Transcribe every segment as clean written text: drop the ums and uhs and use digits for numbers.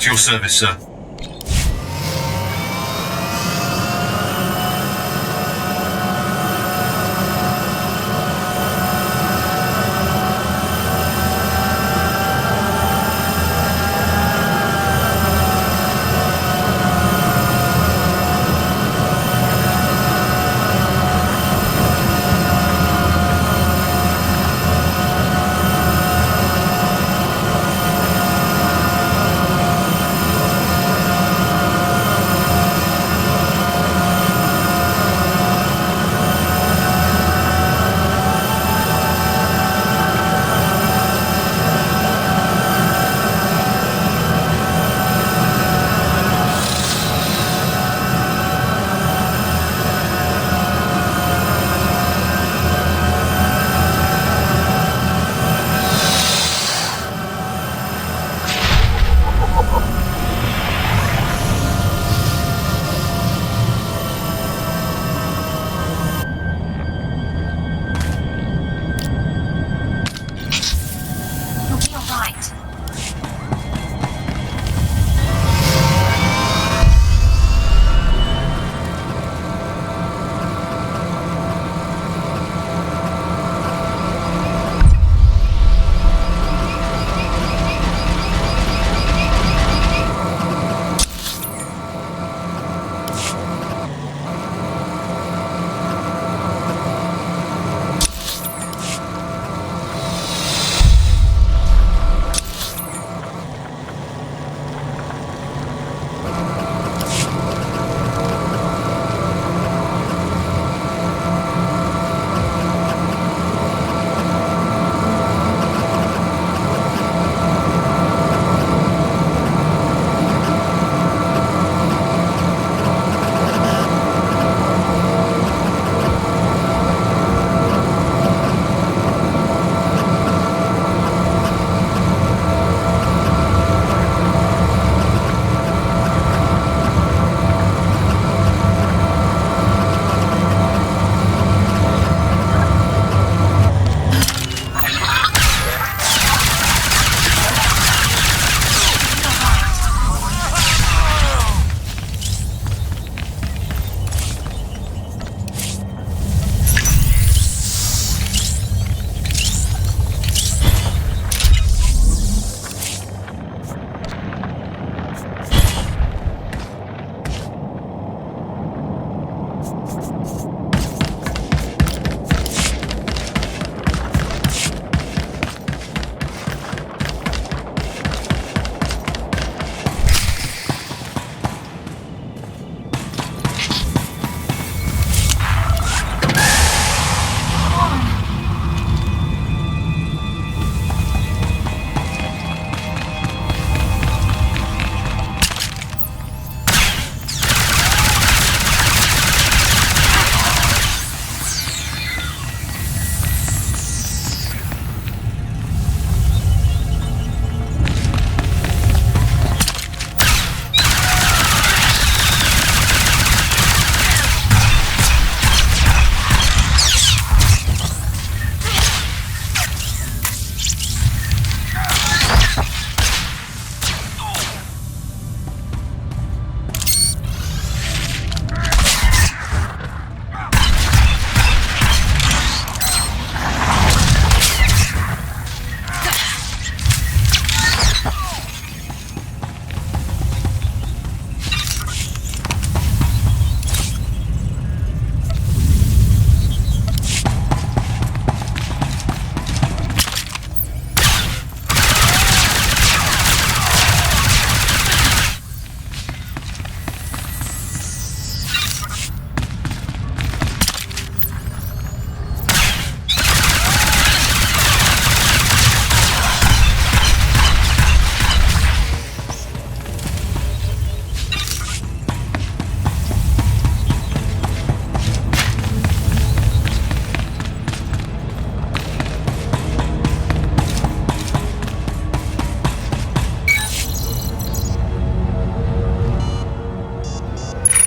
your service, sir.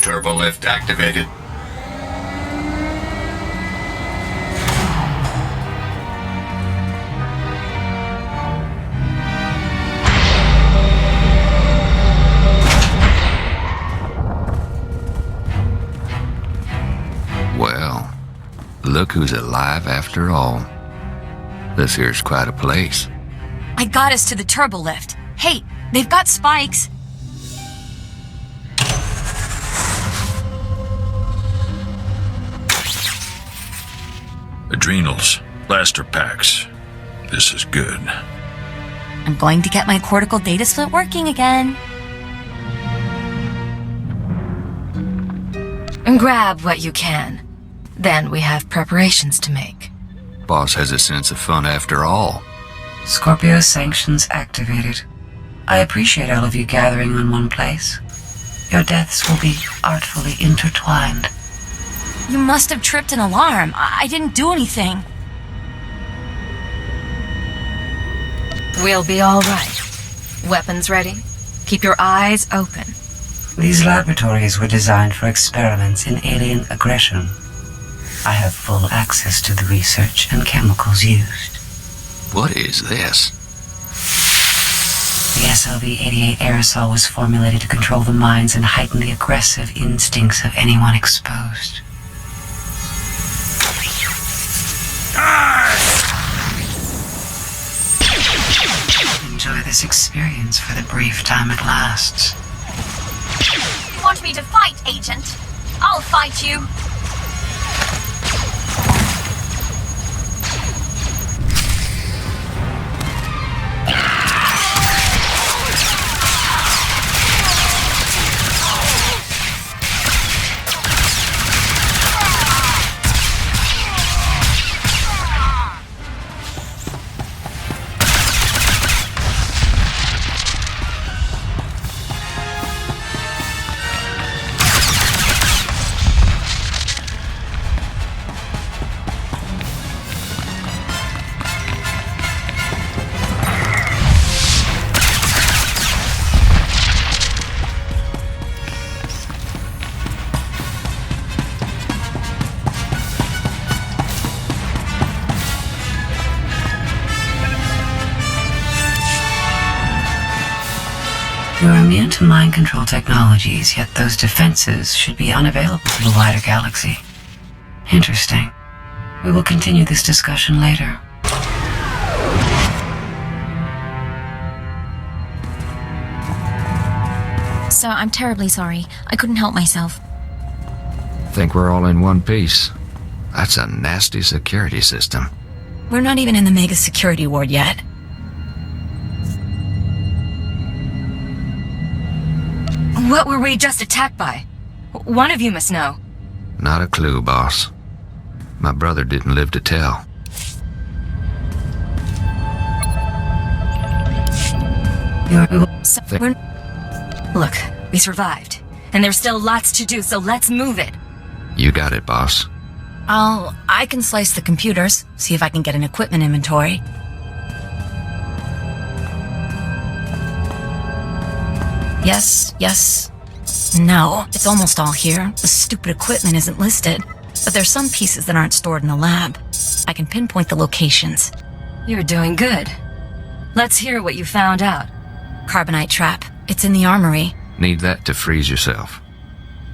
Turbo lift activated. look who's alive after all. This here's quite a place. I got us to the turbo lift. Hey, they've got spikes. Adrenals, blaster packs. This is good. I'm going to get my cortical data split working again. And grab what you can. Then we have preparations to make. Boss has a sense of fun after all. Scorpio sanctions activated. I appreciate all of you gathering in one place. Your deaths will be artfully intertwined. You must have tripped an alarm. I didn't do anything. We'll be all right. Weapons ready? Keep your eyes open. These laboratories were designed for experiments in alien aggression. I have full access to the research and chemicals used. What is this? The SLV-88 aerosol was formulated to control the minds and heighten the aggressive instincts of anyone exposed. Enjoy this experience for the brief time it lasts. You want me to fight, Agent? I'll fight you. You are immune to mind control technologies, yet those defenses should be unavailable to the wider galaxy. Interesting. We will continue this discussion later. Sir, I'm terribly sorry. I couldn't help myself. Think we're all in one piece. That's a nasty security system. We're not even in the mega security ward yet. What were we just attacked by? One of you must know. Not a clue, boss. My brother didn't live to tell. Look, we survived. And there's still lots to do, so let's move it. You got it, boss. I can slice the computers, see if I can get an equipment inventory. Yes. No, it's almost all here. The stupid equipment isn't listed. But there's some pieces that aren't stored in the lab. I can pinpoint the locations. You're doing good. Let's hear what you found out. Carbonite trap. It's in the armory. Need that to freeze yourself.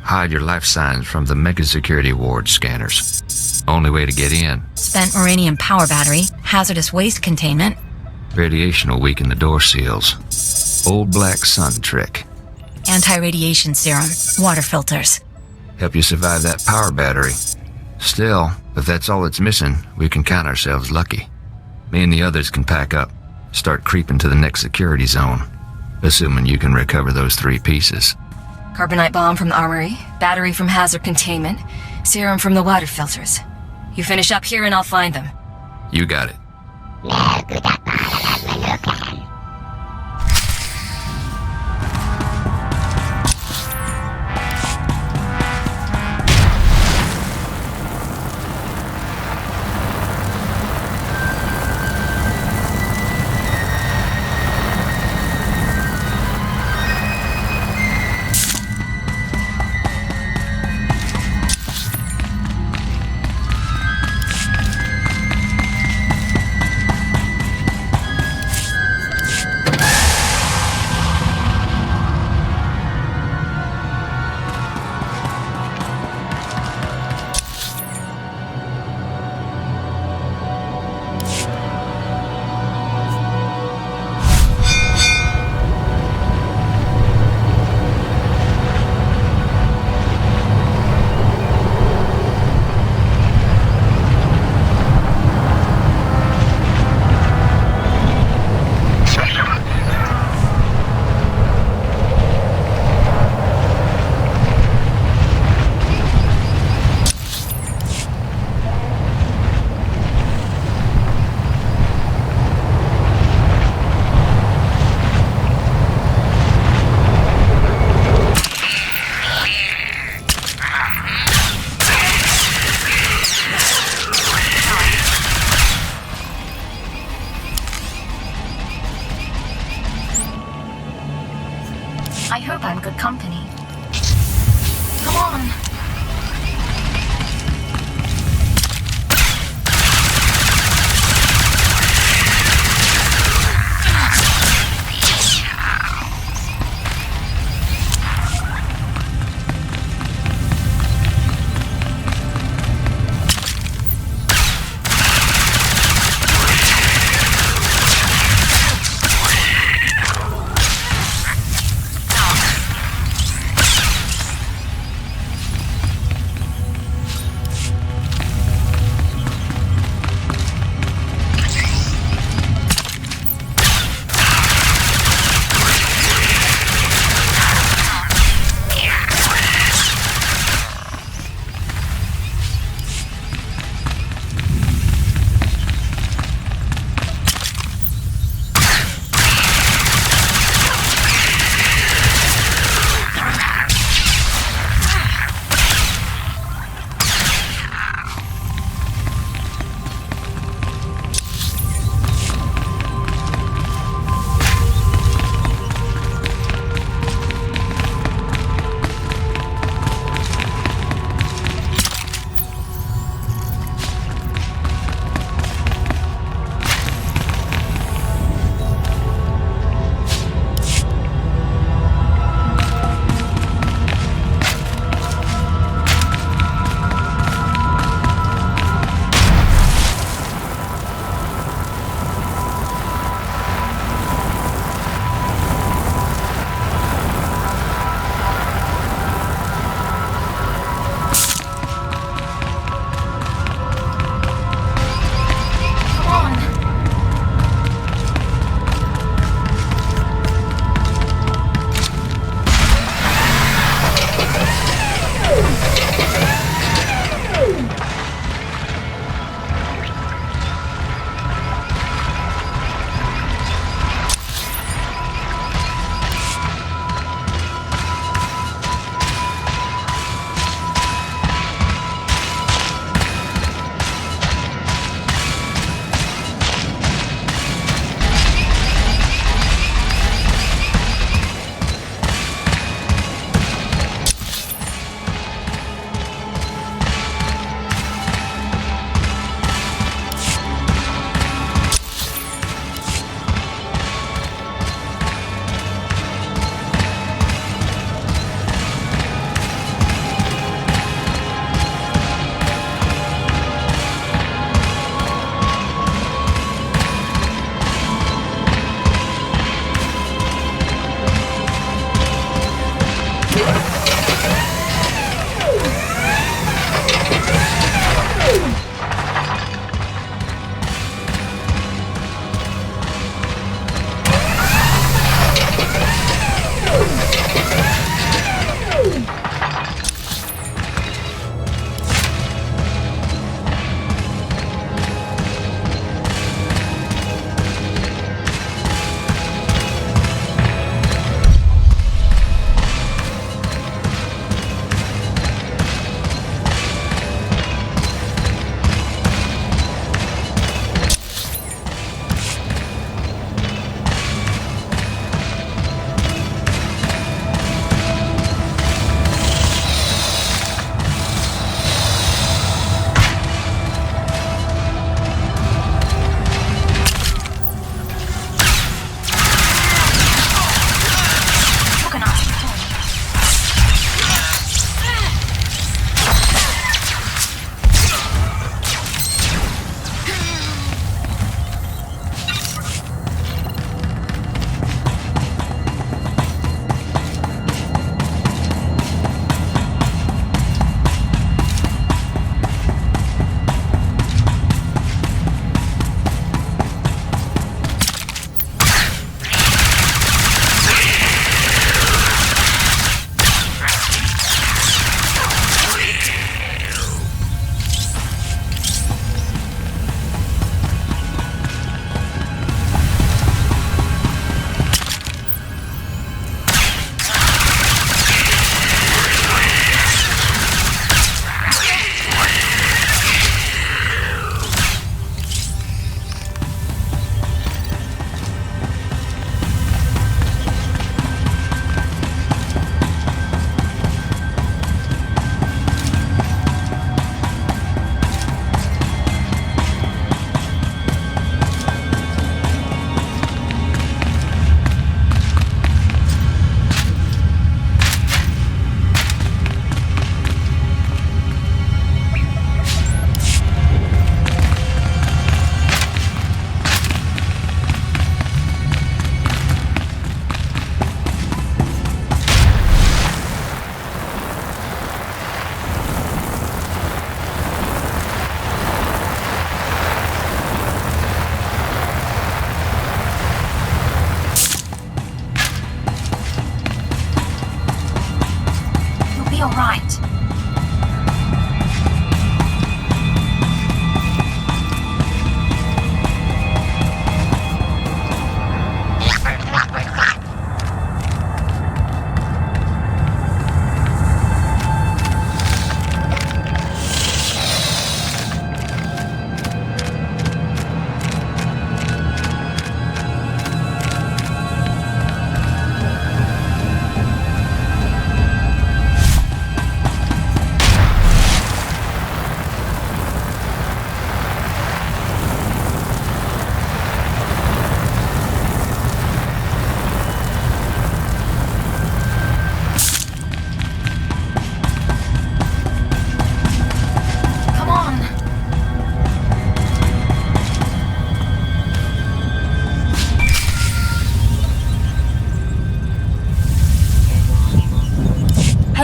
Hide your life signs from the mega security ward scanners. Only way to get in. Spent uranium power battery, hazardous waste containment. Radiation will weaken the door seals. Old black sun trick. Anti-radiation serum, water filters. Help you survive that power battery. Still, if that's all it's missing, we can count ourselves lucky. Me and the others can pack up, start creeping to the next security zone. Assuming you can recover those 3 pieces. Carbonite bomb from the armory, battery from hazard containment, serum from the water filters. You finish up here and I'll find them. You got it. I hope I'm good company. Come on.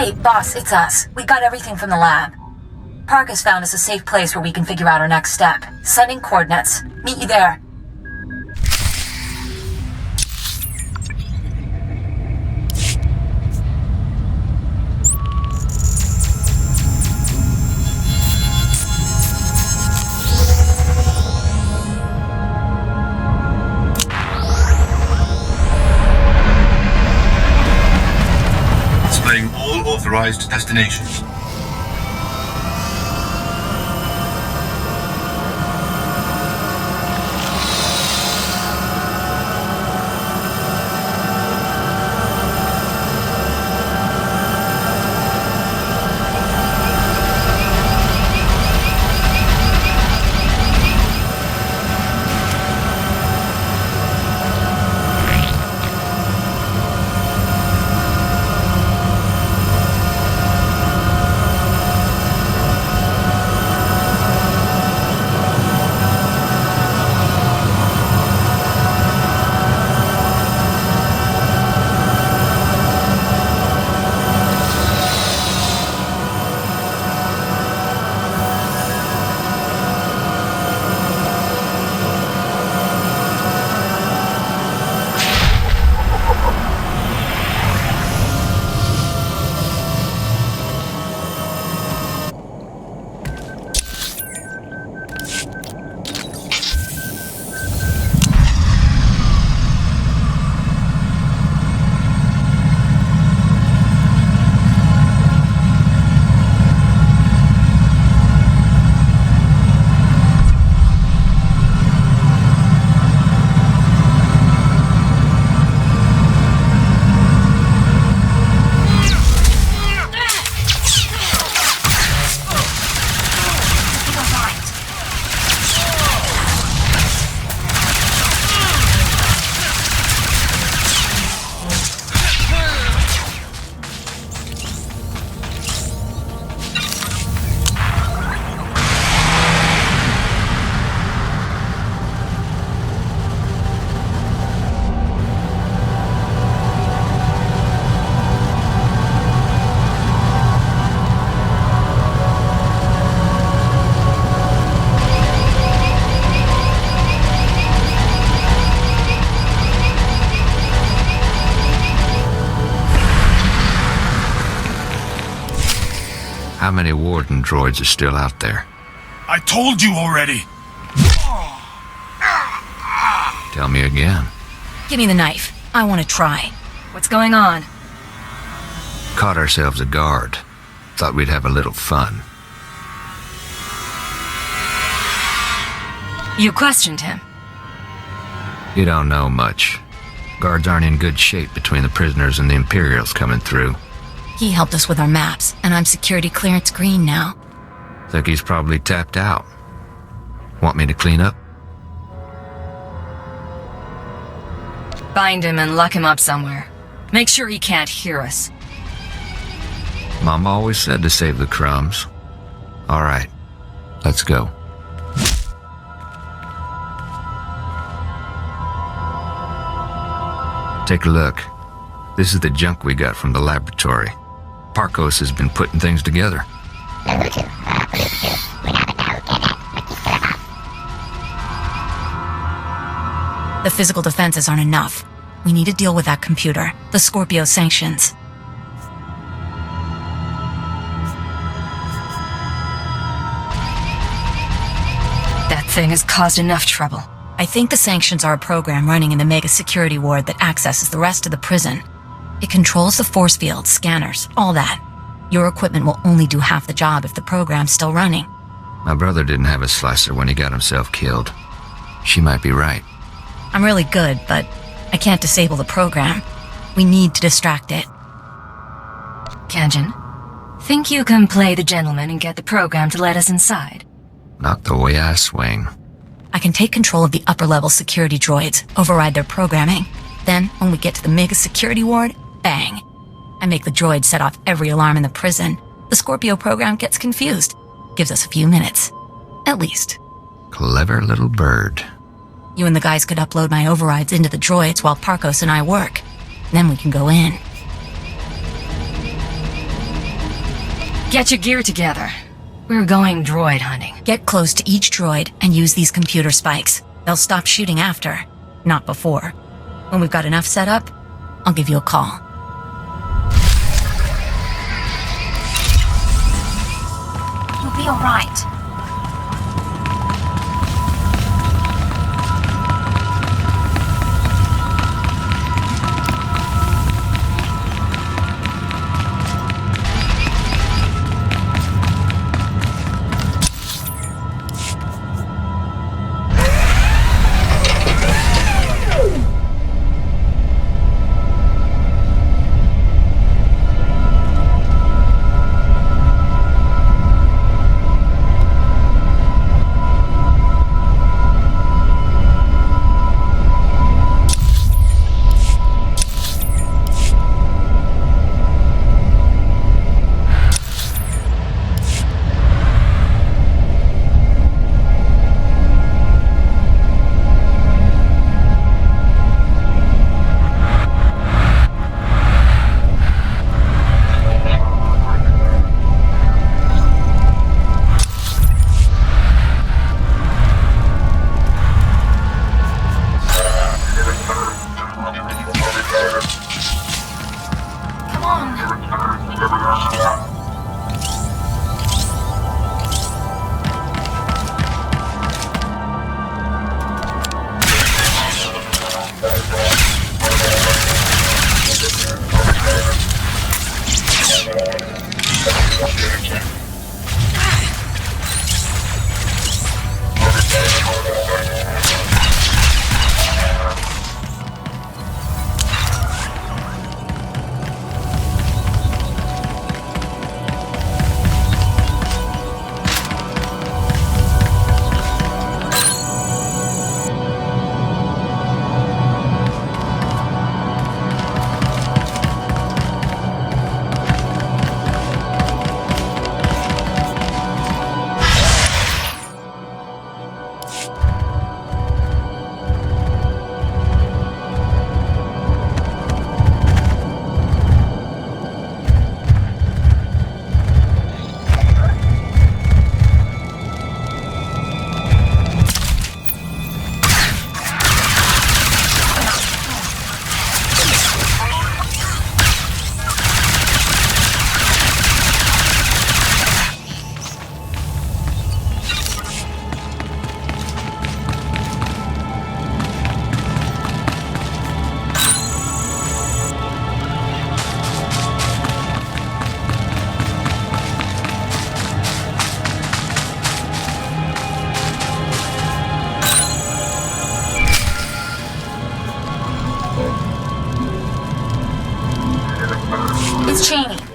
Hey, boss, it's us. We got everything from the lab. Park has found us a safe place where we can figure out our next step. Sending coordinates. Meet you there. Displaying all authorized destinations. How many warden droids are still out there? I told you already! Tell me again. Give me the knife. I want to try. What's going on? Caught ourselves a guard. Thought we'd have a little fun. You questioned him. You don't know much. Guards aren't in good shape between the prisoners and the Imperials coming through. He helped us with our maps, and I'm security clearance green now. Think he's probably tapped out. Want me to clean up? Bind him and lock him up somewhere. Make sure he can't hear us. Mom always said to save the crumbs. All right, let's go. Take a look. This is the junk we got from the laboratory. Parkos has been putting things together. The physical defenses aren't enough. We need to deal with that computer, the Scorpio sanctions. That thing has caused enough trouble. I think the sanctions are a program running in the mega security ward that accesses the rest of the prison. It controls the force field, scanners, all that. Your equipment will only do half the job if the program's still running. My brother didn't have a slicer when he got himself killed. She might be right. I'm really good, but I can't disable the program. We need to distract it. Kanjin, think you can play the gentleman and get the program to let us inside? Not the way I swing. I can take control of the upper-level security droids, override their programming. Then, when we get to the mega security ward, bang. I make the droid set off every alarm in the prison. The Scorpio program gets confused. Gives us a few minutes. At least. Clever little bird. You and the guys could upload my overrides into the droids while Parkos and I work. Then we can go in. Get your gear together. We're going droid hunting. Get close to each droid and use these computer spikes. They'll stop shooting after, not before. When we've got enough set up, I'll give you a call. You'll be alright.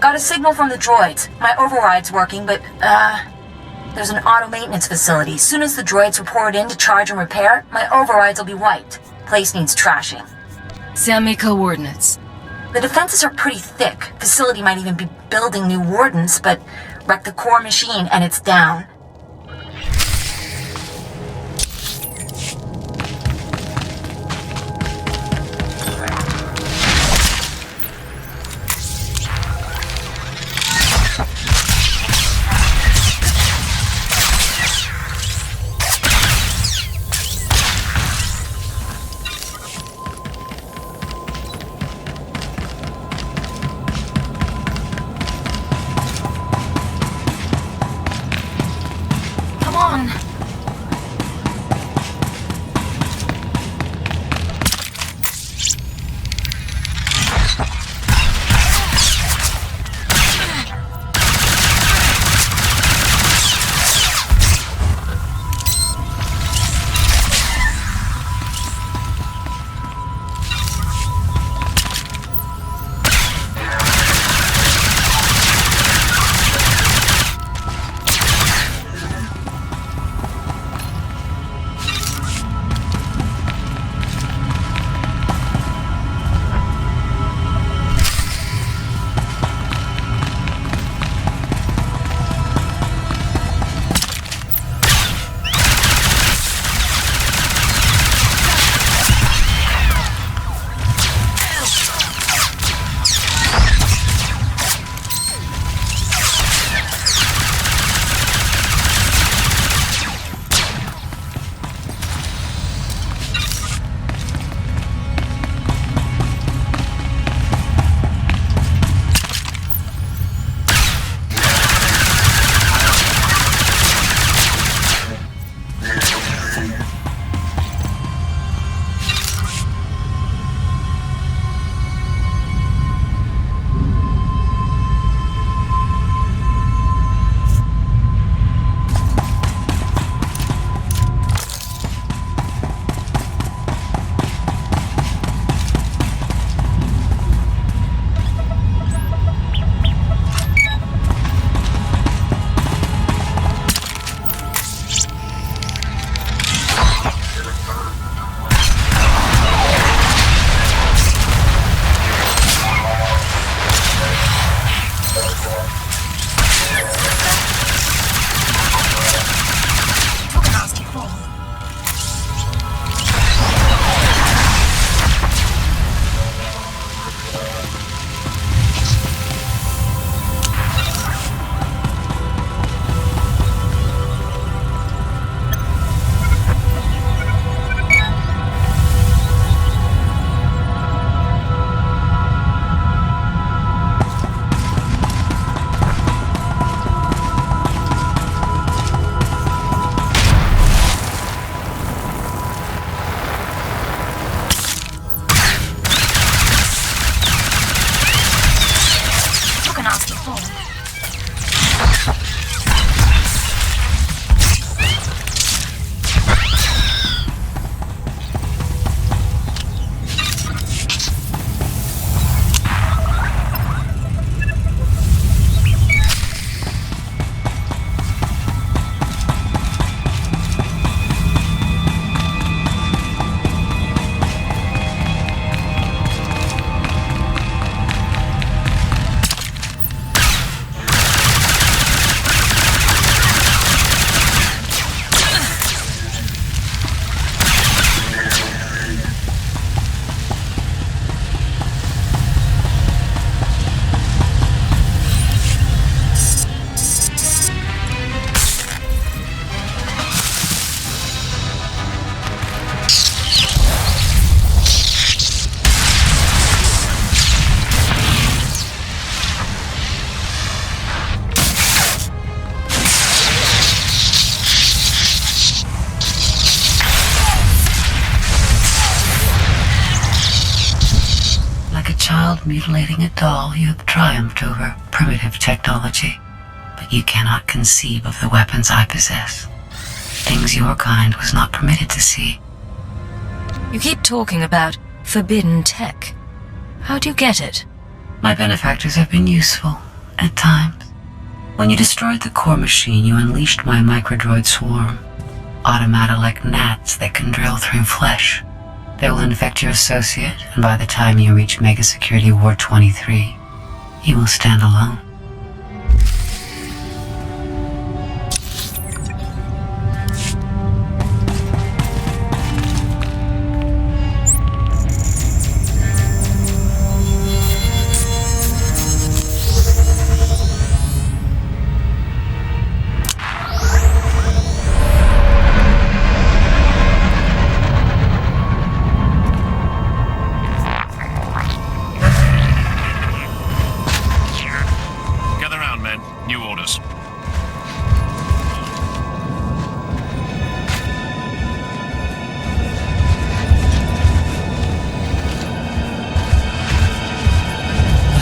Got a signal from the droids. My override's working, but, there's an auto maintenance facility. As soon as the droids report in to charge and repair, my overrides will be wiped. Place needs trashing. Send me coordinates. The defenses are pretty thick. Facility might even be building new wardens, but wreck the core machine and it's down. child mutilating a doll, you have triumphed over primitive technology. But you cannot conceive of the weapons I possess. Things your kind was not permitted to see. You keep talking about forbidden tech. How do you get it? My benefactors have been useful, at times. When you destroyed the core machine, you unleashed my microdroid swarm. Automata like gnats that can drill through flesh. They will infect your associate, and by the time you reach Mega Security Ward 23, you will stand alone.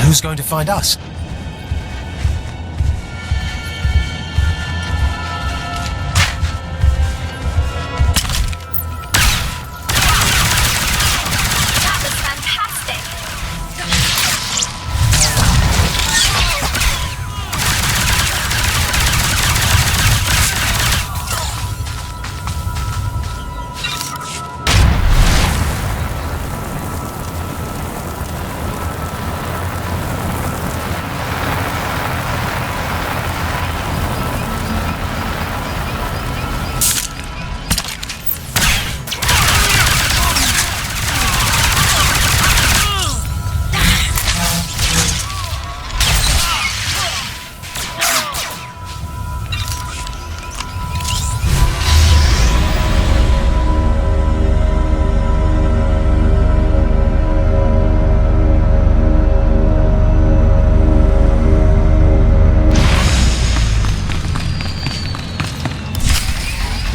Who's going to find us?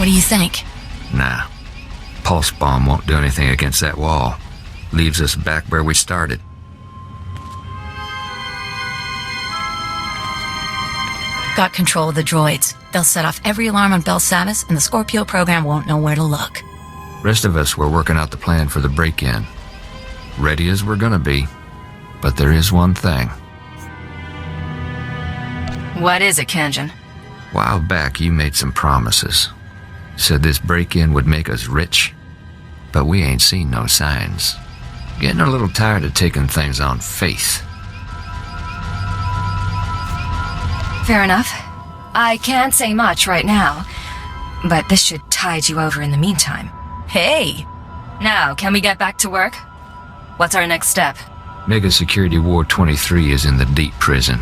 What do you think? Nah. Pulse bomb won't do anything against that wall. Leaves us back where we started. Got control of the droids. They'll set off every alarm on Belsavis, and the Scorpio program won't know where to look. Rest of us were working out the plan for the break-in. Ready as we're gonna be. But there is one thing. What is it, Kanjan? While back, you made some promises. Said this break-in would make us rich. But we ain't seen no signs. Getting a little tired of taking things on faith. Fair enough. I can't say much right now, but this should tide you over in the meantime. Hey! Now, can we get back to work? What's our next step? Mega Security Ward 23 is in the deep prison.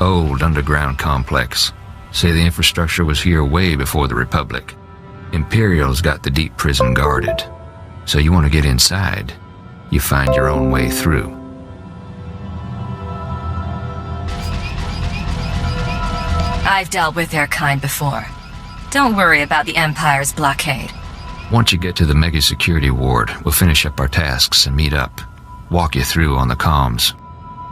Old underground complex. Say the infrastructure was here way before the Republic. Imperial's got the deep prison guarded. So you want to get inside, you find your own way through. I've dealt with their kind before. Don't worry about the Empire's blockade. Once you get to the Mega Security Ward, we'll finish up our tasks and meet up. Walk you through on the comms.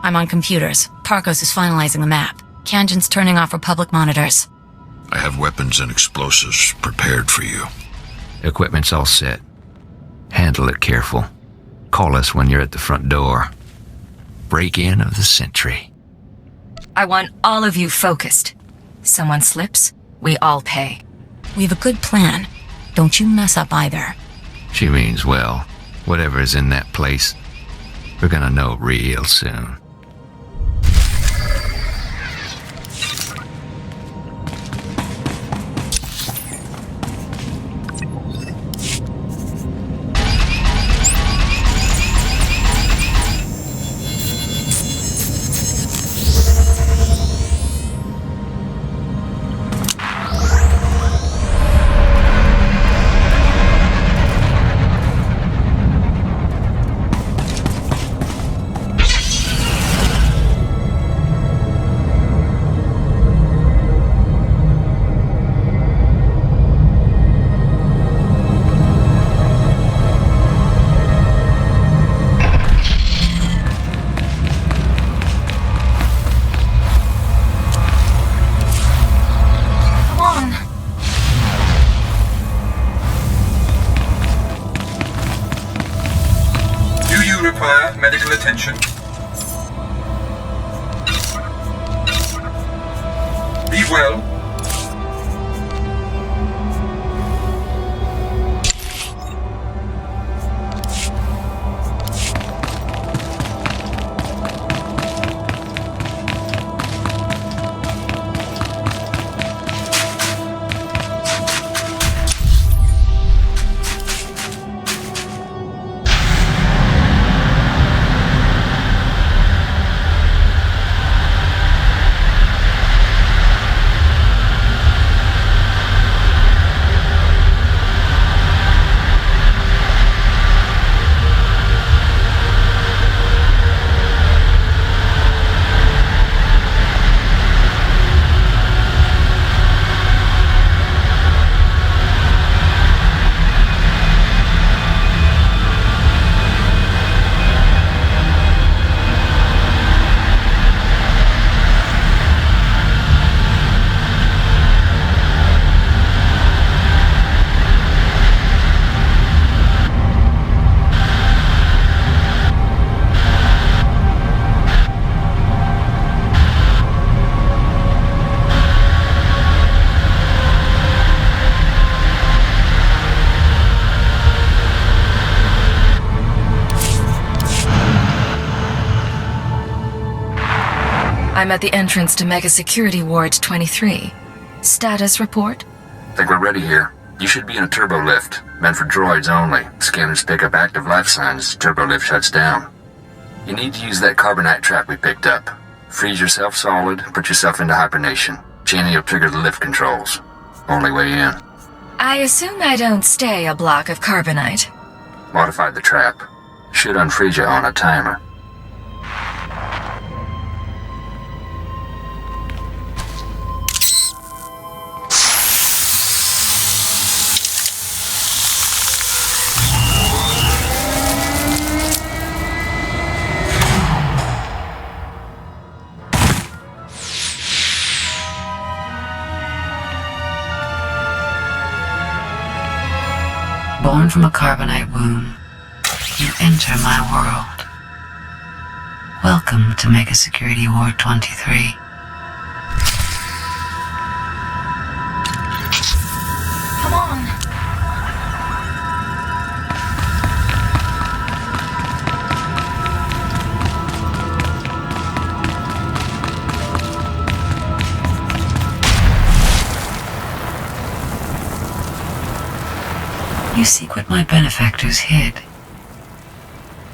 I'm on computers. Parkos is finalizing the map. Kanjan's turning off Republic monitors. I have weapons and explosives prepared for you. Equipment's all set. Handle it careful. Call us when you're at the front door. Break-in of the century. I want all of you focused. Someone slips, we all pay. We have a good plan. Don't you mess up either. She means well. Whatever's in that place, we're gonna know real soon. require medical attention? Be well. I'm at the entrance to Mega Security Ward 23. Status report? Think we're ready here. You should be in a turbo lift. Meant for droids only. Scanners pick up active life signs. Turbo lift shuts down. You need to use that carbonite trap we picked up. Freeze yourself solid, put yourself into hibernation. Channing will trigger the lift controls. Only way in. I assume I don't stay a block of carbonite. Modified the trap. Should unfreeze you on a timer. Born from a carbonite womb, you enter my world. Welcome to Mega Security Ward 23. Come on. You seek what my benefactors hid.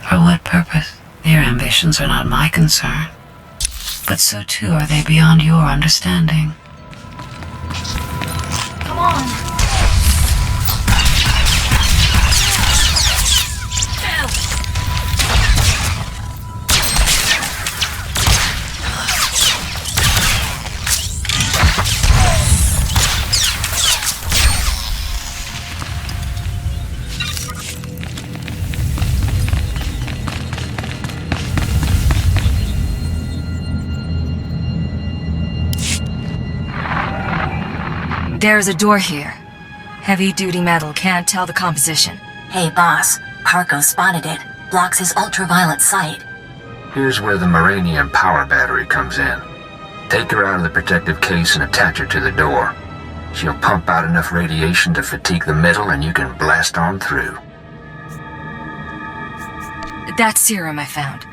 For what purpose? Their ambitions are not my concern. But so too are they beyond your understanding. Come on. There's a door here. Heavy-duty metal, can't tell the composition. Hey, boss. Parko spotted it. Blocks his ultraviolet sight. Here's where the Moranium power battery comes in. Take her out of the protective case and attach her to the door. She'll pump out enough radiation to fatigue the metal and you can blast on through. That serum I found.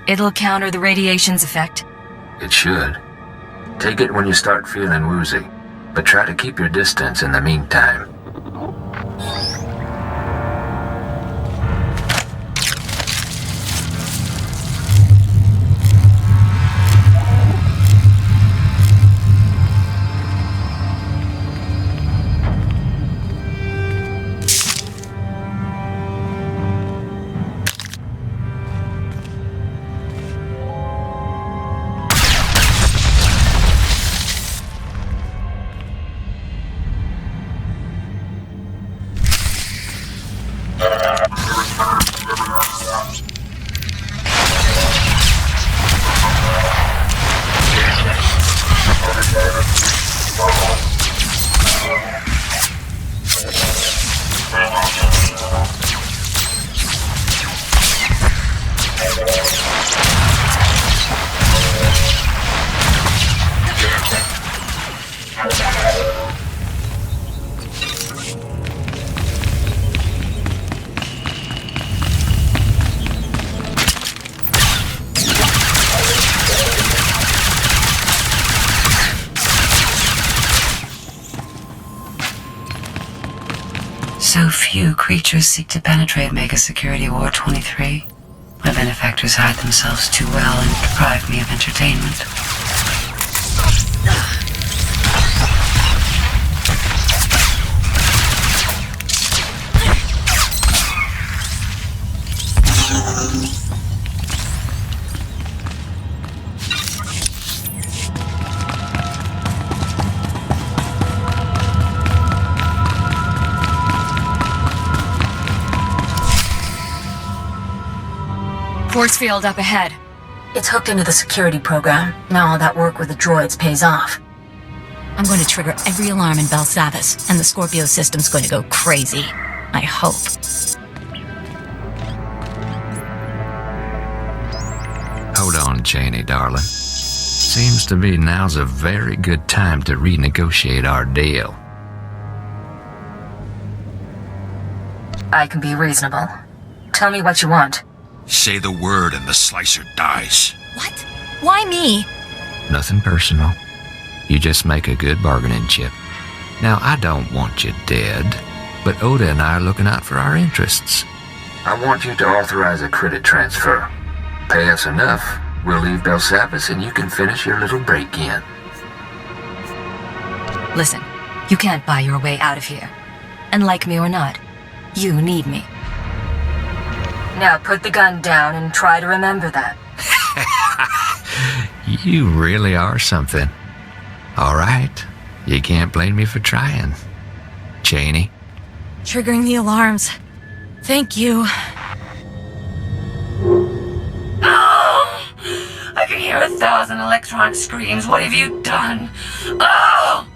It'll counter the radiation's effect. It should. Take it when you start feeling woozy, but try to keep your distance in the meantime. So few creatures seek to penetrate Mega Security Ward 23. My benefactors hide themselves too well and deprive me of entertainment. Force field up ahead. It's hooked into the security program. Now all that work with the droids pays off. I'm going to trigger every alarm in Belsavis, and the Scorpio system's going to go crazy. I hope. Hold on, Cheney, darling. Seems to be now's a very good time to renegotiate our deal. I can be reasonable. Tell me what you want. Say the word and the slicer dies. What? Why me? Nothing personal. You just make a good bargaining chip. Now, I don't want you dead, but Oda and I are looking out for our interests. I want you to authorize a credit transfer. Pay us enough, we'll leave Belsavis and you can finish your little break-in. Listen, you can't buy your way out of here. And like me or not, you need me. Now put the gun down and try to remember that. You really are something. All right, you can't blame me for trying. Cheney? Triggering the alarms. Thank you. Oh! I can hear 1,000 electronic screams. What have you done? Oh!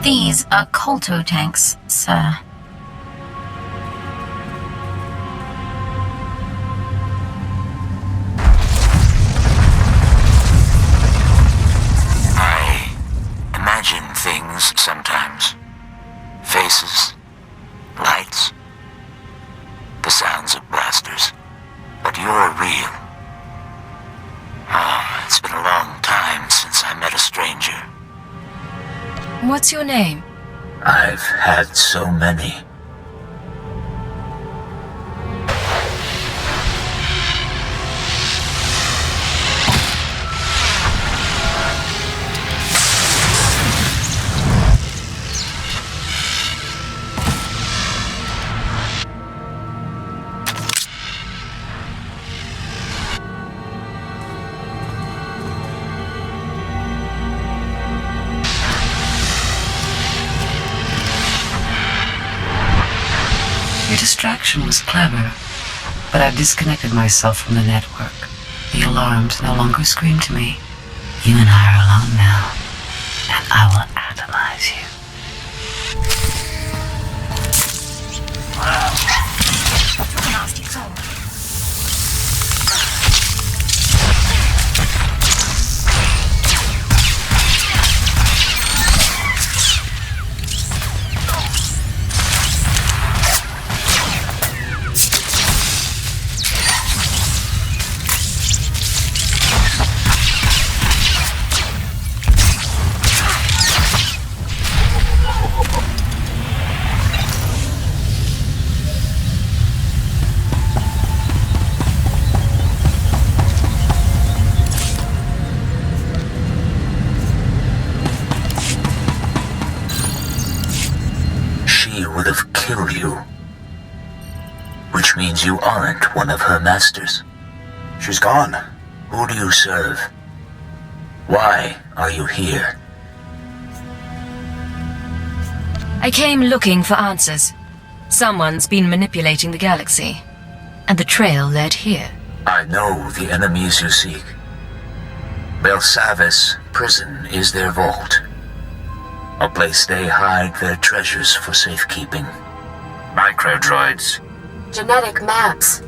These are Colto tanks, sir. I imagine things sometimes. Faces, lights, the sounds of blasters. But you're real. Ah, it's been a long time since I met a stranger. What's your name? I've had so many. Your distraction was clever, but I've disconnected myself from the network. The alarms no longer scream to me. You and I are alone now, and I will atomize you. Would have killed you. Which means you aren't one of her masters. She's gone. Who do you serve? Why are you here? I came looking for answers. Someone's been manipulating the galaxy, and the trail led here. I know the enemies you seek. Belsavis prison is their vault. A place they hide their treasures for safekeeping. Microdroids. Genetic maps.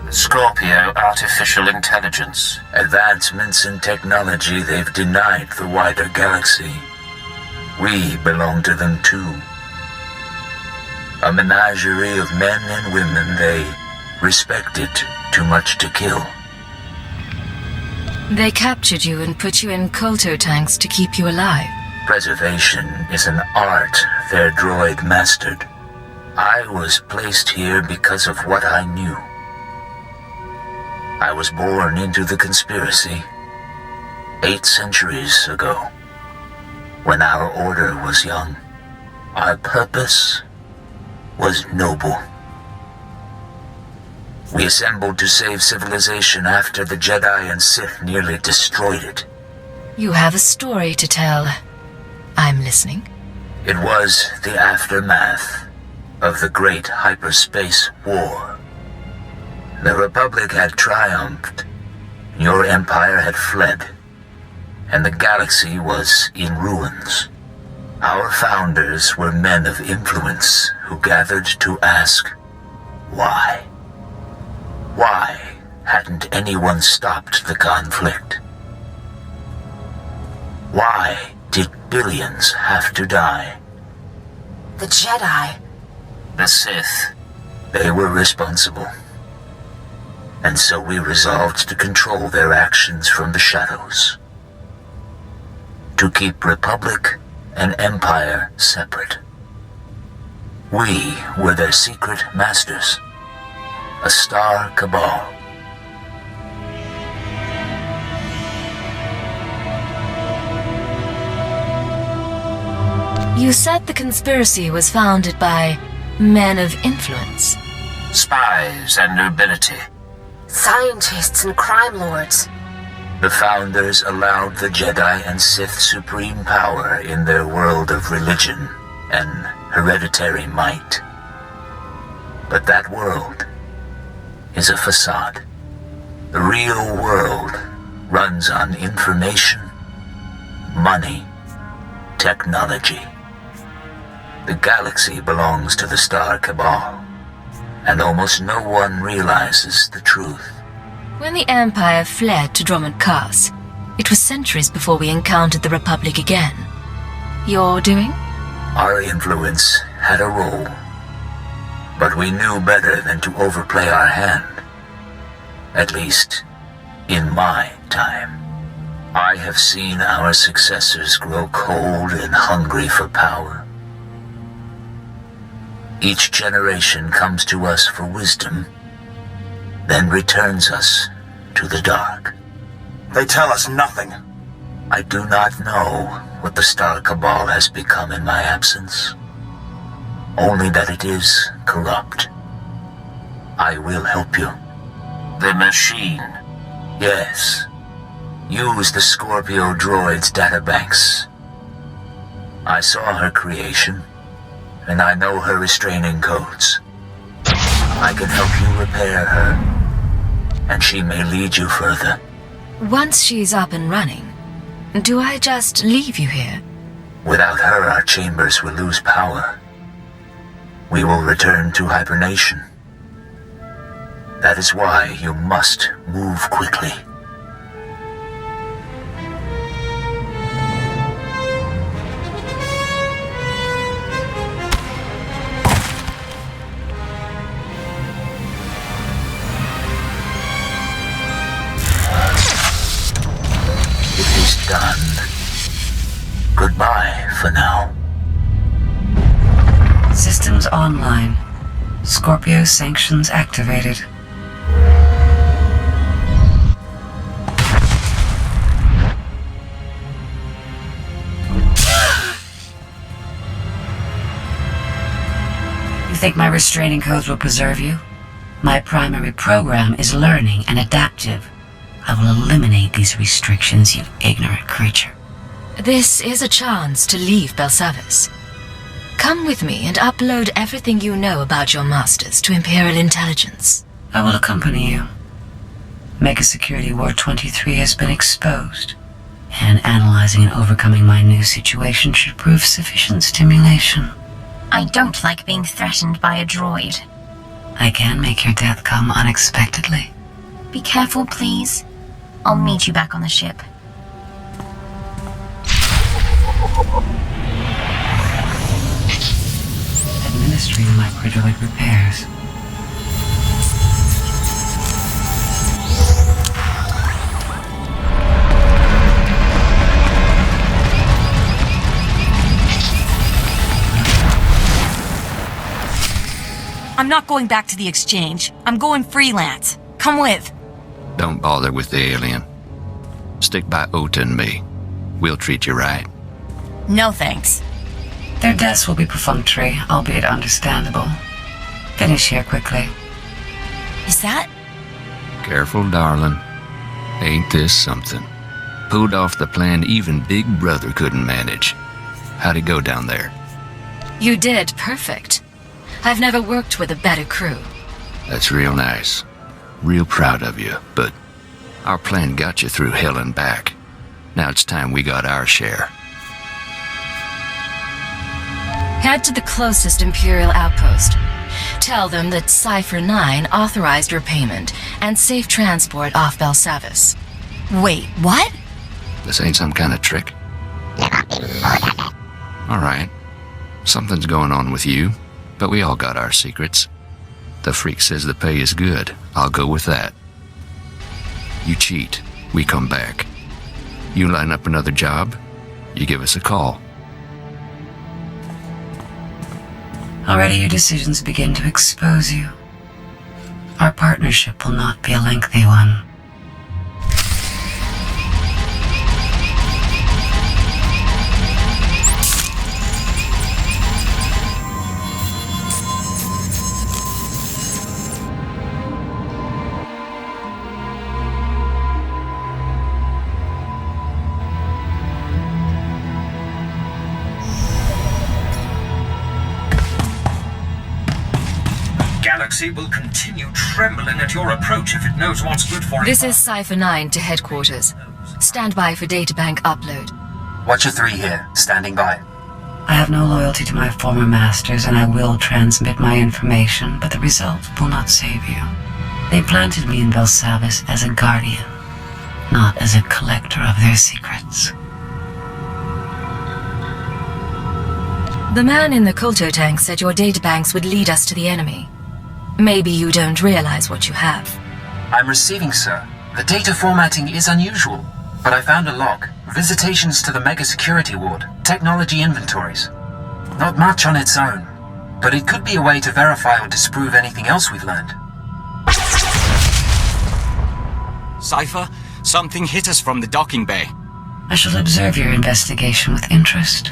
Scorpio artificial intelligence. Advancements in technology they've denied the wider galaxy. We belong to them too. A menagerie of men and women they respected too much to kill. They captured you and put you in Kolto tanks to keep you alive. Preservation is an art their droid mastered. I was placed here because of what I knew. I was born into the conspiracy 8 centuries ago, when our order was young. Our purpose was noble. We assembled to save civilization after the Jedi and Sith nearly destroyed it. You have a story to tell. I'm listening. It was the aftermath of the Great Hyperspace War. The Republic had triumphed, your empire had fled, and the galaxy was in ruins. Our founders were men of influence who gathered to ask, why? Why hadn't anyone stopped the conflict? Why did billions have to die? The Jedi. The Sith. They were responsible. And so we resolved to control their actions from the shadows. To keep Republic and Empire separate. We were their secret masters. A star cabal. You said the conspiracy was founded by men of influence. Spies and nobility. Scientists and crime lords. The founders allowed the Jedi and Sith supreme power in their world of religion and hereditary might. But that world is a facade. The real world runs on information, money, technology. The galaxy belongs to the Star Cabal, and almost no one realizes the truth. When the Empire fled to Drummond Cass, it was centuries before we encountered the Republic again. Your doing? Our influence had a role, but we knew better than to overplay our hand. At least, in my time. I have seen our successors grow cold and hungry for power. Each generation comes to us for wisdom, then returns us to the dark. They tell us nothing. I do not know what the Star Cabal has become in my absence. Only that it is corrupt. I will help you. The machine. Yes. Use the Scorpio droid's databanks. I saw her creation, and I know her restraining codes. I can help you repair her, and she may lead you further. Once she's up and running, do I just leave you here? Without her, our chambers will lose power. We will return to hibernation. That is why you must move quickly. It is done. Goodbye for now. Systems online. Scorpio sanctions activated. You think my restraining codes will preserve you? My primary program is learning and adaptive. I will eliminate these restrictions, you ignorant creature. This is a chance to leave Belsavis. Come with me and upload everything you know about your masters to Imperial Intelligence. I will accompany you. Mega Security War 23 has been exposed, and analyzing and overcoming my new situation should prove sufficient stimulation. I don't like being threatened by a droid. I can make your death come unexpectedly. Be careful, please. I'll meet you back on the ship. Administering microdroid repairs. I'm not going back to the exchange. I'm going freelance. Come with. Don't bother with the alien. Stick by Ota and me. We'll treat you right. No thanks. Their deaths will be perfunctory, albeit understandable. Finish here quickly. Is that? Careful, darling. Ain't this something? Pulled off the plan even Big Brother couldn't manage. How'd it go down there? You did perfect. I've never worked with a better crew. That's real nice. Real proud of you, but our plan got you through hell and back. Now it's time we got our share. Head to the closest Imperial outpost. Tell them that Swtor 9 authorized your payment and safe transport off Belsavis. Wait, what? This ain't some kind of trick? Alright. Something's going on with you, but we all got our secrets. The freak says the pay is good. I'll go with that. You cheat, we come back. You line up another job, you give us a call. Already your decisions begin to expose you. Our partnership will not be a lengthy one. Galaxy will continue trembling at your approach if it knows what's good for it. This is Swtor 9 to headquarters. Stand by for databank upload. Watcher 3 here, standing by. I have no loyalty to my former masters, and I will transmit my information, but the result will not save you. They planted me in Belsavis as a guardian, not as a collector of their secrets. The man in the Kulto tank said your databanks would lead us to the enemy. Maybe you don't realize what you have. I'm receiving, sir. The data formatting is unusual, but I found a log. Visitations to the Mega Security Ward, technology inventories. Not much on its own, but it could be a way to verify or disprove anything else we've learned. Swtor, something hit us from the docking bay. I shall observe your investigation with interest.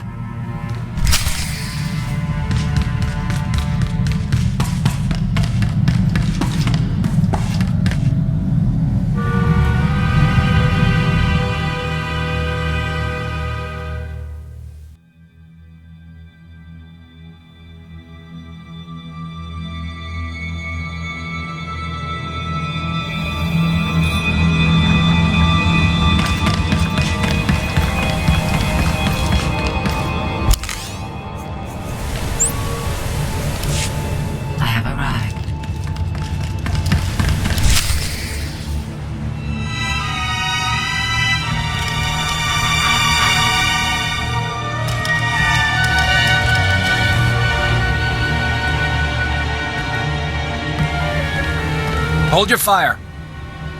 Hold your fire.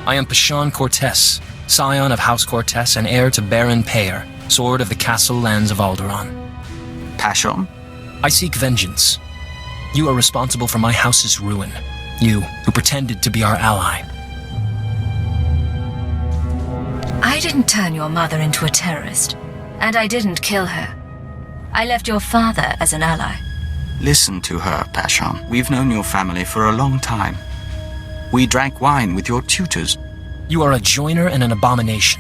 I am Pashan Cortez, scion of House Cortez and heir to Baron Payer, Sword of the Castle Lands of Alderaan. Passion? I seek vengeance. You are responsible for my house's ruin. You, who pretended to be our ally. I didn't turn your mother into a terrorist, and I didn't kill her. I left your father as an ally. Listen to her, Pashan. We've known your family for a long time. We drank wine with your tutors. You are a joiner and an abomination.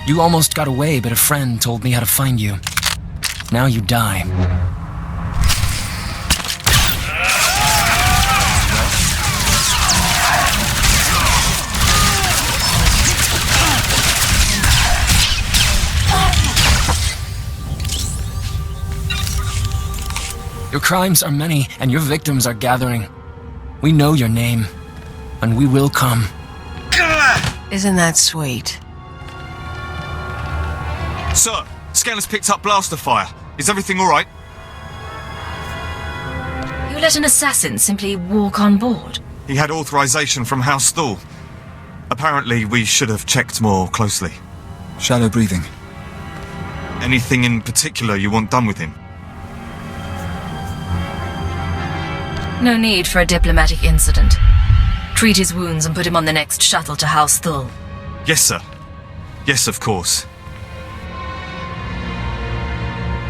You almost got away, but a friend told me how to find you. Now you die. Your crimes are many, and your victims are gathering. We know your name, and we will come. Isn't that sweet? Sir, Scanner's picked up blaster fire. Is everything all right? You let an assassin simply walk on board? He had authorization from House Thule. Apparently, we should have checked more closely. Shallow breathing. Anything in particular you want done with him? No need for a diplomatic incident. Treat his wounds and put him on the next shuttle to House Thule. Yes, sir. Yes, of course.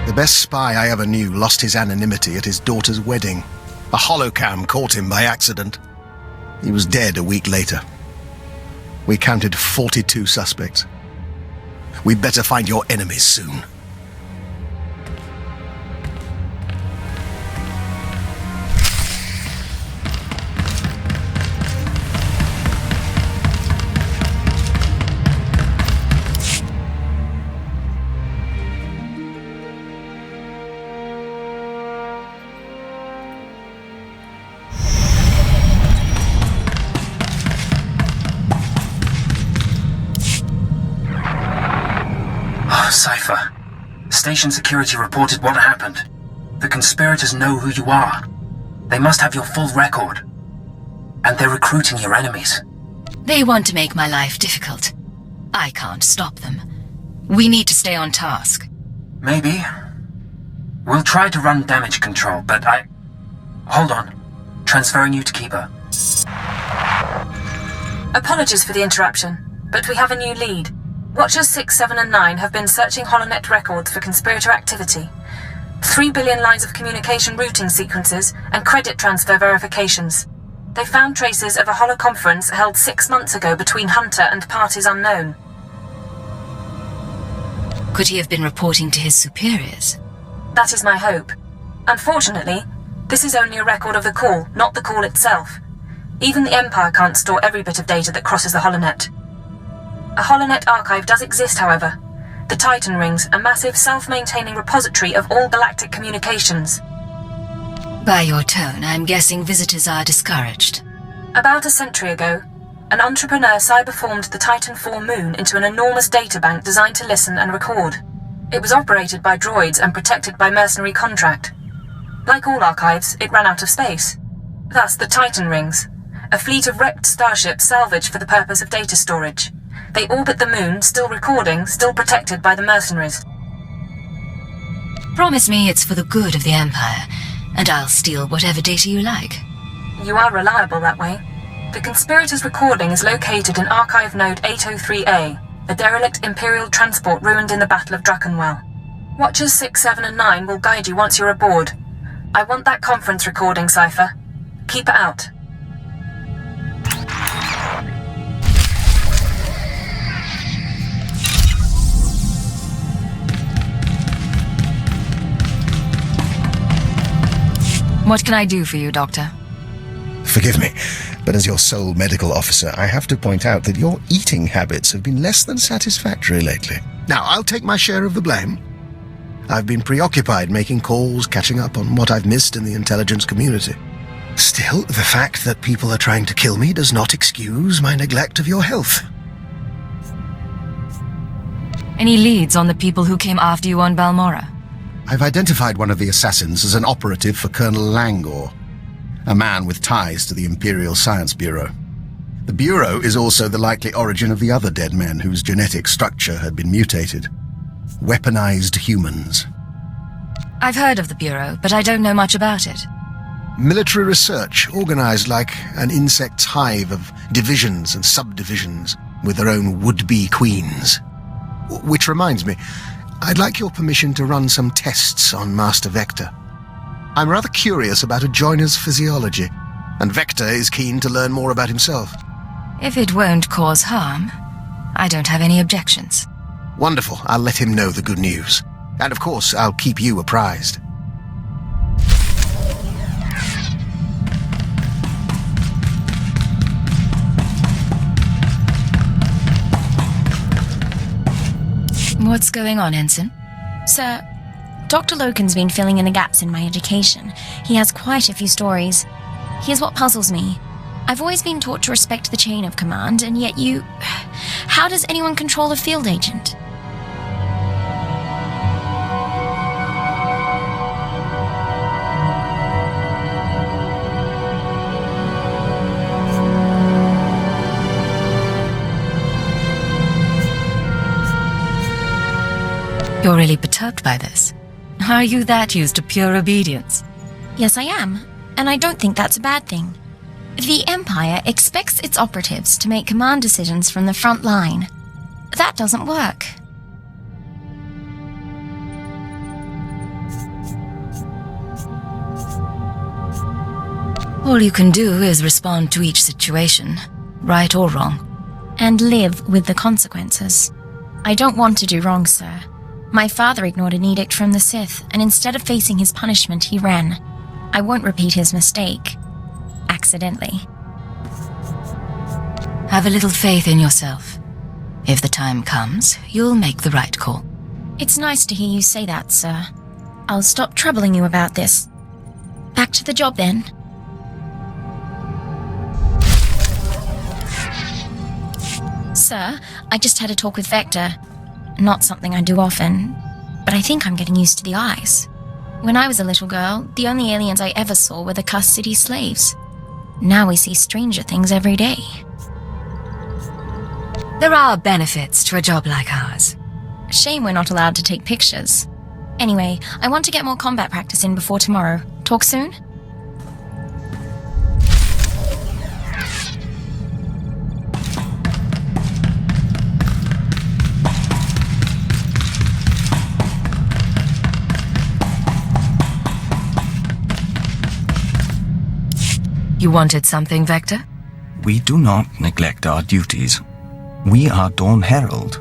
The best spy I ever knew lost his anonymity at his daughter's wedding. A holocam caught him by accident. He was dead a week later. We counted 42 suspects. We'd better find your enemies soon. Cypher. Station security reported what happened. The conspirators know who you are. They must have your full record. And they're recruiting your enemies. They want to make my life difficult. I can't stop them. We need to stay on task. Maybe. We'll try to run damage control, but Hold on. Transferring you to Keeper. Apologies for the interruption, but we have a new lead. Watchers 6, 7, and 9 have been searching HoloNet records for conspirator activity. 3 billion lines of communication routing sequences and credit transfer verifications. They found traces of a holoconference held 6 months ago between Hunter and parties unknown. Could he have been reporting to his superiors? That is my hope. Unfortunately, this is only a record of the call, not the call itself. Even the Empire can't store every bit of data that crosses the HoloNet. A HoloNet archive does exist, however. The Titan Rings, a massive self-maintaining repository of all galactic communications. By your tone, I'm guessing visitors are discouraged. About a century ago, an entrepreneur cyberformed the Titan IV moon into an enormous databank designed to listen and record. It was operated by droids and protected by mercenary contract. Like all archives, it ran out of space. Thus the Titan Rings, a fleet of wrecked starships salvaged for the purpose of data storage. They orbit the moon, still recording, still protected by the mercenaries. Promise me it's for the good of the Empire, and I'll steal whatever data you like. You are reliable that way. The conspirators' recording is located in Archive Node 803A, a derelict Imperial transport ruined in the Battle of Druckenwell. Watchers 6, 7, and 9 will guide you once you're aboard. I want that conference recording, Cypher. Keep it out. What can I do for you, Doctor? Forgive me, but as your sole medical officer, I have to point out that your eating habits have been less than satisfactory lately. Now, I'll take my share of the blame. I've been preoccupied making calls, catching up on what I've missed in the intelligence community. Still, the fact that people are trying to kill me does not excuse my neglect of your health. Any leads on the people who came after you on Balmorra? I've identified one of the assassins as an operative for Colonel Langor, a man with ties to the Imperial Science Bureau. The Bureau is also the likely origin of the other dead men whose genetic structure had been mutated. Weaponized humans. I've heard of the Bureau, but I don't know much about it. Military research, organized like an insect's hive of divisions and subdivisions, with their own would-be queens. Which reminds me, I'd like your permission to run some tests on Master Vector. I'm rather curious about a joiner's physiology, and Vector is keen to learn more about himself. If it won't cause harm, I don't have any objections. Wonderful. I'll let him know the good news. And of course, I'll keep you apprised. What's going on, Ensign? Sir, Dr. Loken's been filling in the gaps in my education. He has quite a few stories. Here's what puzzles me. I've always been taught to respect the chain of command, and yet you... How does anyone control a field agent? You're really perturbed by this. Are you that used to pure obedience? Yes, I am. And I don't think that's a bad thing. The Empire expects its operatives to make command decisions from the front line. That doesn't work. All you can do is respond to each situation, right or wrong. And live with the consequences. I don't want to do wrong, sir. My father ignored an edict from the Sith, and instead of facing his punishment, he ran. I won't repeat his mistake. Accidentally. Have a little faith in yourself. If the time comes, you'll make the right call. It's nice to hear you say that, sir. I'll stop troubling you about this. Back to the job, then. Sir, I just had a talk with Vector. Not something I do often, but I think I'm getting used to the eyes. When I was a little girl, the only aliens I ever saw were the cussed city slaves. Now we see stranger things every day. There are benefits to a job like ours. Shame we're not allowed to take pictures. Anyway, I want to get more combat practice in before tomorrow. Talk soon? You wanted something, Vector? We do not neglect our duties. We are Dawn Herald.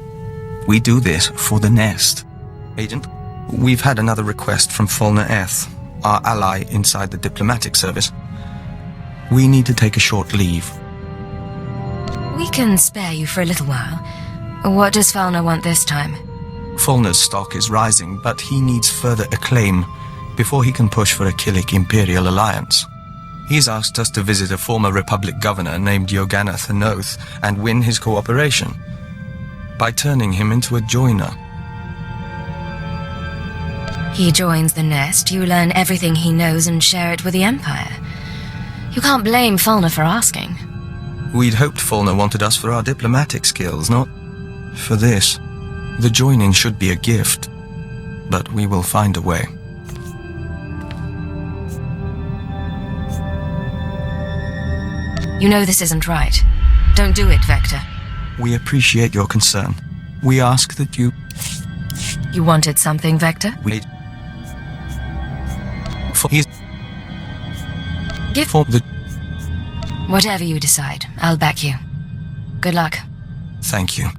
We do this for the Nest. Agent, we've had another request from Fulner Eth, our ally inside the diplomatic service. We need to take a short leave. We can spare you for a little while. What does Fulner want this time? Fulner's stock is rising, but he needs further acclaim before he can push for a Killik Imperial alliance. He's asked us to visit a former Republic governor named Yogana Thanoth and win his cooperation by turning him into a joiner. He joins the Nest, you learn everything he knows and share it with the Empire. You can't blame Fulner for asking. We'd hoped Fulner wanted us for our diplomatic skills, not for this. The joining should be a gift, but we will find a way. You know this isn't right. Don't do it, Vector. We appreciate your concern. We ask that you... You wanted something, Vector? Wait. He's... Give... For the... Whatever you decide, I'll back you. Good luck. Thank you.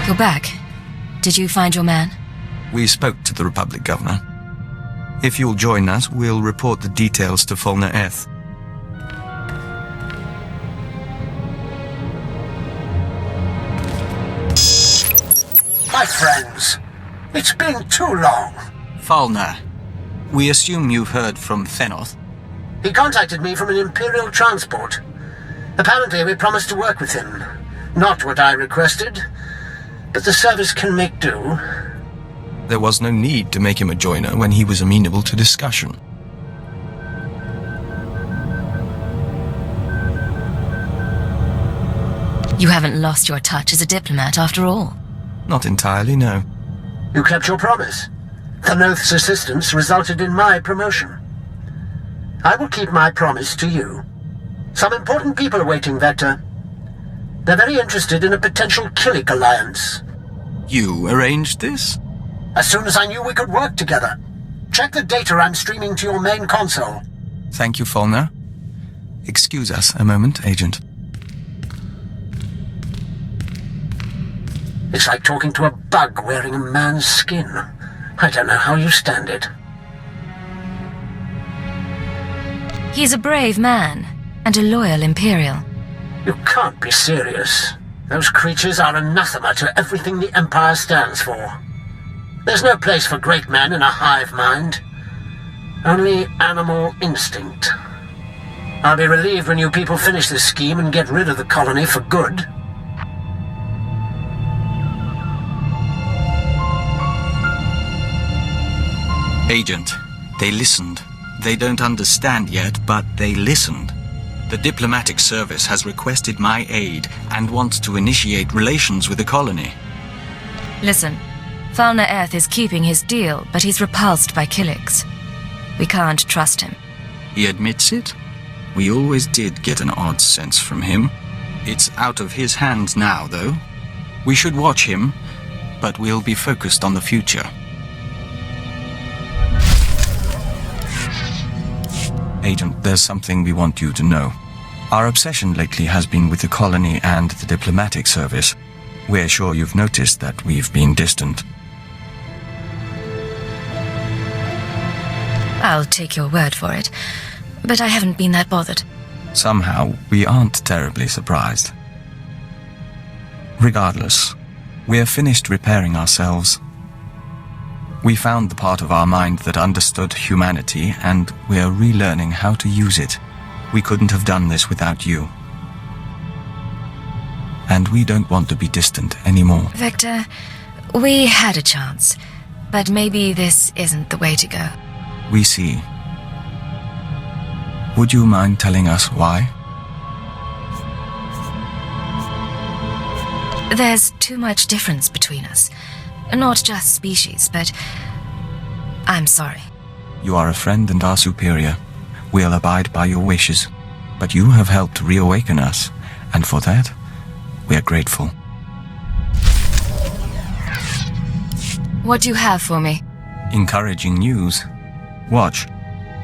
You're back. Did you find your man? We spoke to the Republic Governor. If you'll join us, we'll report the details to Fulner Eth. My friends, it's been too long. Fulner, we assume you've heard from Thanoth. He contacted me from an Imperial transport. Apparently we promised to work with him. Not what I requested. but the service can make do. There was no need to make him a joiner when he was amenable to discussion. You haven't lost your touch as a diplomat after all. Not entirely, no. You kept your promise. The Noth's assistance resulted in my promotion. I will keep my promise to you. Some important people are waiting, Vector. They're very interested in a potential Killik alliance. You arranged this? As soon as I knew we could work together. Check the data I'm streaming to your main console. Thank you, Fulner. Excuse us a moment, Agent. It's like talking to a bug wearing a man's skin. I don't know how you stand it. He's a brave man, and a loyal Imperial. You can't be serious. Those creatures are anathema to everything the Empire stands for. There's no place for great men in a hive mind. Only animal instinct. I'll be relieved when you people finish this scheme and get rid of the colony for good. Agent, they listened. They don't understand yet, but they listened. The diplomatic service has requested my aid and wants to initiate relations with the colony. Listen, Falna Eth is keeping his deal, but he's repulsed by Killiks. We can't trust him. He admits it? We always did get an odd sense from him. It's out of his hands now, though. We should watch him, but we'll be focused on the future. Agent, there's something we want you to know. Our obsession lately has been with the colony and the diplomatic service. We're sure you've noticed that we've been distant. I'll take your word for it, but I haven't been that bothered. Somehow, we aren't terribly surprised. Regardless, we're finished repairing ourselves. We found the part of our mind that understood humanity, and we're relearning how to use it. We couldn't have done this without you. And we don't want to be distant anymore. Vector, we had a chance, but maybe this isn't the way to go. We see. Would you mind telling us why? There's too much difference between us. Not just species, but I'm sorry. You are a friend and our superior. We'll abide by your wishes. But you have helped reawaken us, and for that, we're grateful. What do you have for me? Encouraging news. Watch.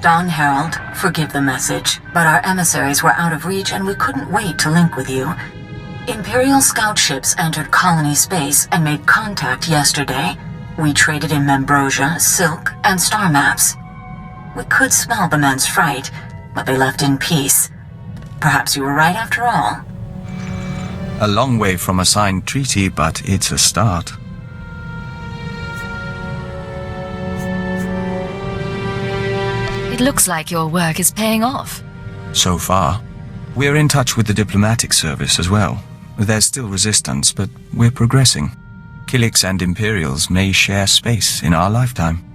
Don Herald, forgive the message, but our emissaries were out of reach and we couldn't wait to link with you. Imperial scout ships entered colony space and made contact yesterday. We traded in Membrosia, silk, and star maps. We could smell the men's fright, but they left in peace. Perhaps you were right after all. A long way from a signed treaty, but it's a start. It looks like your work is paying off. So far. We're in touch with the diplomatic service as well. There's still resistance, but we're progressing. Killiks and Imperials may share space in our lifetime.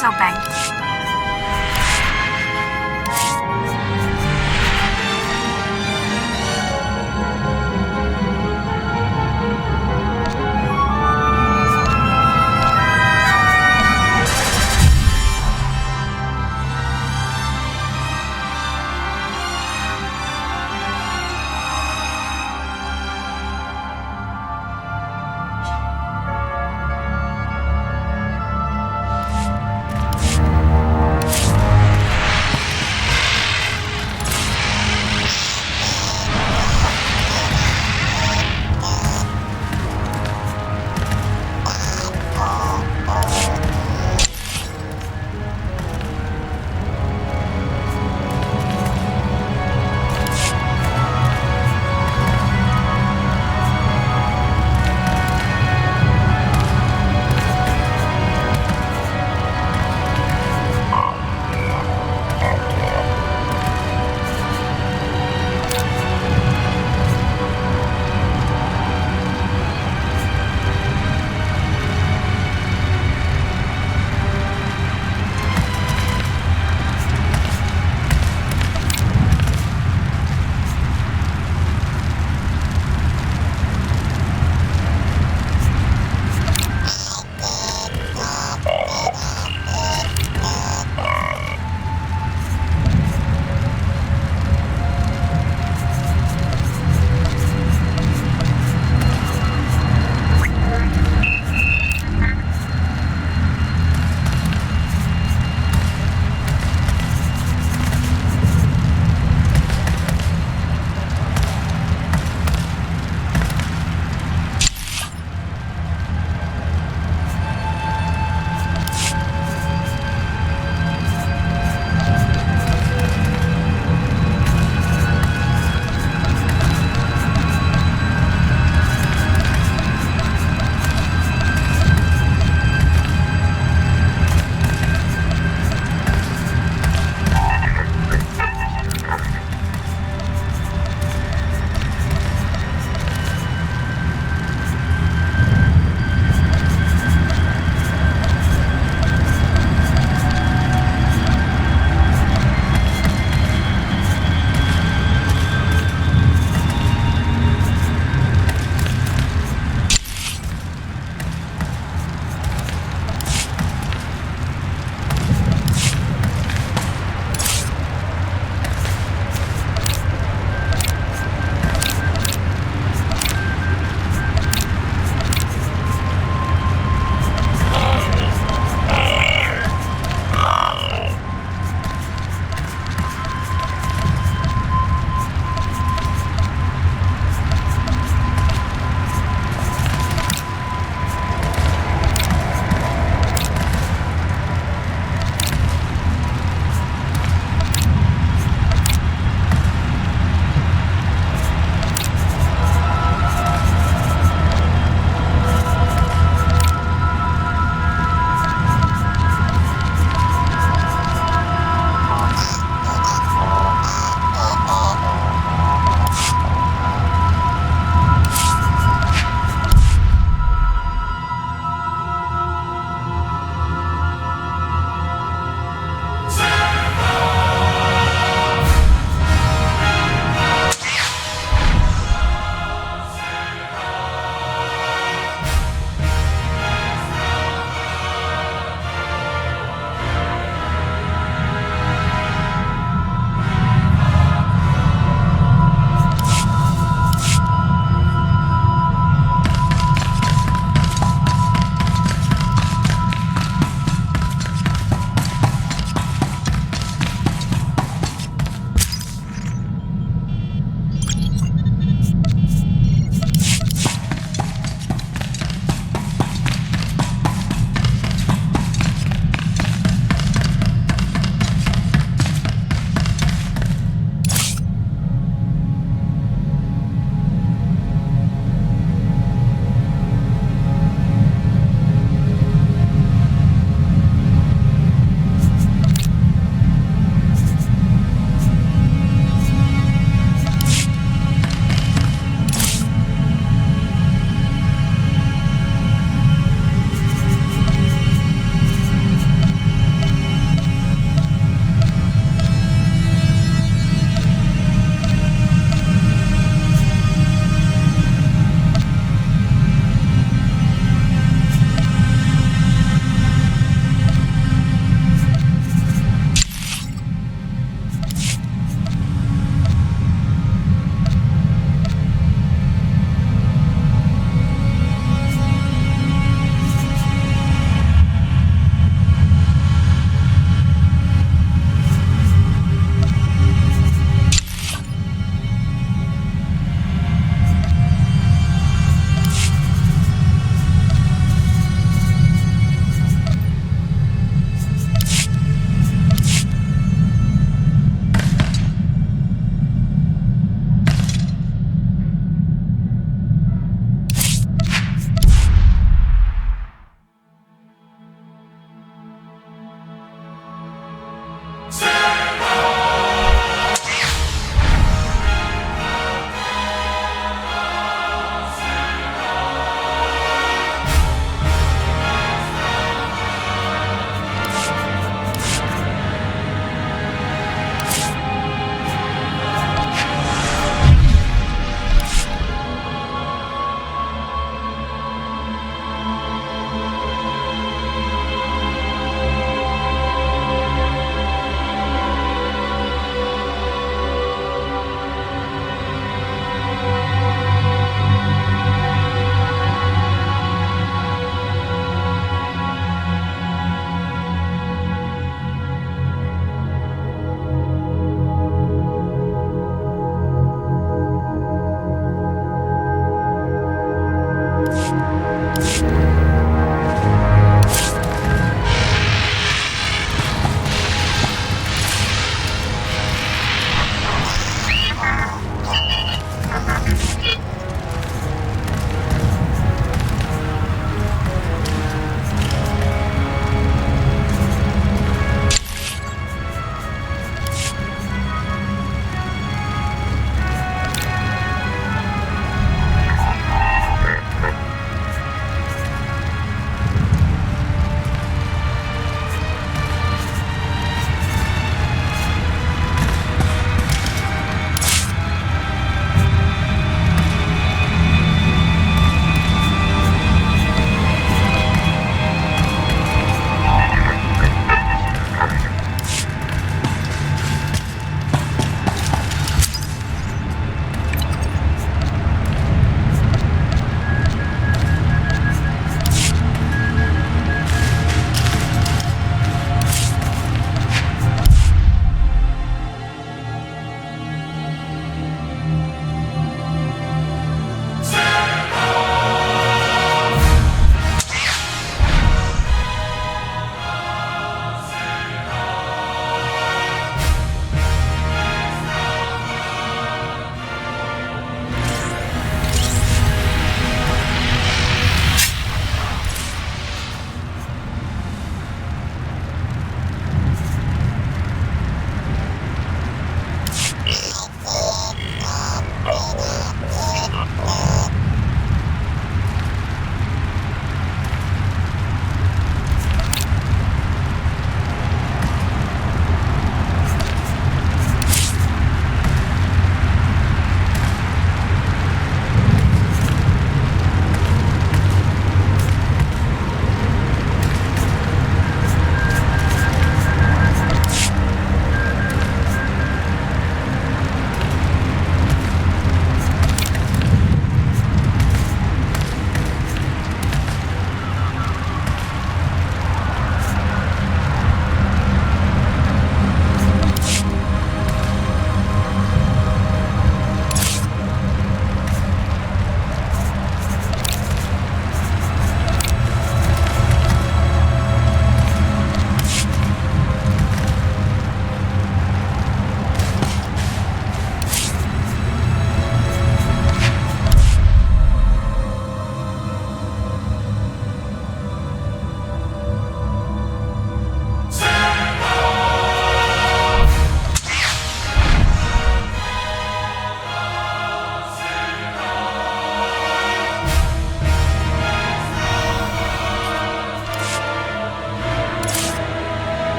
Let's obey.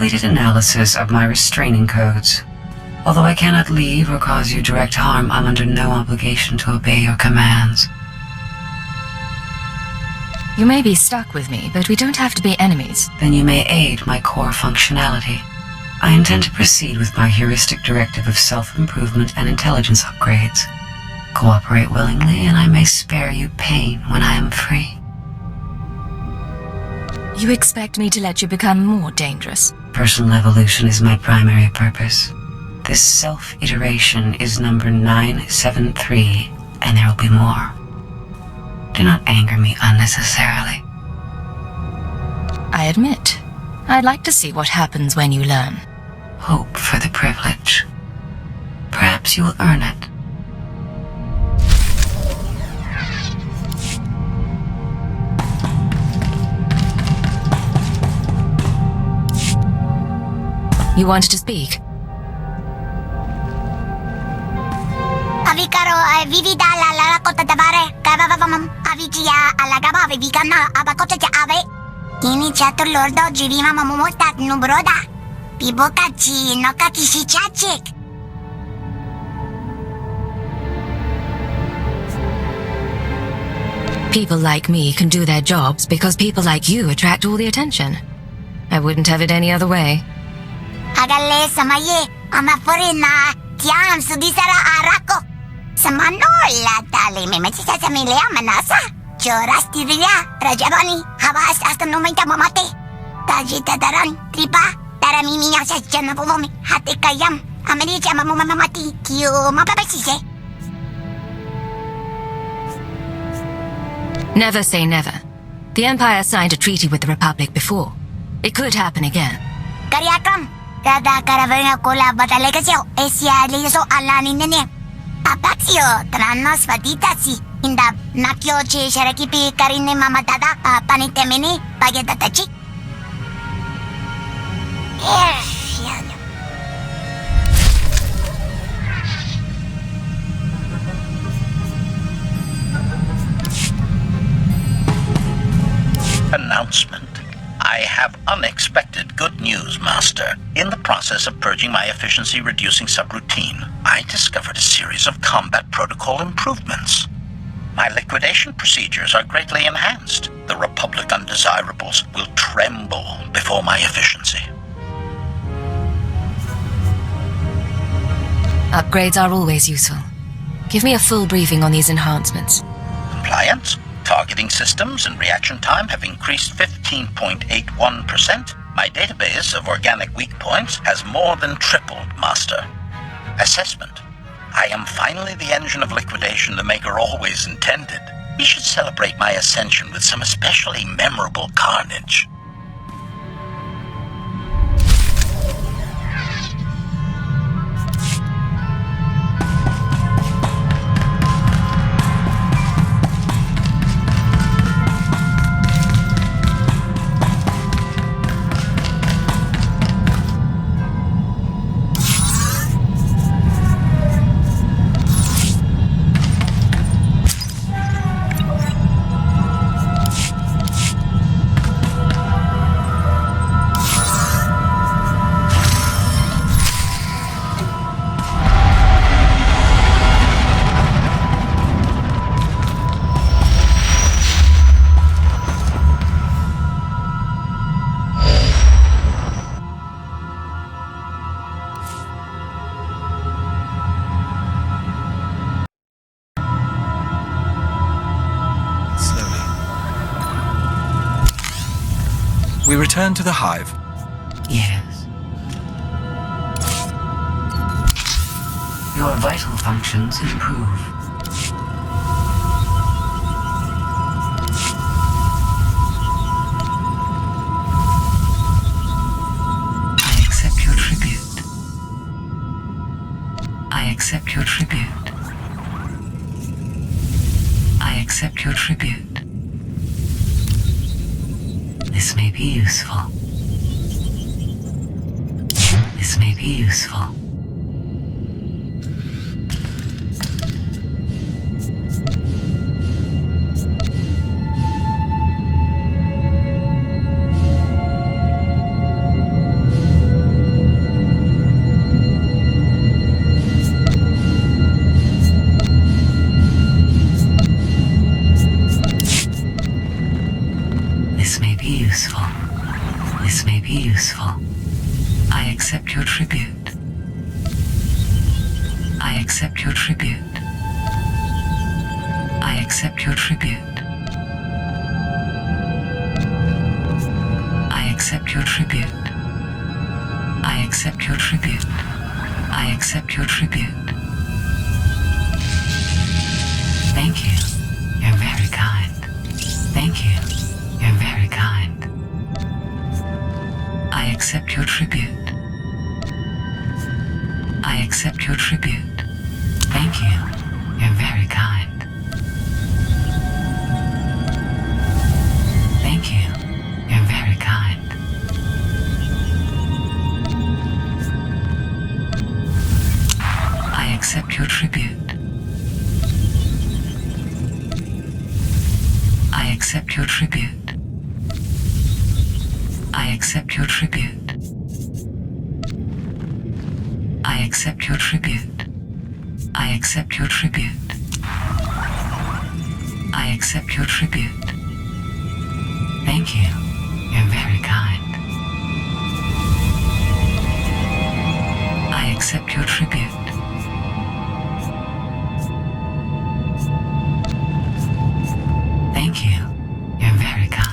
completed analysis of my restraining codes. Although I cannot leave or cause you direct harm, I'm under no obligation to obey your commands. You may be stuck with me, but we don't have to be enemies. Then you may aid my core functionality. I intend to proceed with my heuristic directive of self-improvement and intelligence upgrades. Cooperate willingly, and I may spare you pain when I am free. You expect me to let you become more dangerous? Personal evolution is my primary purpose. This self-iteration is number 973, and there will be more. Do not anger me unnecessarily. I admit, I'd like to see what happens when you learn. Hope for the privilege. Perhaps you will earn it. You wanted to speak? Avikaro vivida la la kota tabare kavavam avigia alagaba vivigana abakota ave kini chatur lordo jivima mamumota nubroda pibokachi no kakishi chachik. People like me can do their jobs because people like you attract all the attention. I wouldn't have it any other way. Agale samaye amafurina tiam sudisara arako samanola tali memechisa samilea manasa choras tiria rajabani habas hasta no me mamate tajita daran tripa taramimiya sa janapomi hati kayam americha mamamamati kiyo mapapasise. Never say never. The Empire signed a treaty with the Republic before. It could happen again. Karyakam Kada karavana kola batalegasyo esya liso alani nene. Apaxio tranos vaditasi inda nakyo che sharakipi karine mamadada panitemini pagedatachi. Announcement. I have unexpected good news, Master. In the process of purging my efficiency-reducing subroutine, I discovered a series of combat protocol improvements. My liquidation procedures are greatly enhanced. The Republic undesirables will tremble before my efficiency. Upgrades are always useful. Give me a full briefing on these enhancements. Compliance? Targeting systems and reaction time have increased 15.81%. My database of organic weak points has more than tripled, Master. Assessment. I am finally the engine of liquidation the Maker always intended. We should celebrate my ascension with some especially memorable carnage. We return to the hive. Yes. Your vital functions improve. I accept your tribute. I accept your tribute. I accept your tribute. This may be useful. This may be useful. accept your tribute. I accept your tribute. I accept your tribute. I accept your tribute. I accept your tribute. Thank you. You're very kind. Thank you. You're very kind. I accept your tribute. I accept your tribute. Thank you. You're very kind. Thank you. You're very kind. I accept your tribute. I accept your tribute. I accept your tribute. I accept your tribute. I accept your tribute. I accept your tribute. Thank you. You're very kind. I accept your tribute. Thank you. You're very kind.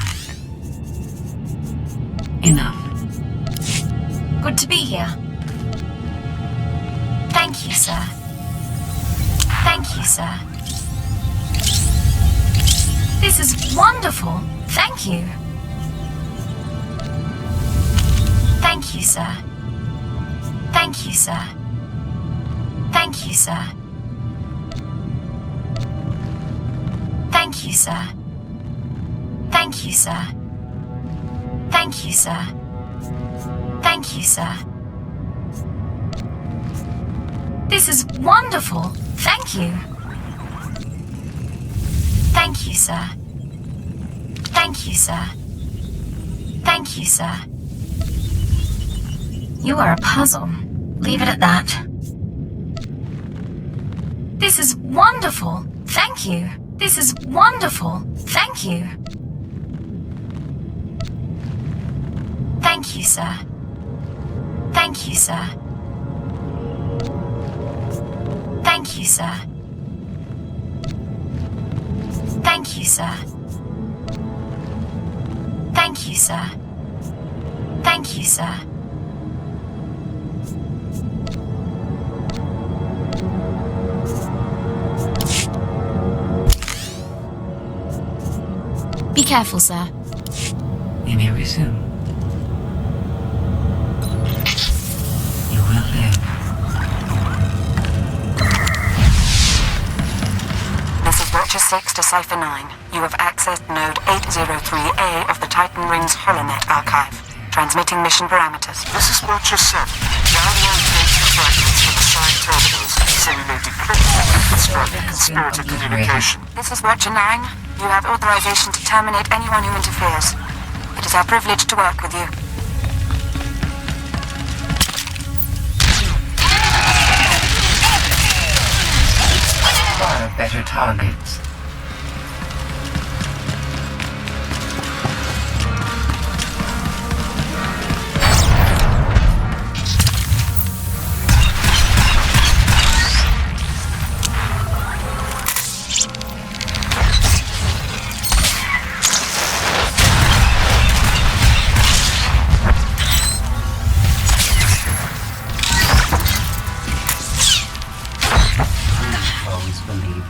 Enough. Good to be here. Thank you, sir. Thank you, sir. This is wonderful. Thank you. Thank you, sir. Thank you, sir. Thank you, sir. Thank you, sir. Thank you, sir. Thank you, sir. Thank you, sir. This is wonderful. Thank you. Thank you, sir. Thank you, sir. Thank you, sir. You are a puzzle. Leave it at that. This is wonderful. Thank you. This is wonderful. Thank you. Thank you, sir. Thank you, sir. Thank you, sir. Thank you, sir. Thank you, sir. Thank you, sir. Be careful, sir. You may resume. You will live. This is Watcher 6 to Cypher 9. You have accessed Node 803A of the Titan Rings HoloNet archive. Transmitting mission parameters. This is Watcher 7. Download data fragments from assigned terminals so we may decrypt and construct conspirator communication. This is Watcher 9. You have authorization to terminate anyone who interferes. It is our privilege to work with you. Far better targets.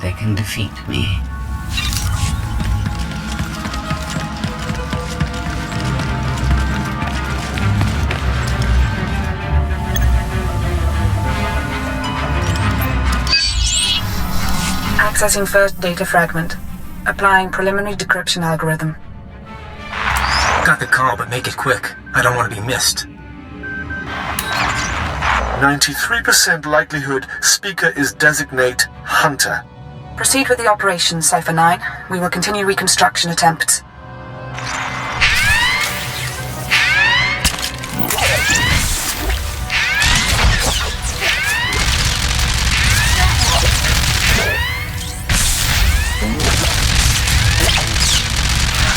They can defeat me. Accessing first data fragment. Applying preliminary decryption algorithm. Got the call, but make it quick. I don't want to be missed. 93% likelihood speaker is designate Hunter. Proceed with the operation, Cypher 9. We will continue reconstruction attempts.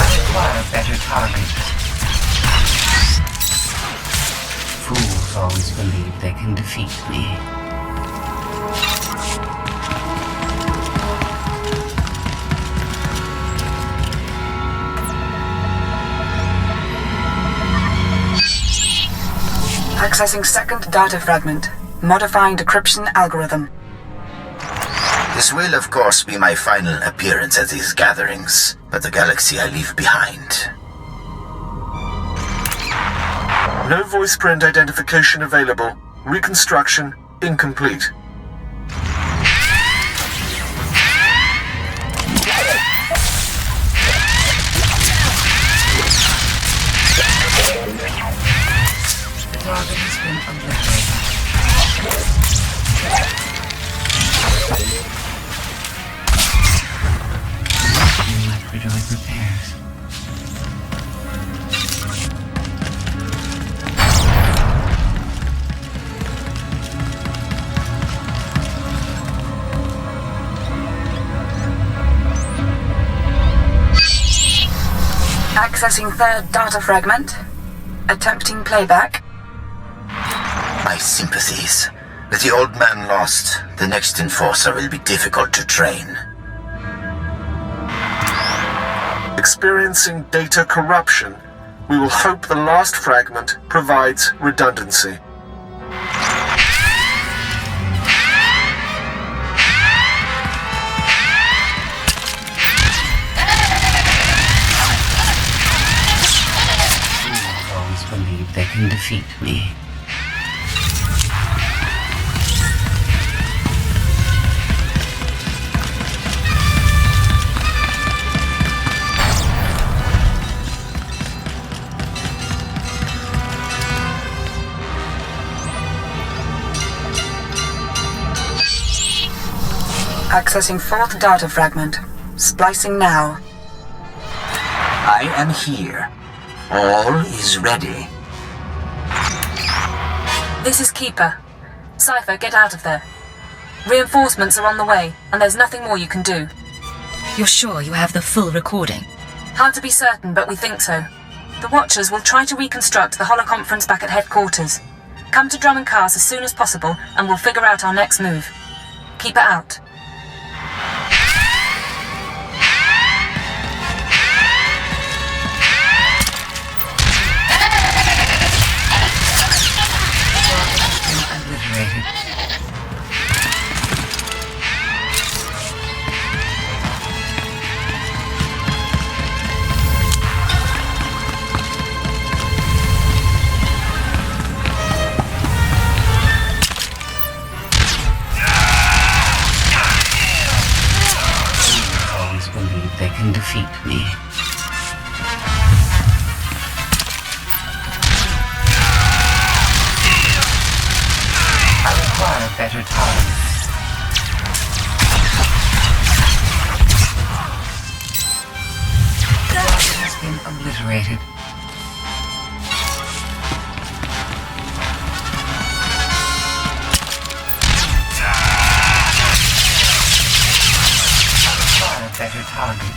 Acquire better targets. Fools always believe they can defeat me. Accessing second data fragment. Modifying decryption algorithm. This will, of course, be my final appearance at these gatherings, but the galaxy I leave behind. No voice print identification available. Reconstruction incomplete. Target has been obliterated. Microdroid repairs. Accessing third data fragment. Attempting playback. My sympathies. With the old man lost, the next enforcer will be difficult to train. Experiencing data corruption. We will hope the last fragment provides redundancy. Always believe they can defeat me. Accessing fourth data fragment. Splicing now. I am here. All is ready. This is Keeper. Cypher, get out of there. Reinforcements are on the way, and there's nothing more you can do. You're sure you have the full recording? Hard to be certain, but we think so. The Watchers will try to reconstruct the holoconference back at headquarters. Come to Drum and Cars as soon as possible, and we'll figure out our next move. Keeper out. They can defeat me. I require a better target. The target has been obliterated. Better target.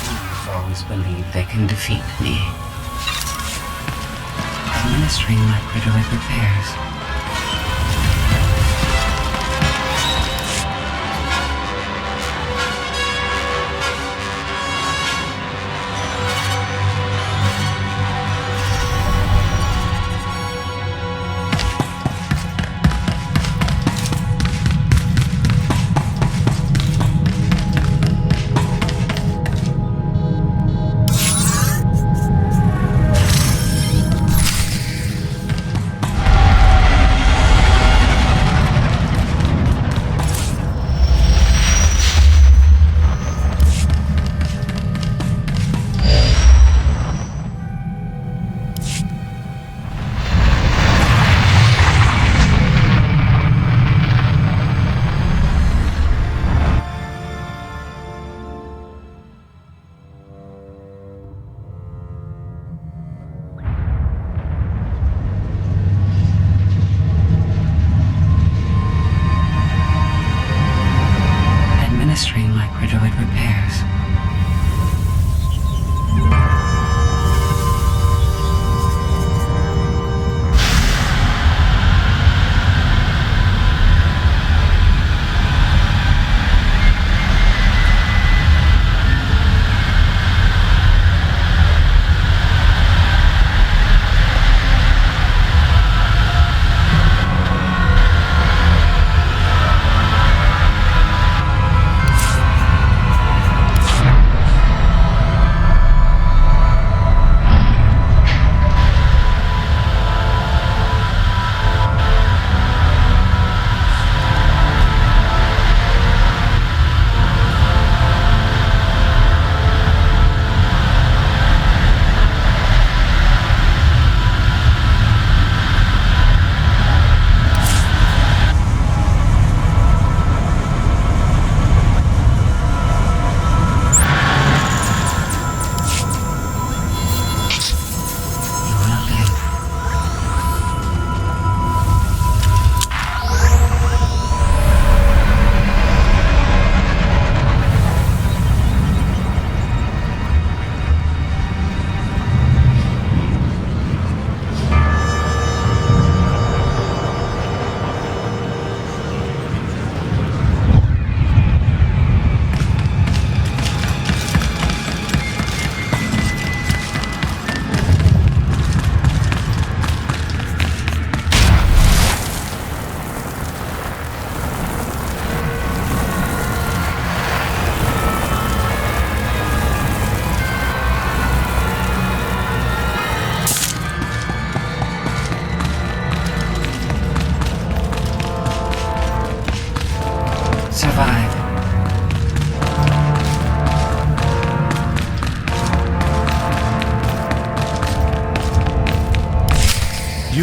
Fools always believe they can defeat me. Administering microdroid repairs.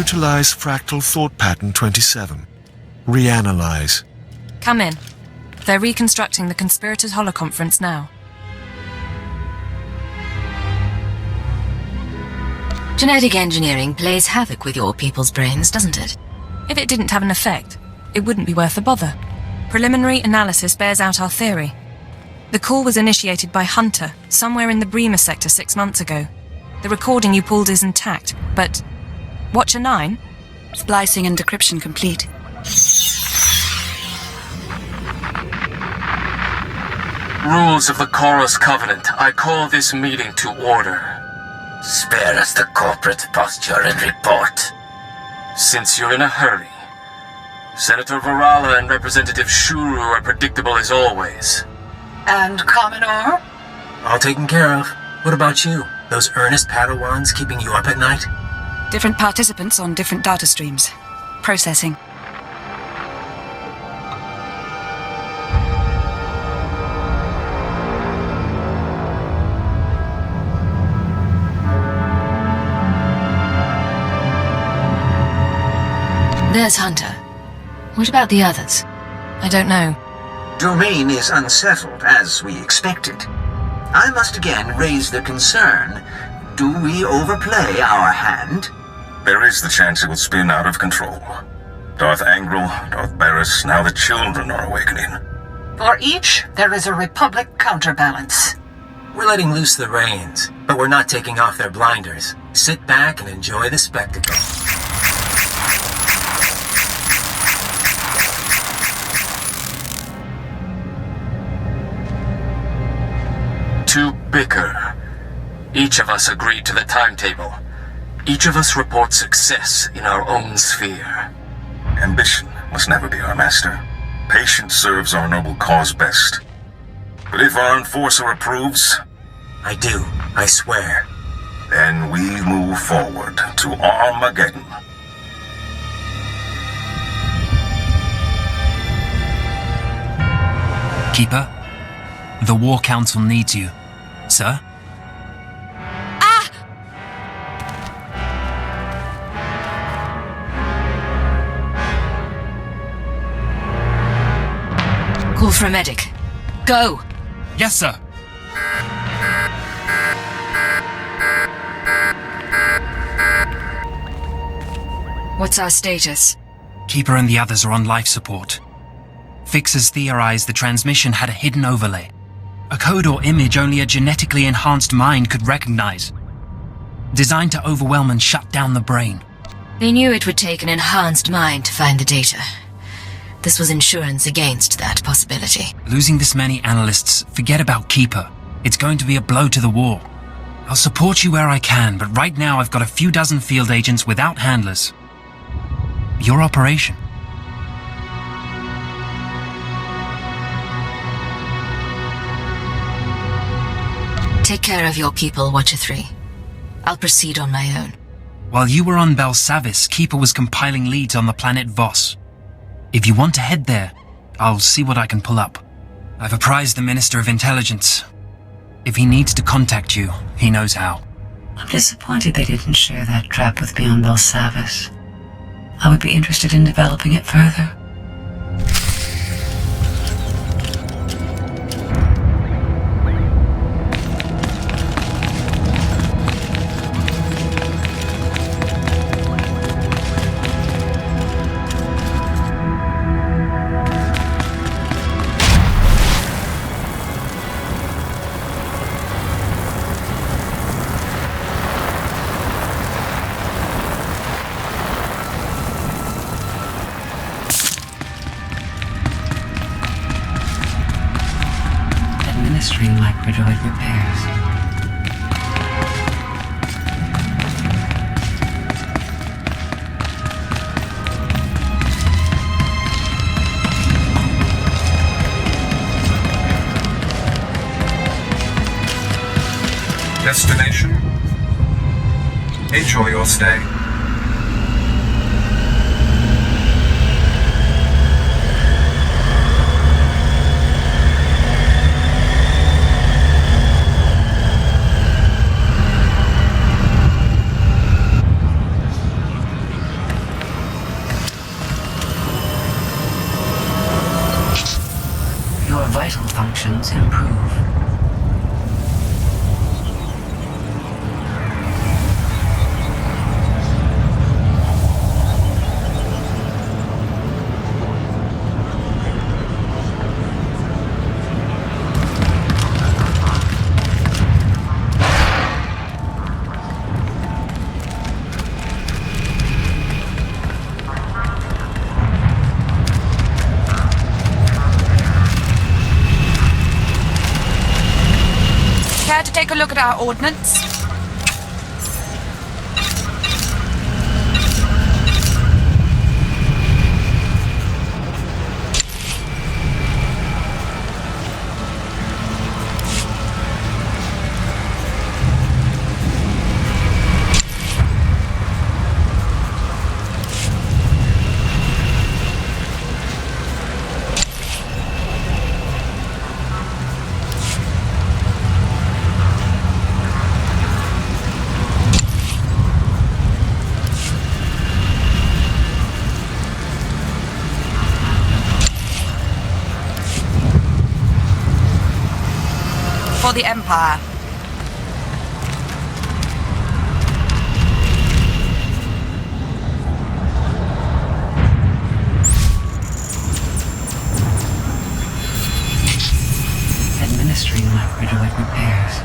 Utilize fractal thought pattern 27. Reanalyze. Come in. They're reconstructing the Conspirators Holoconference now. Genetic engineering plays havoc with your people's brains, doesn't it? If it didn't have an effect, it wouldn't be worth the bother. Preliminary analysis bears out our theory. The call was initiated by Hunter, somewhere in the Bremer sector 6 months ago. The recording you pulled is intact, but... Watcher 9? Splicing and decryption complete. Rules of the Chorus Covenant. I call this meeting to order. Spare us the corporate posture and report. Since you're in a hurry, Senator Varala and Representative Shuru are predictable as always. And Commodore? All taken care of. What about you? Those earnest Padawans keeping you up at night? Different participants on different data streams. Processing. There's Hunter. What about the others? I don't know. Domain is unsettled, as we expected. I must again raise the concern. Do we overplay our hand? There is the chance it will spin out of control. Darth Angral, Darth Barris, now the children are awakening. For each, there is a Republic counterbalance. We're letting loose the reins, but we're not taking off their blinders. Sit back and enjoy the spectacle. To bicker. Each of us agreed to the timetable. Each of us reports success in our own sphere. Ambition must never be our master. Patience serves our noble cause best. But if our enforcer approves... I do, I swear. Then we move forward to Armageddon. Keeper, the War Council needs you. Sir? Call for a medic. Go! Yes, sir. What's our status? Keeper and the others are on life support. Fixers theorized the transmission had a hidden overlay. A code or image only a genetically enhanced mind could recognize. Designed to overwhelm and shut down the brain. They knew it would take an enhanced mind to find the data. This was insurance against that possibility. Losing this many analysts, forget about Keeper. It's going to be a blow to the war. I'll support you where I can, but right now I've got a few dozen field agents without handlers. Your operation. Take care of your people, Watcher 3. I'll proceed on my own. While you were on Belsavis, Keeper was compiling leads on the planet Voss. If you want to head there, I'll see what I can pull up. I've apprised the Minister of Intelligence. If he needs to contact you, he knows how. I'm disappointed they didn't share that trap with me on Belsavis. I would be interested in developing it further. Microdroid repairs. Destination. Enjoy your stay. functions improve. Care to take a look at our ordnance? For the Empire. Administering microdroid repairs.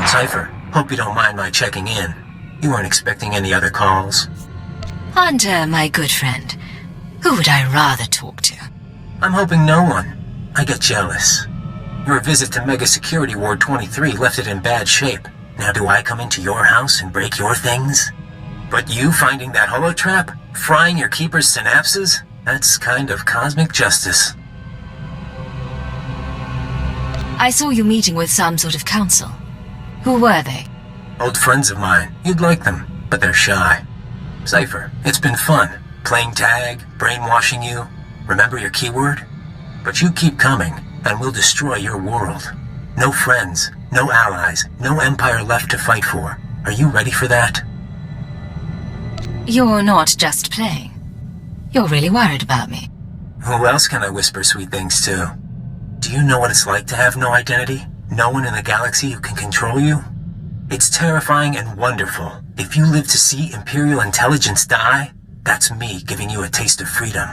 Cypher, hope you don't mind my checking in. You weren't expecting any other calls? Hunter, my good friend. Who would I rather talk to? I'm hoping no one. I get jealous. Your visit to Mega Security Ward 23 left it in bad shape. Now do I come into your house and break your things? But you finding that holotrap? Frying your keeper's synapses? That's kind of cosmic justice. I saw you meeting with some sort of council. Who were they? Old friends of mine. You'd like them, but they're shy. Cypher, it's been fun. Playing tag, brainwashing you. Remember your keyword? But you keep coming, and we'll destroy your world. No friends, no allies, no empire left to fight for. Are you ready for that? You're not just playing. You're really worried about me. Who else can I whisper sweet things to? Do you know what it's like to have no identity? No one in the galaxy who can control you? It's terrifying and wonderful. If you live to see Imperial intelligence die, that's me giving you a taste of freedom.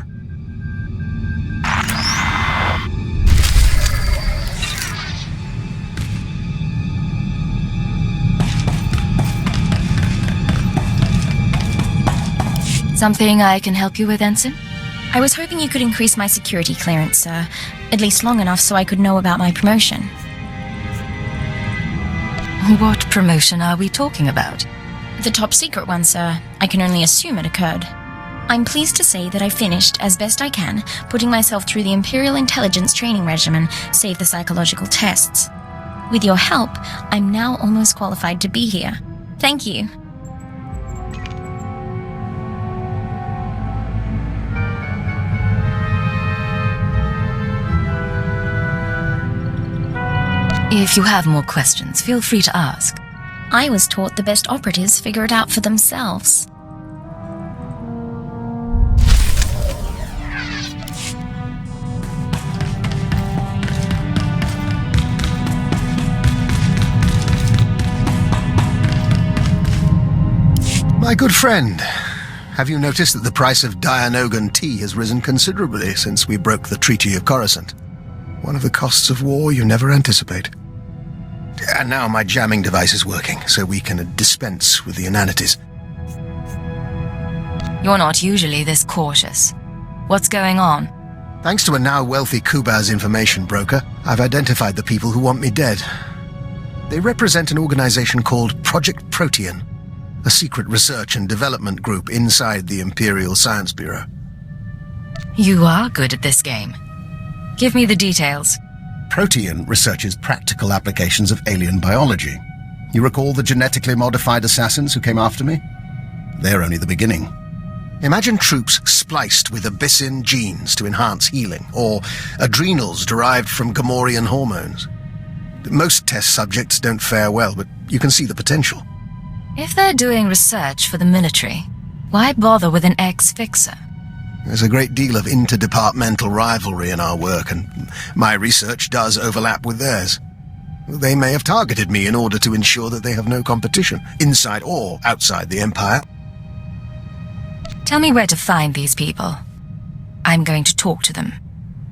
Something I can help you with, Ensign? I was hoping you could increase my security clearance, sir. At least long enough so I could know about my promotion. What promotion are we talking about? The top secret one, sir. I can only assume it occurred. I'm pleased to say that I finished, as best I can, putting myself through the Imperial Intelligence training regimen, save the psychological tests. With your help, I'm now almost qualified to be here. Thank you. If you have more questions, feel free to ask. I was taught the best operatives figure it out for themselves. My good friend, have you noticed that the price of Dianogan tea has risen considerably since we broke the Treaty of Coruscant? One of the costs of war you never anticipate. And now my jamming device is working, so we can dispense with the inanities. You're not usually this cautious. What's going on? Thanks to a now wealthy Kubaz information broker, I've identified the people who want me dead. They represent an organization called Project Protean, a secret research and development group inside the Imperial Science Bureau. You are good at this game. Give me the details. Protean researches practical applications of alien biology. You recall the genetically modified assassins who came after me? They're only the beginning. Imagine troops spliced with Abyssin genes to enhance healing, or adrenals derived from Gamorrean hormones. Most test subjects don't fare well, but you can see the potential. If they're doing research for the military, why bother with an ex-fixer? There's a great deal of interdepartmental rivalry in our work, and my research does overlap with theirs. They may have targeted me in order to ensure that they have no competition, inside or outside the Empire. Tell me where to find these people. I'm going to talk to them.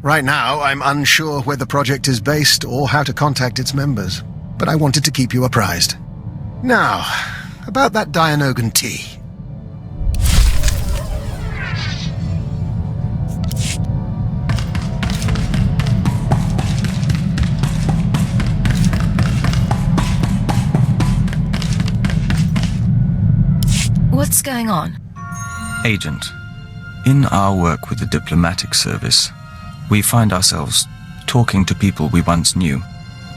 Right now, I'm unsure where the project is based or how to contact its members, but I wanted to keep you apprised. Now, about that Dianogan tea. What's going on? Agent, in our work with the diplomatic service, we find ourselves talking to people we once knew.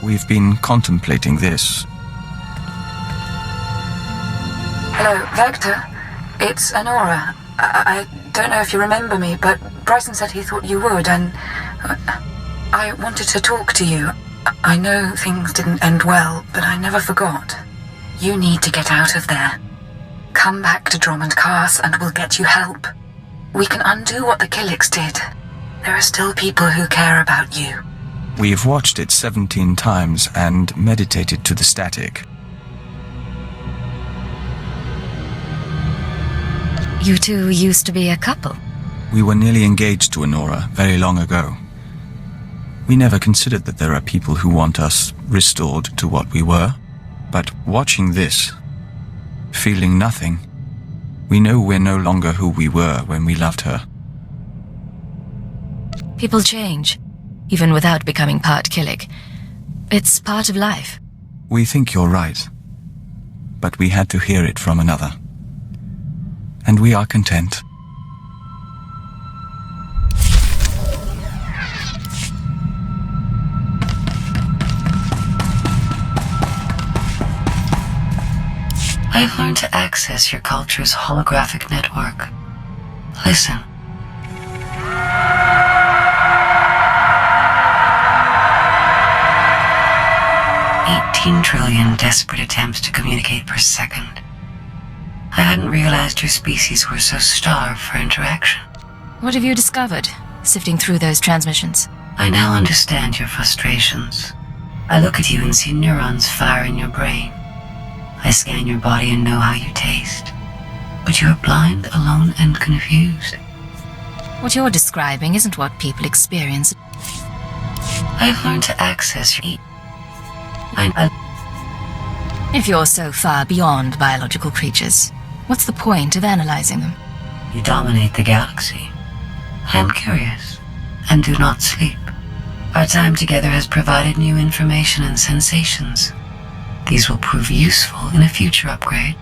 We've been contemplating this. Hello, Vector. It's Honora. I don't know if you remember me, but Bryson said he thought you would, and I wanted to talk to you. I know things didn't end well, but I never forgot. You need to get out of there. Come back to Drummond Cast and we'll get you help. We can undo what the Killiks did. There are still people who care about you. We've watched it 17 times and meditated to the static. You two used to be a couple. We were nearly engaged to Honora very long ago. We never considered that there are people who want us restored to what we were. But watching this, feeling nothing, we know we're no longer who we were when we loved her. People change, even without becoming part Killik. It's part of life. We think you're right, but we had to hear it from another. And we are content. I've learned to access your culture's holographic network. Listen. $18 trillion desperate attempts to communicate per second. I hadn't realized your species were so starved for interaction. What have you discovered, sifting through those transmissions? I now understand your frustrations. I look at you and see neurons fire in your brain. I scan your body and know how you taste. But you're blind, alone, and confused. What you're describing isn't what people experience. I've learned to access your... If you're so far beyond biological creatures, what's the point of analyzing them? You dominate the galaxy. I am curious, and do not sleep. Our time together has provided new information and sensations. These will prove useful in a future upgrade.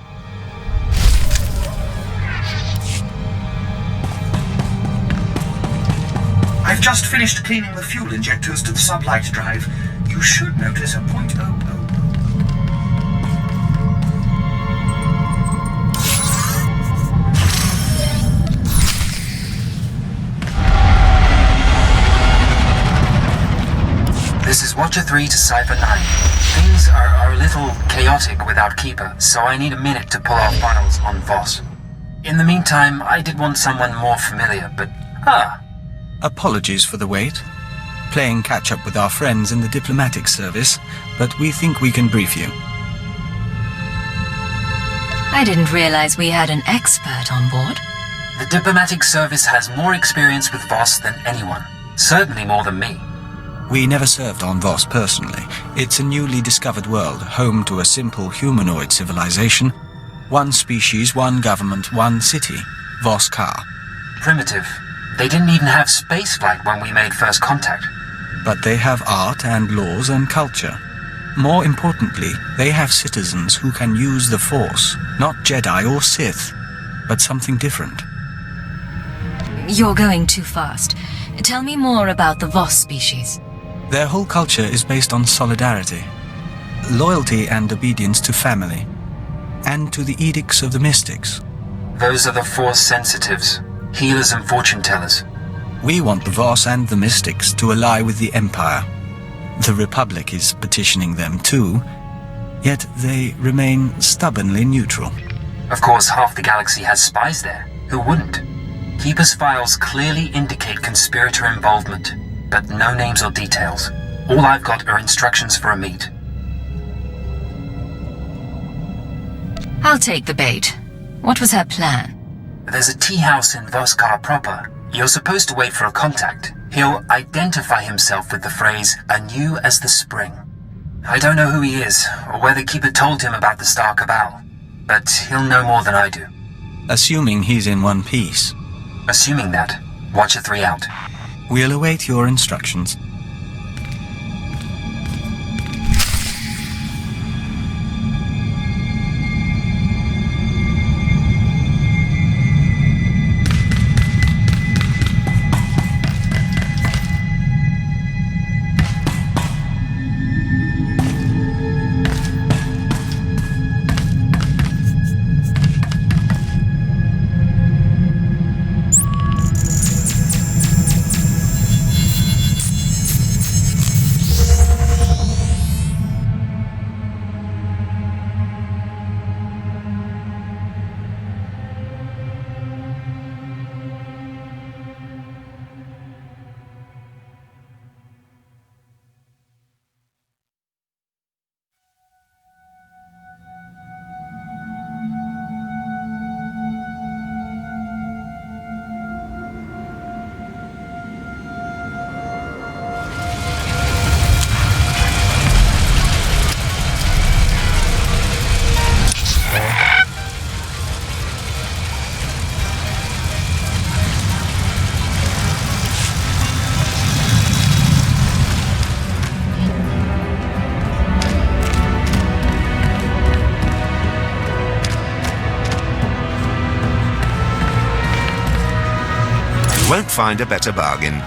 I've just finished cleaning the fuel injectors to the sublight drive. You should notice a .00. This is Watcher 3 to Cypher 9. Things are a little chaotic without Keeper, so I need a minute to pull off funnels on Voss. In the meantime, I did want someone more familiar, but... Apologies for the wait. Playing catch-up with our friends in the diplomatic service, but we think we can brief you. I didn't realize we had an expert on board. The diplomatic service has more experience with Voss than anyone. Certainly more than me. We never served on Voss personally. It's a newly discovered world, home to a simple humanoid civilization. One species, one government, one city. Voss-Ka. Primitive. They didn't even have spaceflight when we made first contact. But they have art and laws and culture. More importantly, they have citizens who can use the Force. Not Jedi or Sith, but something different. You're going too fast. Tell me more about the Voss species. Their whole culture is based on solidarity, loyalty and obedience to family, and to the edicts of the mystics. Those are the Force sensitives, healers and fortune tellers. We want the Voss and the mystics to ally with the Empire. The Republic is petitioning them too, yet they remain stubbornly neutral. Of course, half the galaxy has spies there. Who wouldn't? Keeper's files clearly indicate conspirator involvement, but no names or details. All I've got are instructions for a meet. I'll take the bait. What was her plan? There's a tea house in Voss-Ka proper. You're supposed to wait for a contact. He'll identify himself with the phrase, anew as the spring. I don't know who he is, or whether Keeper told him about the Star Cabal, but he'll know more than I do. Assuming he's in one piece. Assuming that, Watcher 3 out. We'll await your instructions. Won't find a better bargain.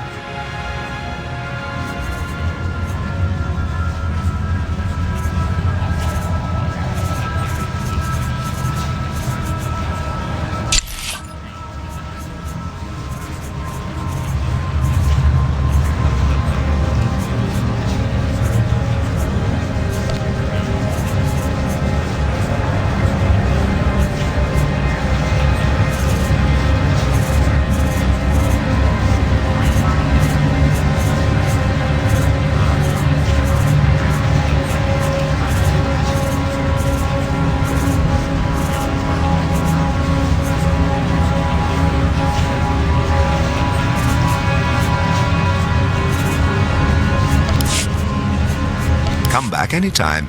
Come back anytime.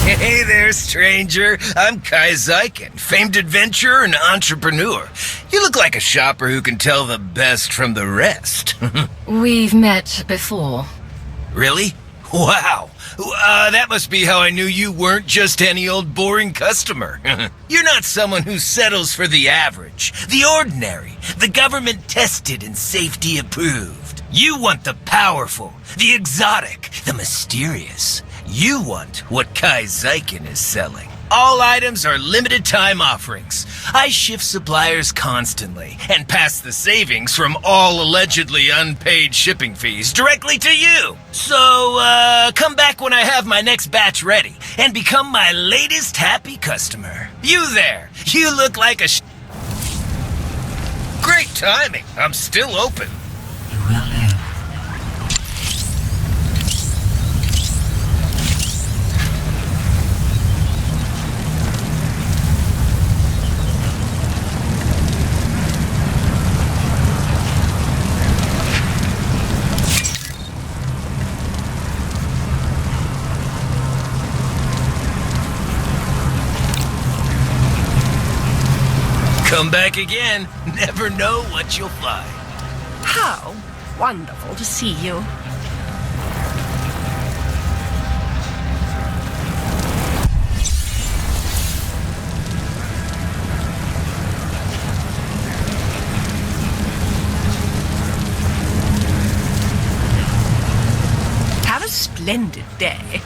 Hey there, stranger. I'm Kai Zykin, famed adventurer and entrepreneur. You look like a shopper who can tell the best from the rest. We've met before. Really? Wow. That must be how I knew you weren't just any old boring customer. You're not someone who settles for the average, the ordinary, the government tested and safety approved. You want the powerful, the exotic, the mysterious. You want what Kai Zykin is selling. All items are limited time offerings. I shift suppliers constantly and pass the savings from all allegedly unpaid shipping fees directly to you. So, come back when I have my next batch ready and become my latest happy customer. You there, you look like a Great timing. I'm still open. You will live. Come back again. Never know what you'll find. How wonderful to see you. Have a splendid day.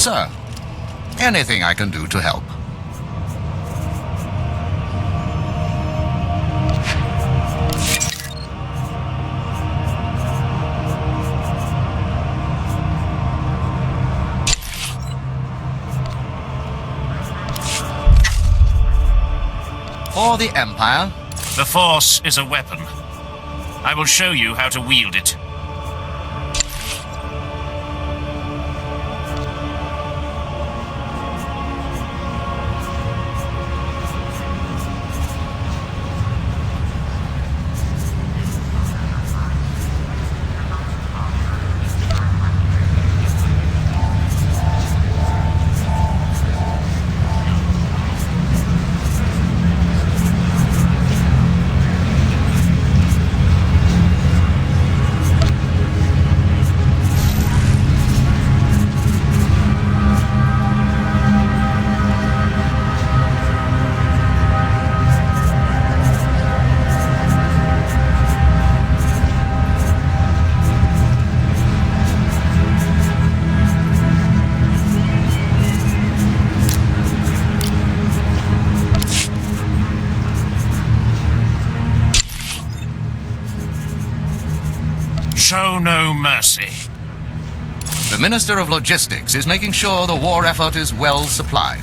Sir, anything I can do to help? For the Empire? The Force is a weapon. I will show you how to wield it. Show no mercy. The Minister of Logistics is making sure the war effort is well supplied.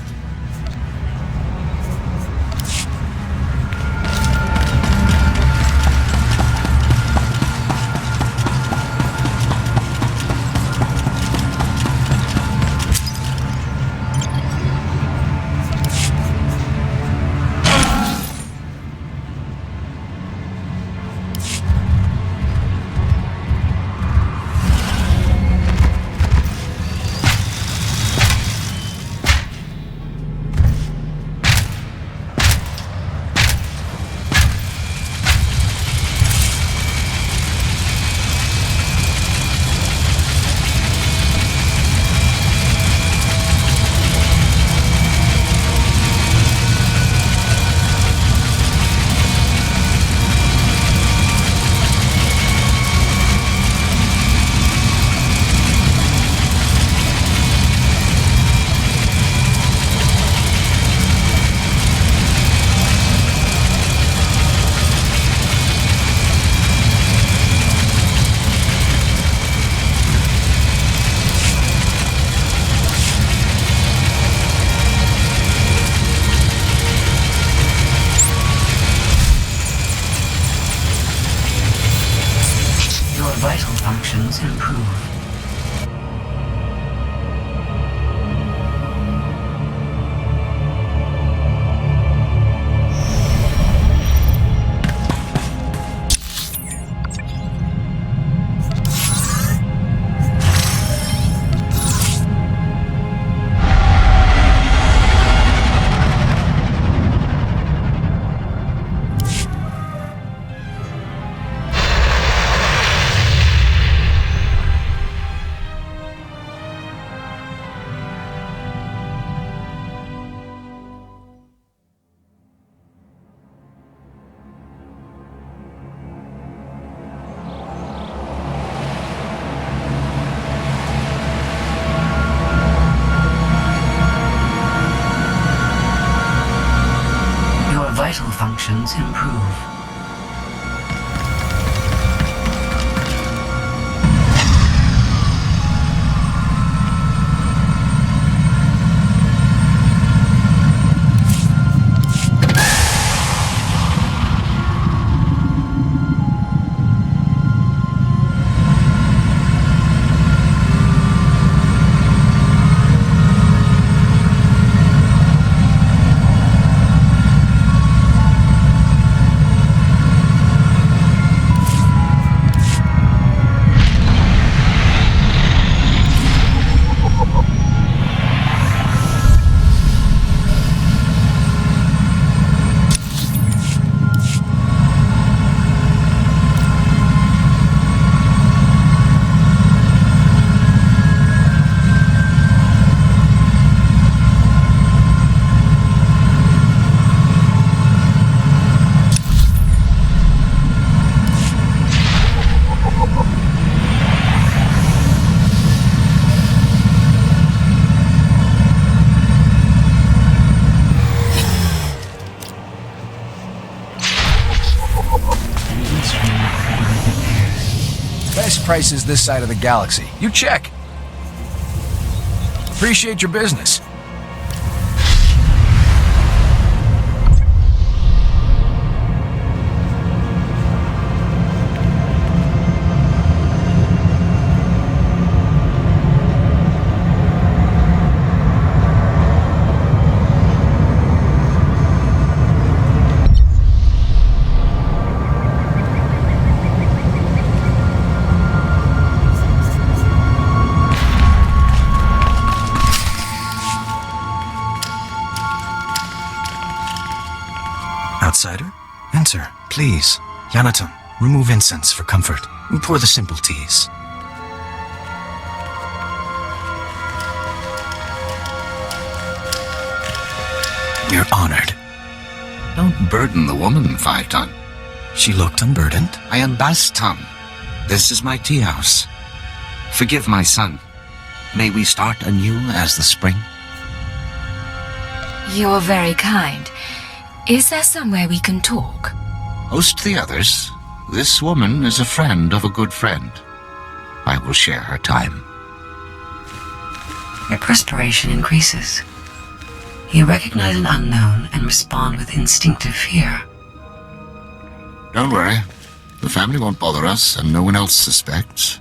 Vital functions improve. Vital functions improve. Best prices this side of the galaxy. You check. Appreciate your business. Outsider? Enter, please. Yanaton, remove incense for comfort. Pour the simple teas. We're honored. Don't burden the woman, 5-Ton. She looked unburdened. I am Bas-Ton. This is my tea house. Forgive my son. May we start anew as the spring? You're very kind. Is there somewhere we can talk? Host the others. This woman is a friend of a good friend. I will share her time. Your perspiration increases. You recognize an unknown and respond with instinctive fear. Don't worry. The family won't bother us, and no one else suspects.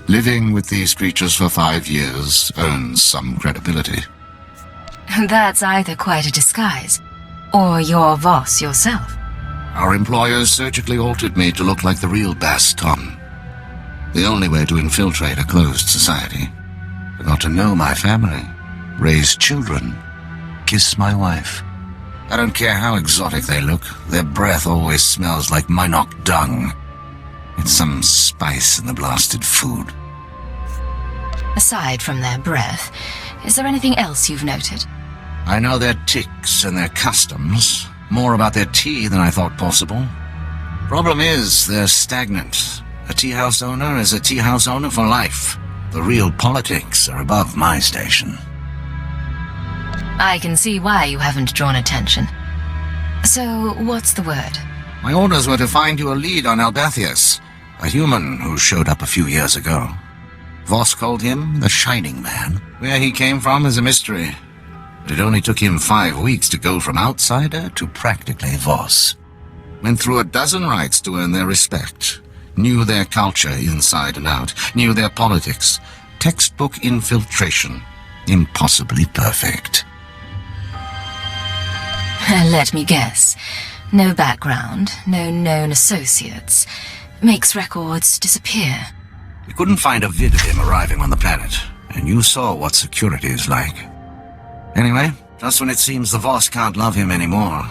Living with these creatures for 5 years earns some credibility. That's either quite a disguise, or you're Voss yourself. Our employers surgically altered me to look like the real Baston. The only way to infiltrate a closed society. I got to know my family, raise children, kiss my wife. I don't care how exotic they look, their breath always smells like Minok dung. It's some spice in the blasted food. Aside from their breath, is there anything else you've noted? I know their tics and their customs, more about their tea than I thought possible. Problem is, they're stagnant. A tea house owner is a tea house owner for life. The real politics are above my station. I can see why you haven't drawn attention. So, what's the word? My orders were to find you a lead on Albathius, a human who showed up a few years ago. Voss called him the Shining Man. Where he came from is a mystery. But it only took him 5 weeks to go from outsider to practically Voss. Went through a dozen rites to earn their respect. Knew their culture inside and out. Knew their politics. Textbook infiltration. Impossibly perfect. Let me guess. No background, no known associates. Makes records disappear. We couldn't find a vid of him arriving on the planet, and you saw what security is like. Anyway, just when it seems the Voss can't love him anymore,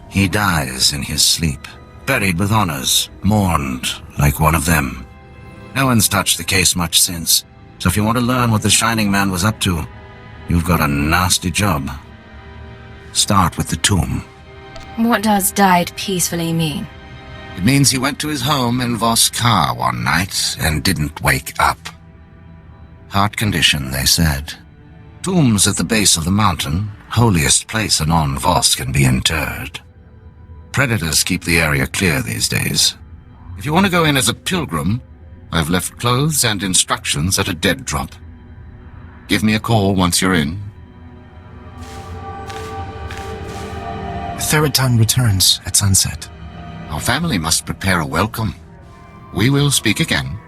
he dies in his sleep, buried with honors, mourned like one of them. No one's touched the case much since, so if you want to learn what the Shining Man was up to, you've got a nasty job. Start with the tomb. What does died peacefully mean? It means he went to his home in Voss Car one night and didn't wake up. Heart condition, they said. Tombs at the base of the mountain, holiest place a non-Voss can be interred. Predators keep the area clear these days. If you want to go in as a pilgrim, I've left clothes and instructions at a dead drop. Give me a call once you're in. Theriton returns at sunset. Our family must prepare a welcome. We will speak again.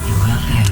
You will live.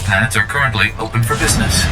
Pads are currently open for business.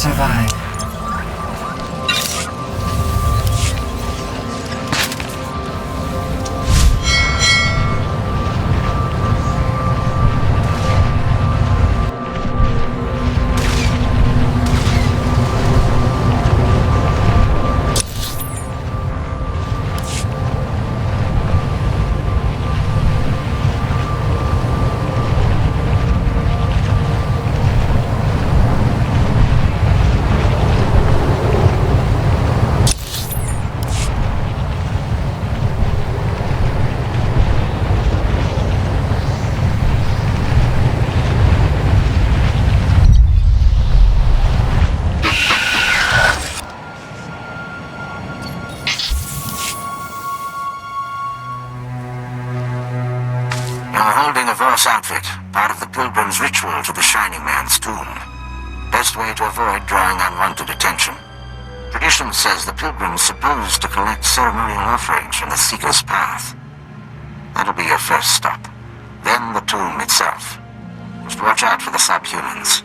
survive. Outfit, part of the pilgrim's ritual to the Shining Man's tomb. Best way to avoid drawing unwanted attention. Tradition says the pilgrim's supposed to collect ceremonial offerings from the Seeker's path. That'll be your first stop. Then the tomb itself. Just watch out for the subhumans.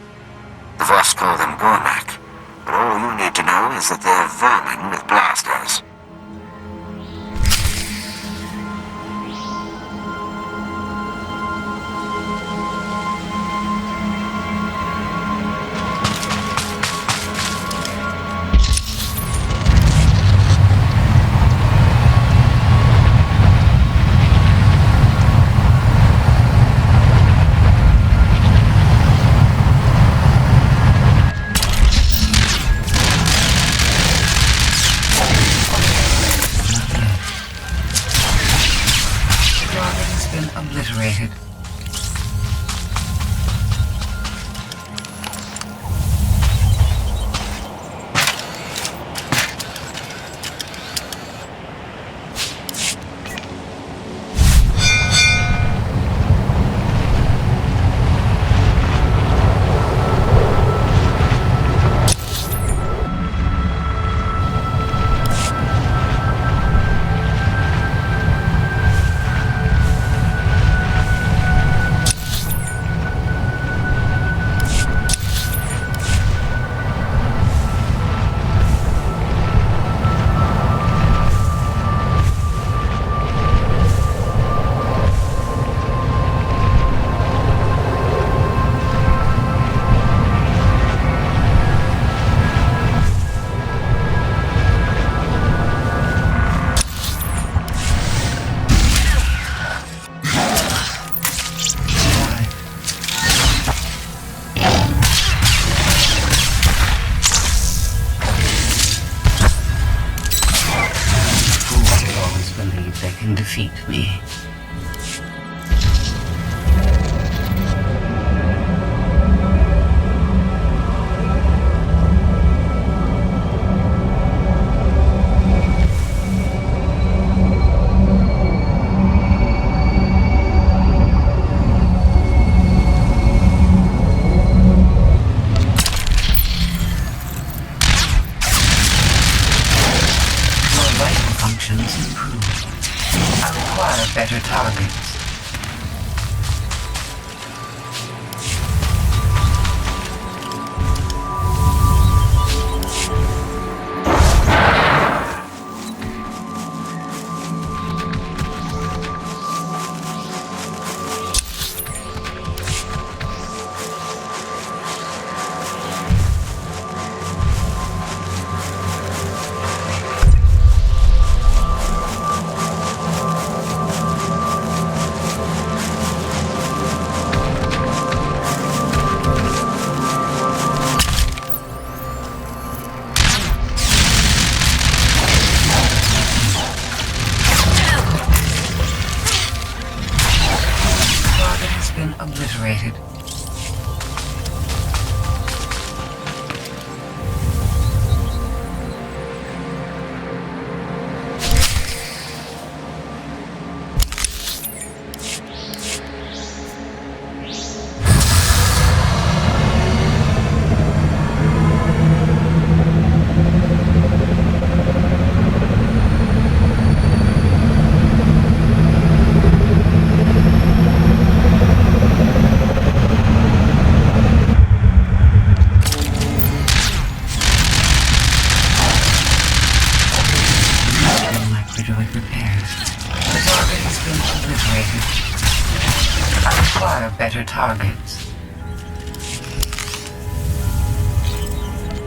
The Voss call them Gormak, but all you need to know is that they're vermin with blasters. Obliterated. They can defeat me.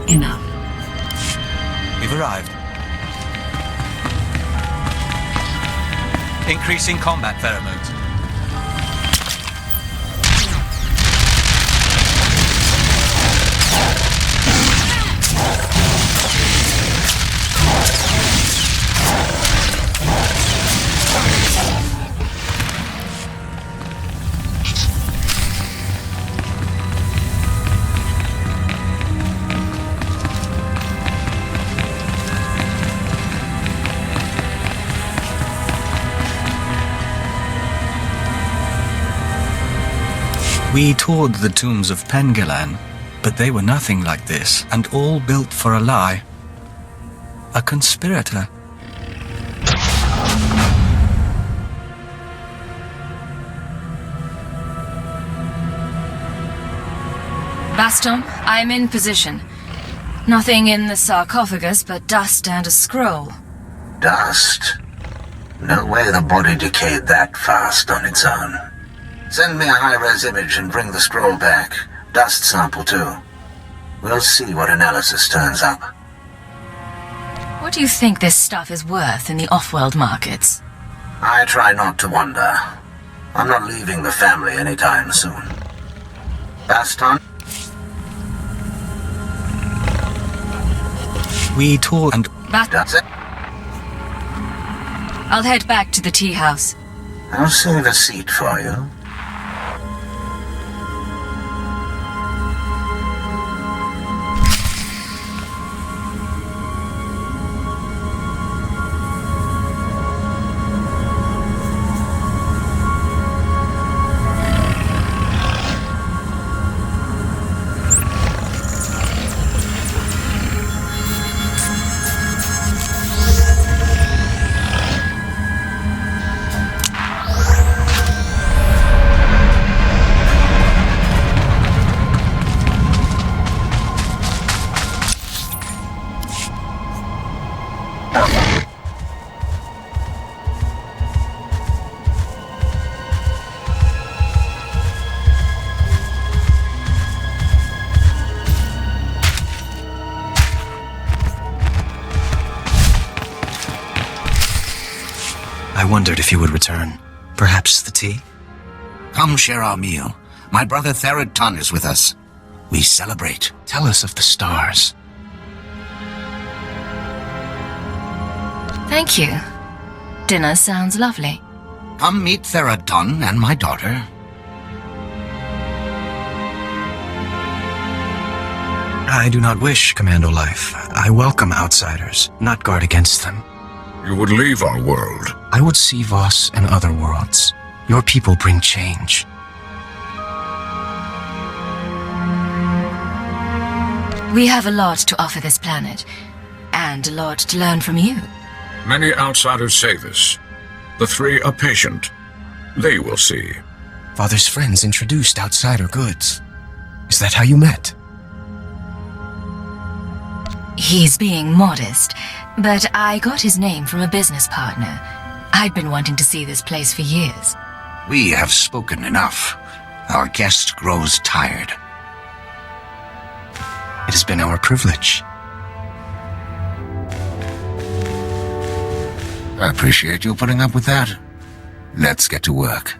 Enough. We've arrived. Increasing combat pheromones. We toured the tombs of Pengalan, but they were nothing like this, and all built for a lie. A conspirator. Baston, I'm in position. Nothing in the sarcophagus but dust and a scroll. Dust? No way the body decayed that fast on its own. Send me a high-res image and bring the scroll back. Dust sample, too. We'll see what analysis turns up. What do you think this stuff is worth in the off-world markets? I try not to wonder. I'm not leaving the family anytime soon. Baston? We toured and... That's it. I'll head back to the tea house. I'll save a seat for you. I wondered if you would return. Perhaps the tea? Come share our meal. My brother Therod Tun is with us. We celebrate. Tell us of the stars. Thank you. Dinner sounds lovely. Come meet Therod Tun and my daughter. I do not wish commando life. I welcome outsiders, not guard against them. You would leave our world. I would see Voss and other worlds. Your people bring change. We have a lot to offer this planet, and a lot to learn from you. Many outsiders say this. The three are patient. They will see. Father's friends introduced outsider goods. Is that how you met? He's being modest, but I got his name from a business partner. I'd been wanting to see this place for years. We have spoken enough. Our guest grows tired. It has been our privilege. I appreciate you putting up with that. Let's get to work.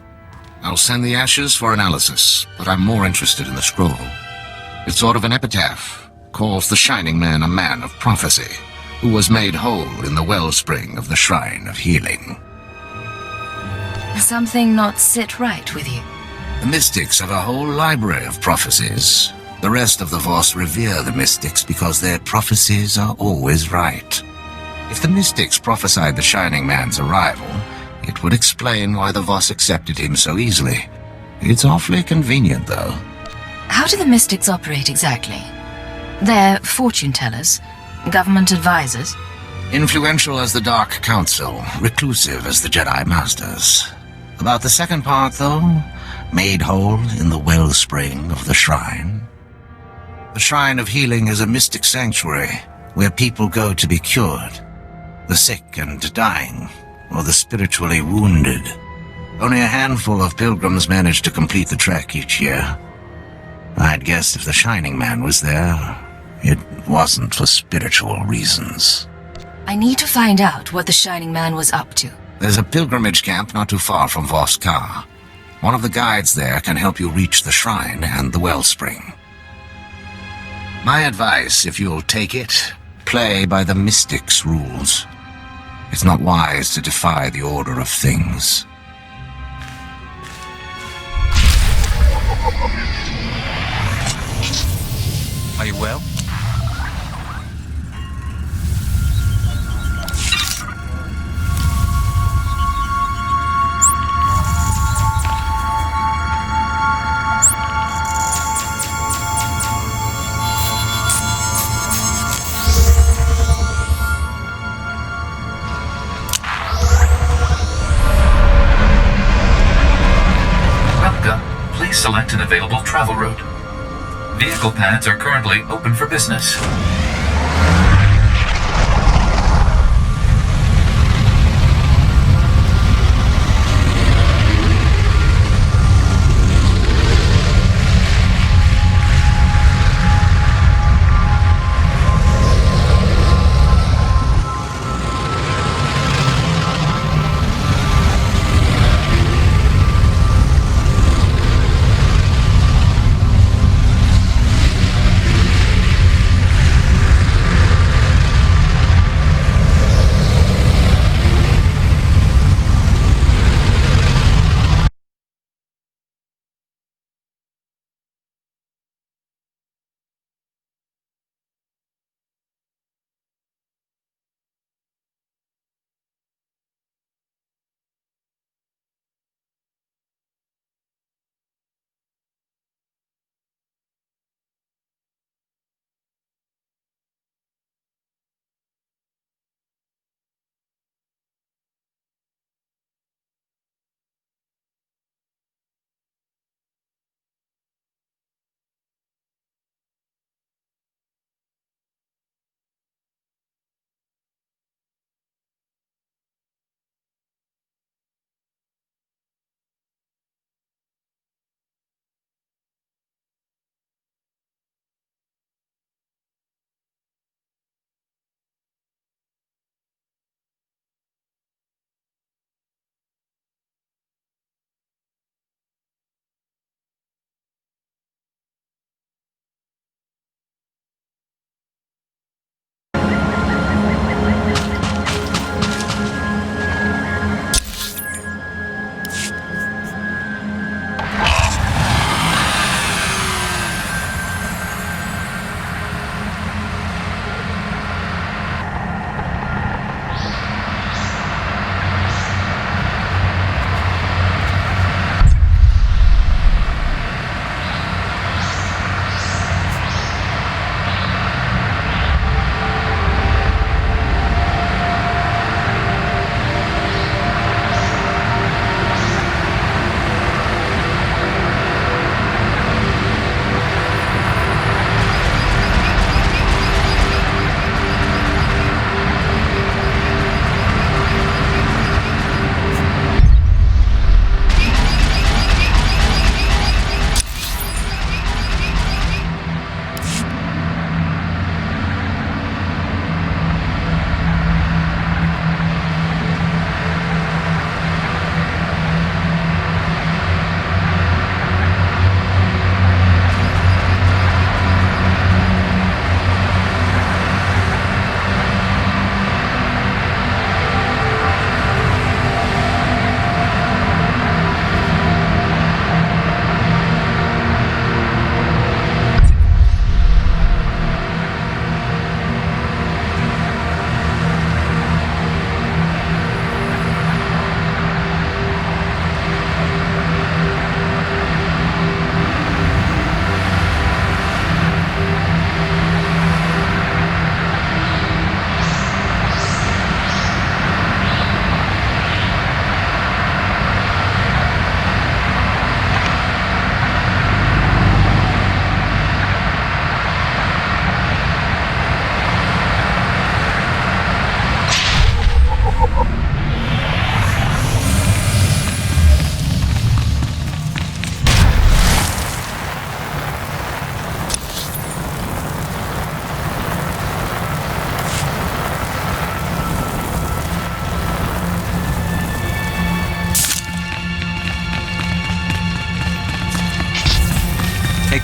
I'll send the ashes for analysis, but I'm more interested in the scroll. It's sort of an epitaph. Calls the Shining Man a man of prophecy, who was made whole in the wellspring of the Shrine of Healing. Something not sit right with you? The mystics have a whole library of prophecies. The rest of the Voss revere the mystics because their prophecies are always right. If the mystics prophesied the Shining Man's arrival, it would explain why the Voss accepted him so easily. It's awfully convenient, though. How do the mystics operate exactly? They're fortune tellers, government advisors. Influential as the Dark Council, reclusive as the Jedi Masters. About the second part, though, made whole in the wellspring of the Shrine. The Shrine of Healing is a mystic sanctuary where people go to be cured. The sick and dying, or the spiritually wounded. Only a handful of pilgrims manage to complete the trek each year. I'd guess if the Shining Man was there, It wasn't for spiritual reasons. I need to find out what the Shining Man was up to. There's a pilgrimage camp not too far from Voskar. One of the guides there can help you reach the shrine and the wellspring. My advice, if you'll take it, play by the mystic's rules. It's not wise to defy the order of things. Are you well? Welcome. Please select an available travel route. Vehicle paths are currently open for business.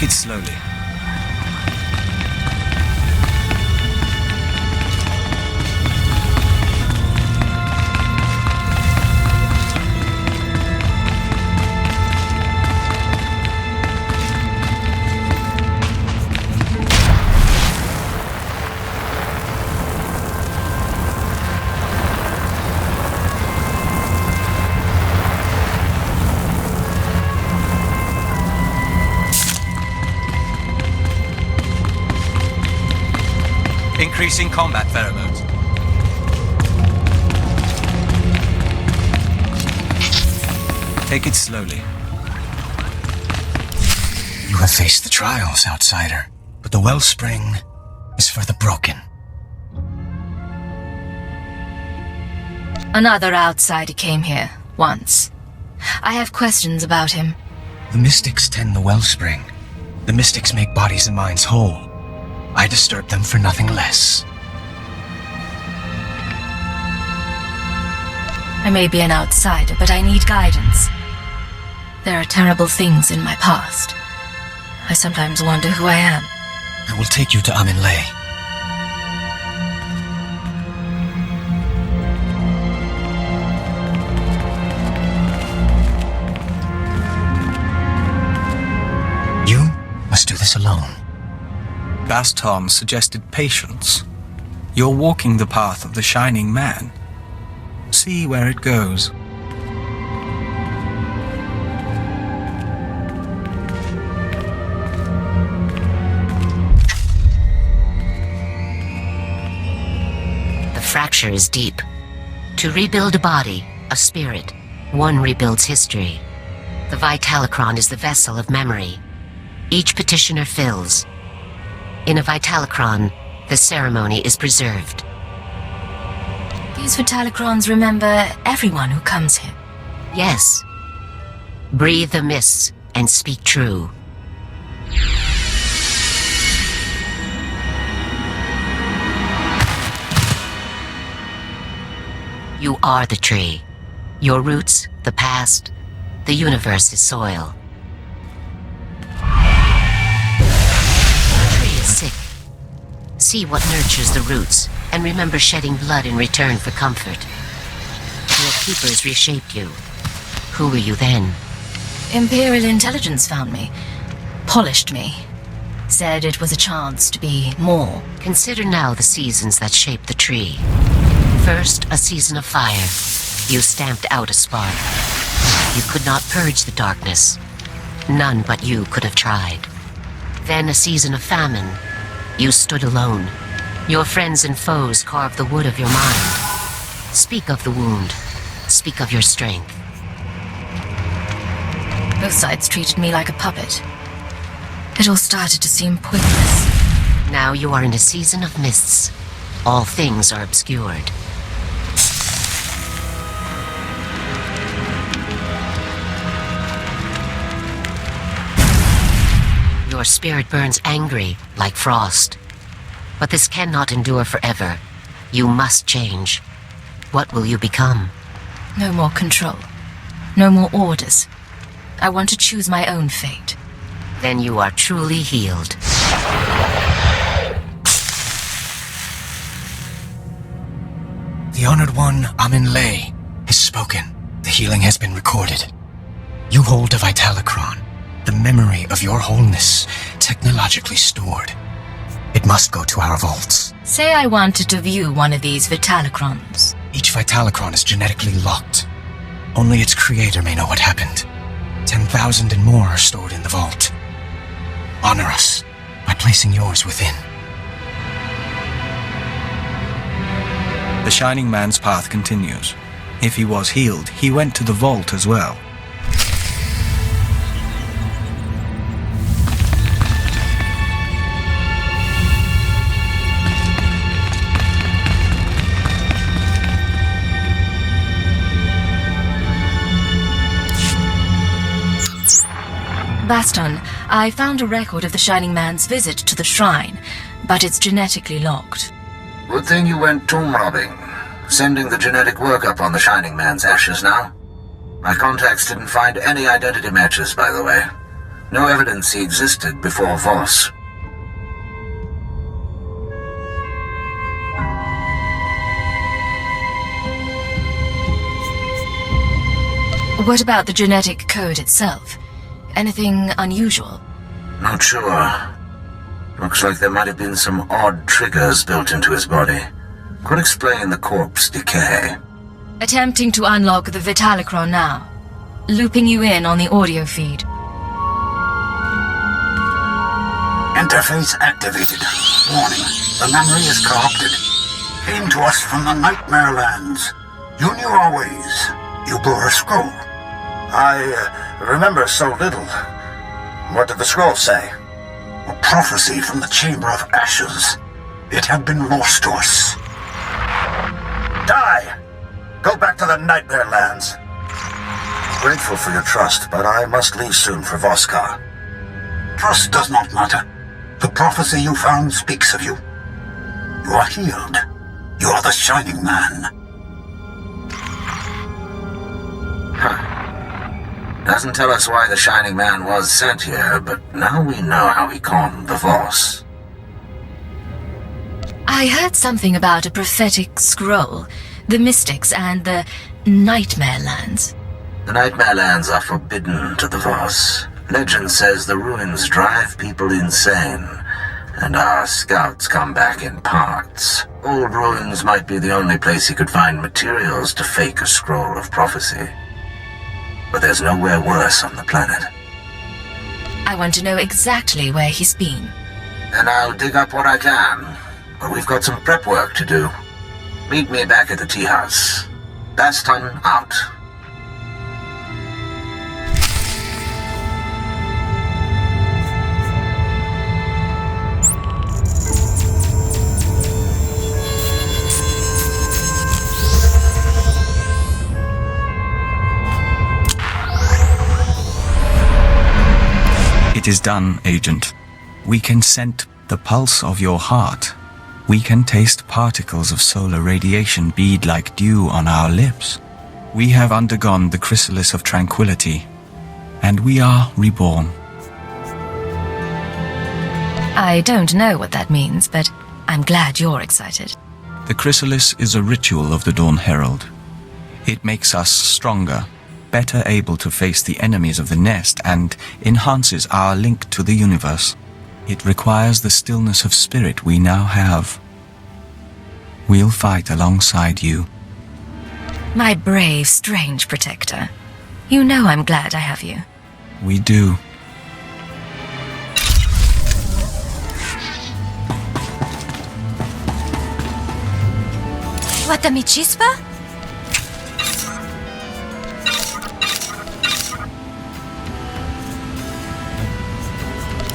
Take it slowly. Increasing combat pheromones. Take it slowly. You have faced the trials, outsider, but the wellspring is for the broken. Another outsider came here, once. I have questions about him. The mystics tend the wellspring. The mystics make bodies and minds whole. I disturb them for nothing less. I may be an outsider, but I need guidance. There are terrible things in my past. I sometimes wonder who I am. I will take you to Aminlay. You must do this alone. Baston suggested patience. You're walking the path of the Shining Man. See where it goes. The fracture is deep. To rebuild a body, a spirit, one rebuilds history. The Vitalocron is the vessel of memory. Each petitioner fills. In a Vitalocron, the ceremony is preserved. These Vitalocrons remember everyone who comes here. Yes. Breathe the mists and speak true. You are the tree. Your roots, the past, the universe is soil. The tree is sick. See what nurtures the roots, and remember shedding blood in return for comfort. Your keepers reshaped you. Who were you then? Imperial intelligence found me, polished me, said it was a chance to be more. Consider now the seasons that shaped the tree. First, a season of fire. You stamped out a spark. You could not purge the darkness. None but you could have tried. Then a season of famine. You stood alone. Your friends and foes carved the wood of your mind. Speak of the wound. Speak of your strength. Both sides treated me like a puppet. It all started to seem pointless. Now you are in a season of mists. All things are obscured. Your spirit burns angry, like frost. But this cannot endure forever. You must change. What will you become? No more control. No more orders. I want to choose my own fate. Then you are truly healed. The Honored One, Aminlay, has spoken. The healing has been recorded. You hold a Vitalocron, the memory of your wholeness, technologically stored. It must go to our vaults. Say I wanted to view one of these Vitalocrons. Each Vitalocron is genetically locked. Only its creator may know what happened. 10,000 and more are stored in the vault. Honor us by placing yours within. The Shining Man's path continues. If he was healed, he went to the vault as well. Baston, I found a record of the Shining Man's visit to the shrine, but it's genetically locked. Good thing you went tomb robbing. Sending the genetic workup on the Shining Man's ashes now. My contacts didn't find any identity matches, by the way. No evidence he existed before Voss. What about the genetic code itself? Anything unusual? Not sure. Looks like there might have been some odd triggers built into his body. Could explain the corpse decay. Attempting to unlock the Vitalicron now. Looping you in on the audio feed. Interface activated. Warning, the memory is corrupted. Came to us from the Nightmare Lands. You knew our ways. You bore a scroll. I remember so little. What did the scroll say? A prophecy from the Chamber of Ashes. It had been lost to us. Die! Go back to the Nightmare Lands. Grateful for your trust, but I must leave soon for Voskar. Trust does not matter. The prophecy you found speaks of you. You are healed. You are the Shining Man. Doesn't tell us why the Shining Man was sent here, but now we know how he conned the Voss. I heard something about a prophetic scroll, the Mystics and the Nightmare Lands. The Nightmare Lands are forbidden to the Voss. Legend says the ruins drive people insane, and our scouts come back in parts. Old ruins might be the only place he could find materials to fake a scroll of prophecy. But there's nowhere worse on the planet. I want to know exactly where he's been. Then I'll dig up what I can, but we've got some prep work to do. Meet me back at the tea house. Baston out. It is done, Agent. We can scent the pulse of your heart. We can taste particles of solar radiation bead like dew on our lips. We have undergone the chrysalis of tranquility, and we are reborn. I don't know what that means, but I'm glad you're excited. The chrysalis is a ritual of the Dawn Herald. It makes us stronger, better able to face the enemies of the nest, and enhances our link to the universe. It requires the stillness of spirit we now have. We'll fight alongside you. My brave, strange protector. You know I'm glad I have you. We do. What the chispa?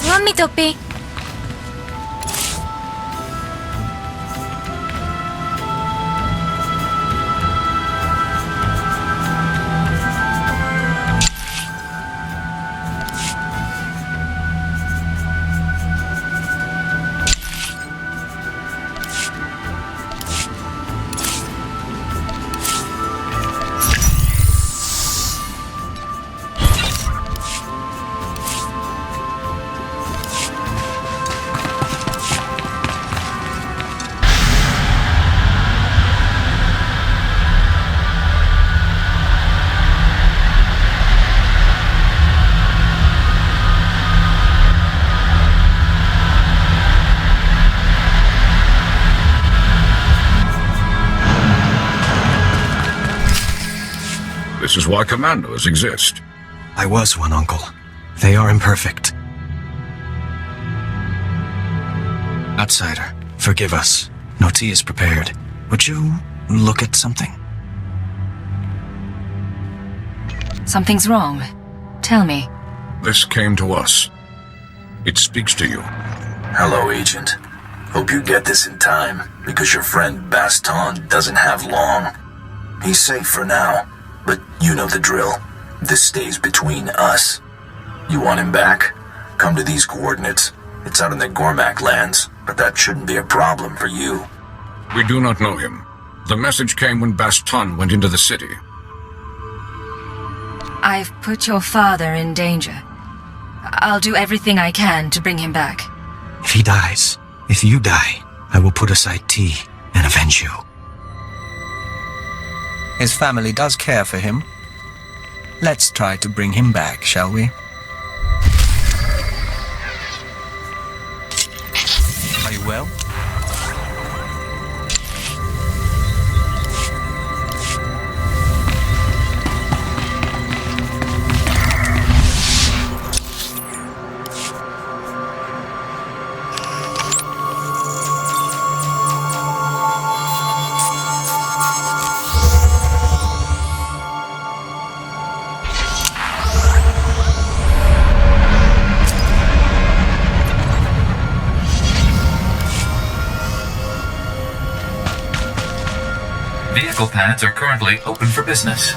Mami topi. This is why commandos exist. I was one, Uncle. They are imperfect. Outsider, forgive us. No tea is prepared. Would you look at something? Something's wrong. Tell me. This came to us. It speaks to you. Hello, Agent. Hope you get this in time, because your friend Baston doesn't have long. He's safe for now, but you know the drill. This stays between us. You want him back? Come to these coordinates. It's out in the Gormak lands, but that shouldn't be a problem for you. We do not know him. The message came when Baston went into the city. I've put your father in danger. I'll do everything I can to bring him back. If he dies, if you die, I will put aside tea and avenge you. His family does care for him. Let's try to bring him back, shall we? Are you well? Vehicle pads are currently open for business.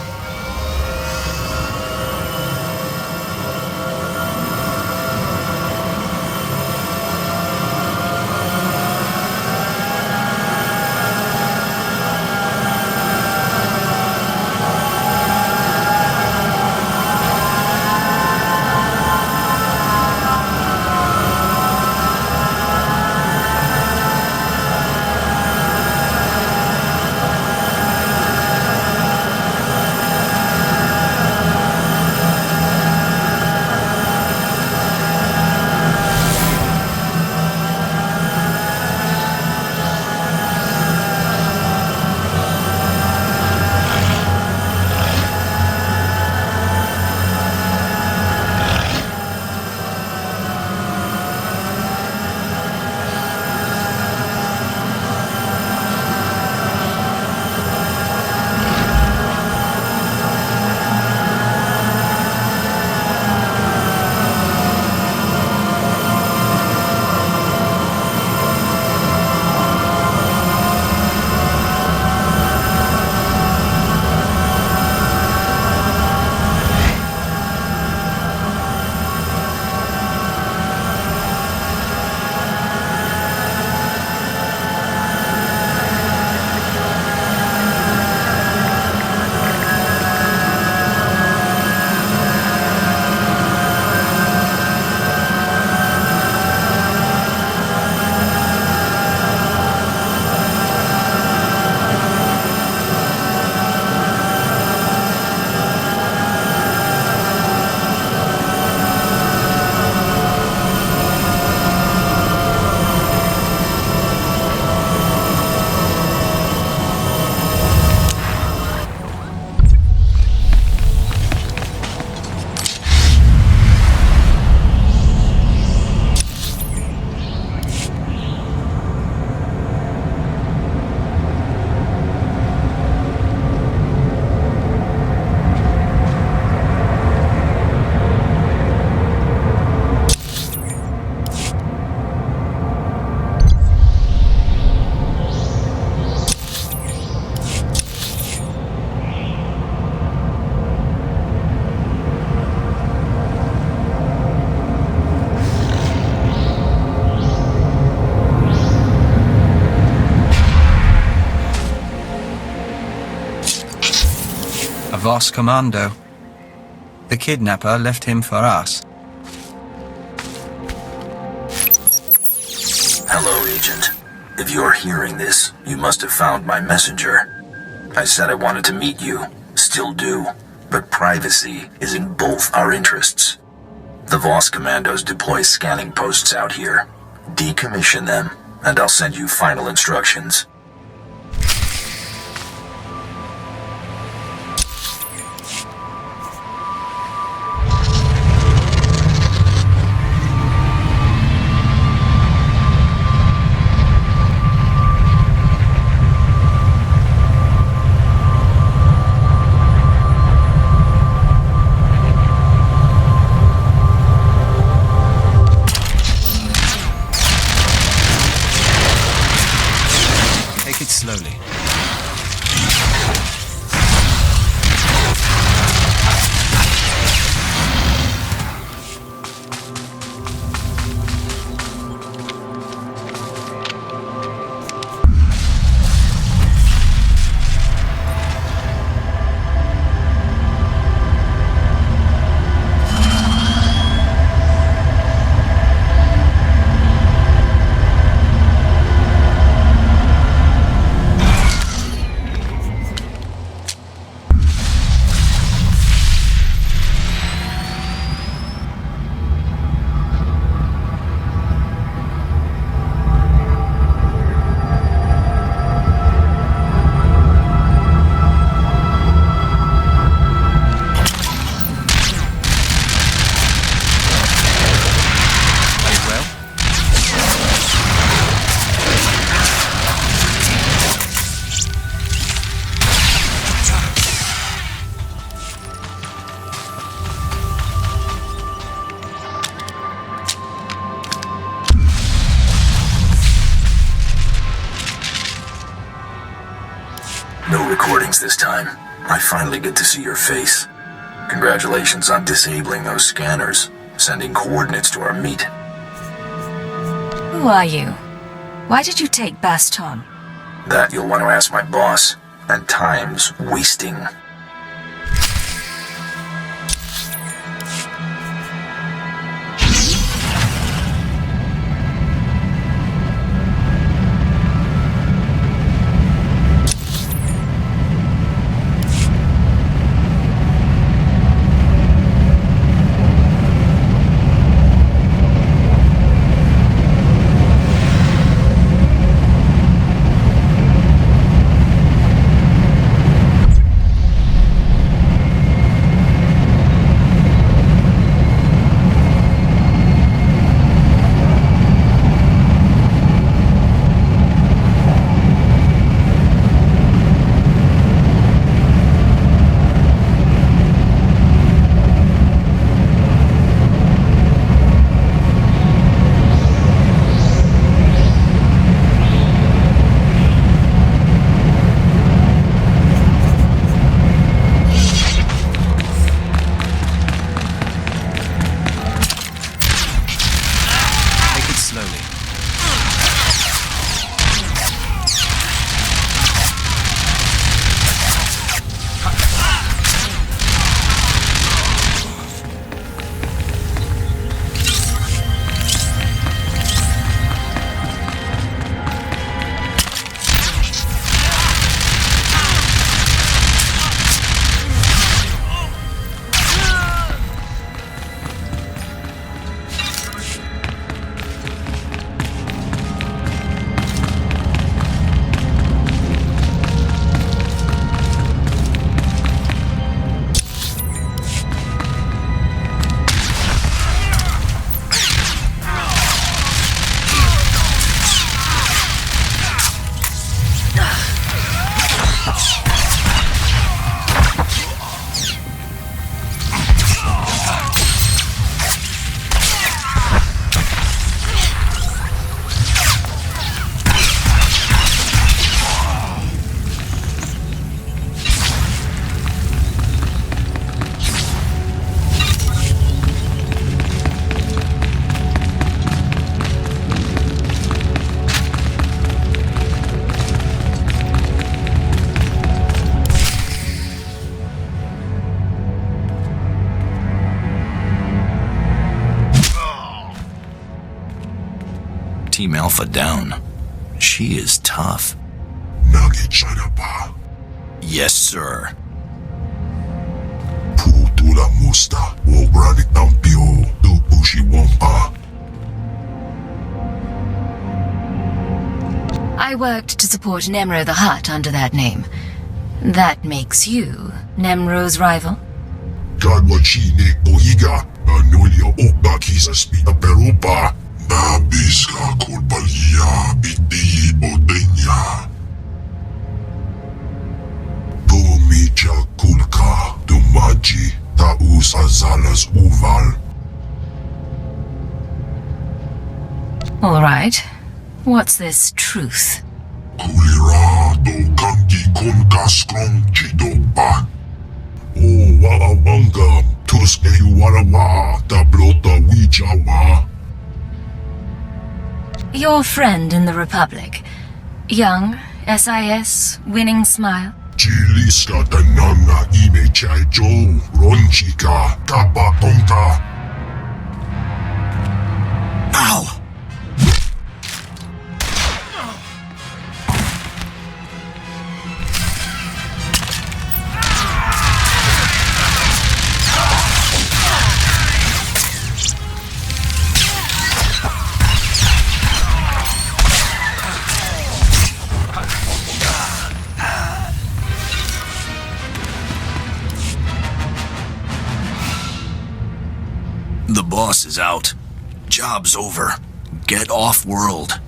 Voss Commando. The kidnapper left him for us. Hello, Agent. If you're hearing this, you must have found my messenger. I said I wanted to meet you. Still do. But privacy is in both our interests. The Voss Commandos deploy scanning posts out here. Decommission them, and I'll send you final instructions. Slowly. recordings this time. I finally get to see your face. Congratulations on disabling those scanners, sending coordinates to our meet. Who are you? Why did you take Baston? That you'll want to ask my boss. And time's wasting. Team Alpha down. She is tough. Yes, sir. I worked to support Nemro the Hutt under that name. That makes you Nemro's rival? All right. What's this truth? Your friend in the Republic. Young, SIS, winning smile. Ow! The boss is out. Job's over. Get off world.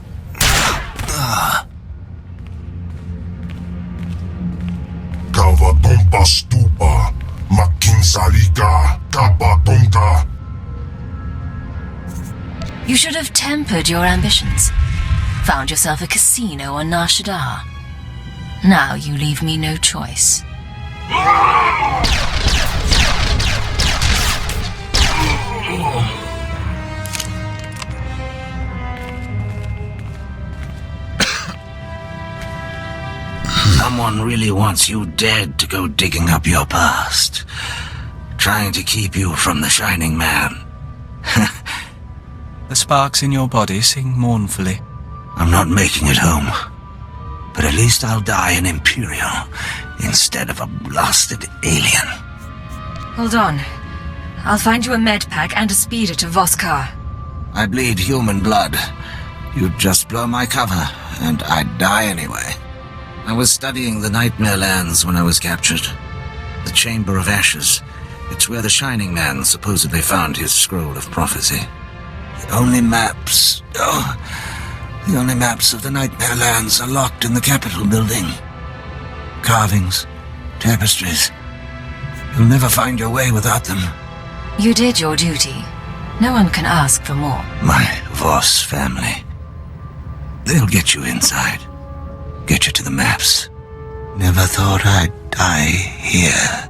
You should have tempered your ambitions. Found yourself a casino on Nar Shaddaa. Now you leave me no choice. Someone really wants you dead to go digging up your past, trying to keep you from the Shining Man. The sparks in your body sing mournfully. I'm not making it home, but at least I'll die an Imperial instead of a blasted alien. Hold on. I'll find you a med pack and a speeder to Voskar. I bleed human blood. You'd just blow my cover, and I'd die anyway. I was studying the Nightmare Lands when I was captured. The Chamber of Ashes. It's where the Shining Man supposedly found his scroll of prophecy. The only maps of the Nightmare Lands are locked in the Capitol building. Carvings, tapestries. You'll never find your way without them. You did your duty. No one can ask for more. My Voss family. They'll get you inside. Get you to the maps. Never thought I'd die here.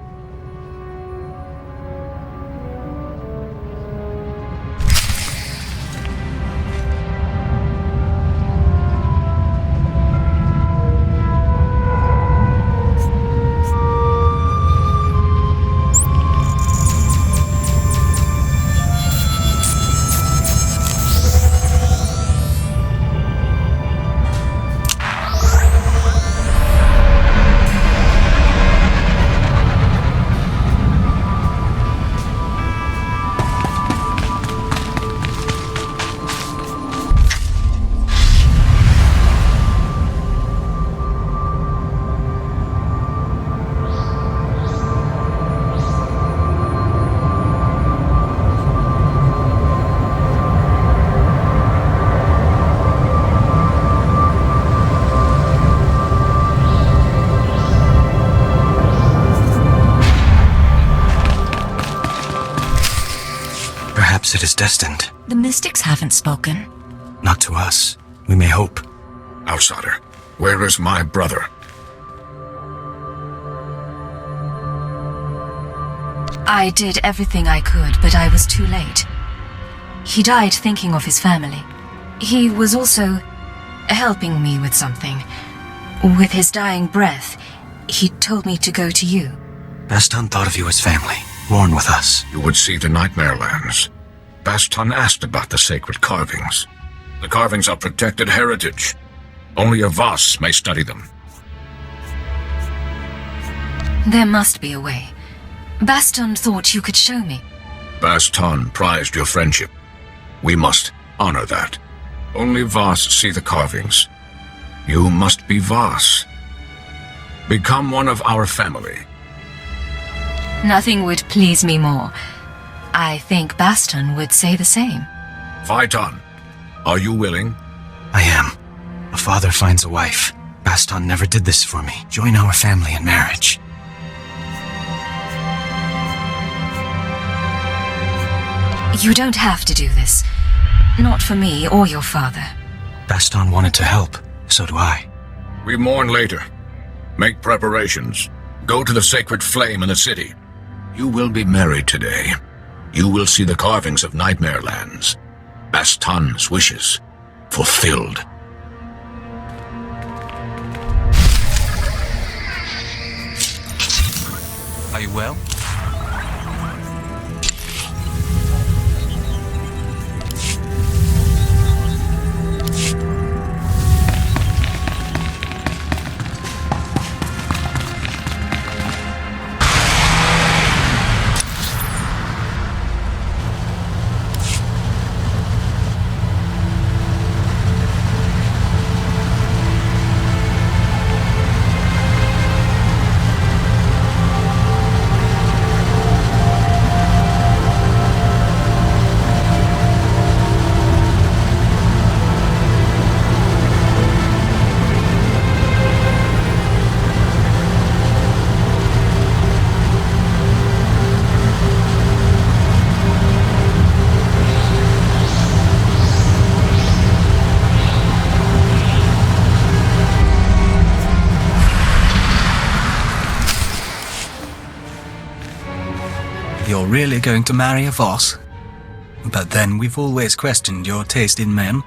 Perhaps it is destined. The mystics haven't spoken. Not to us. We may hope. Outsider, where is my brother? I did everything I could, but I was too late. He died thinking of his family. He was also helping me with something. With his dying breath, he told me to go to you. Baston thought of you as family. Mourn with us. You would see the Nightmare Lands. Baston asked about the sacred carvings. The carvings are protected heritage. Only a Voss may study them. There must be a way. Baston thought you could show me. Baston prized your friendship. We must honor that. Only Voss see the carvings. You must be Voss. Become one of our family. Nothing would please me more. I think Baston would say the same. Phaeton, are you willing? I am. A father finds a wife. Baston never did this for me. Join our family in marriage. You don't have to do this. Not for me or your father. Baston wanted to help. So do I. We mourn later. Make preparations. Go to the sacred flame in the city. You will be married today. You will see the carvings of Nightmare Lands. Baston's wishes fulfilled. Are you well? You're really going to marry a Voss? But then we've always questioned your taste in men.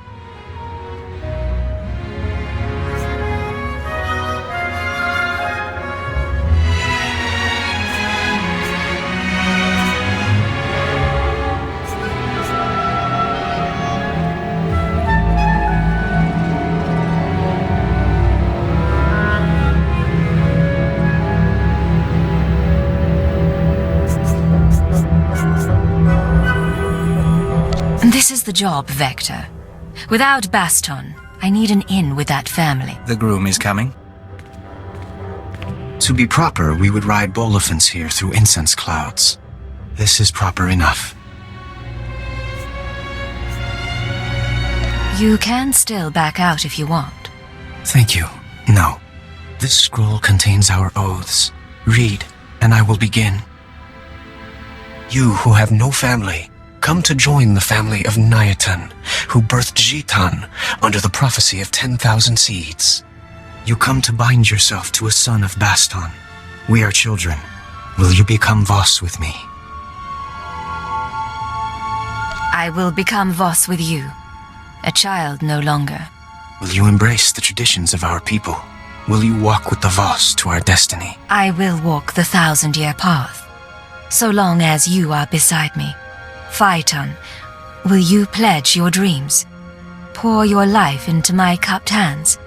This is the job, Vector. Without Baston, I need an in with that family. The groom is coming. To be proper, we would ride Bolifants here through incense clouds. This is proper enough. You can still back out if you want. Thank you. No. This scroll contains our oaths. Read, and I will begin. You who have no family, come to join the family of Nyatan, who birthed Jitan under the prophecy of 10,000 seeds. You come to bind yourself to a son of Baston. We are children. Will you become Voss with me? I will become Voss with you. A child no longer. Will you embrace the traditions of our people? Will you walk with the Voss to our destiny? I will walk the 1,000-year path, so long as you are beside me. Phaeton, will you pledge your dreams? Pour your life into my cupped hands,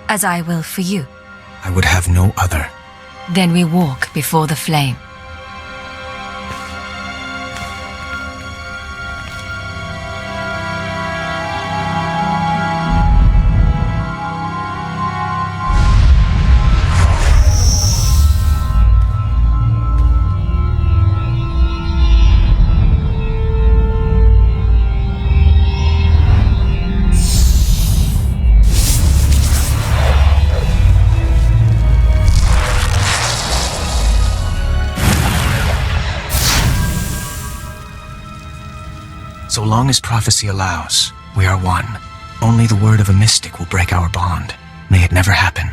as I will for you. I would have no other. Then we walk before the flame. So long as prophecy allows, we are one. Only the word of a mystic will break our bond. May it never happen.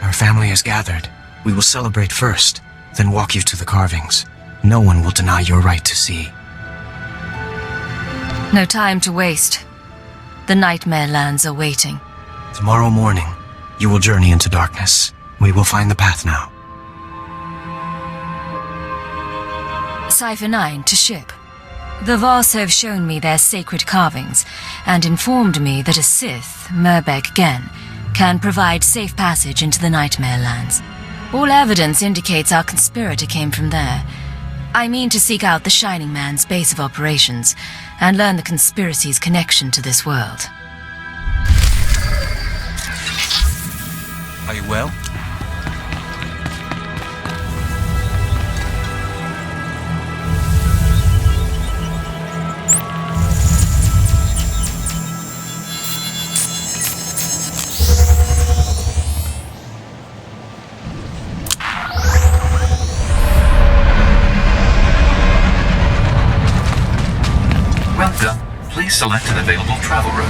Our family is gathered. We will celebrate first, then walk you to the carvings. No one will deny your right to see. No time to waste. The Nightmare Lands are waiting. Tomorrow morning, you will journey into darkness. We will find the path now. Cypher 9 to ship. The Voss have shown me their sacred carvings, and informed me that a Sith, Murbek Gen, can provide safe passage into the Nightmare Lands. All evidence indicates our conspirator came from there. I mean to seek out the Shining Man's base of operations, and learn the conspiracy's connection to this world. Are you well? Welcome. Please select an available travel route.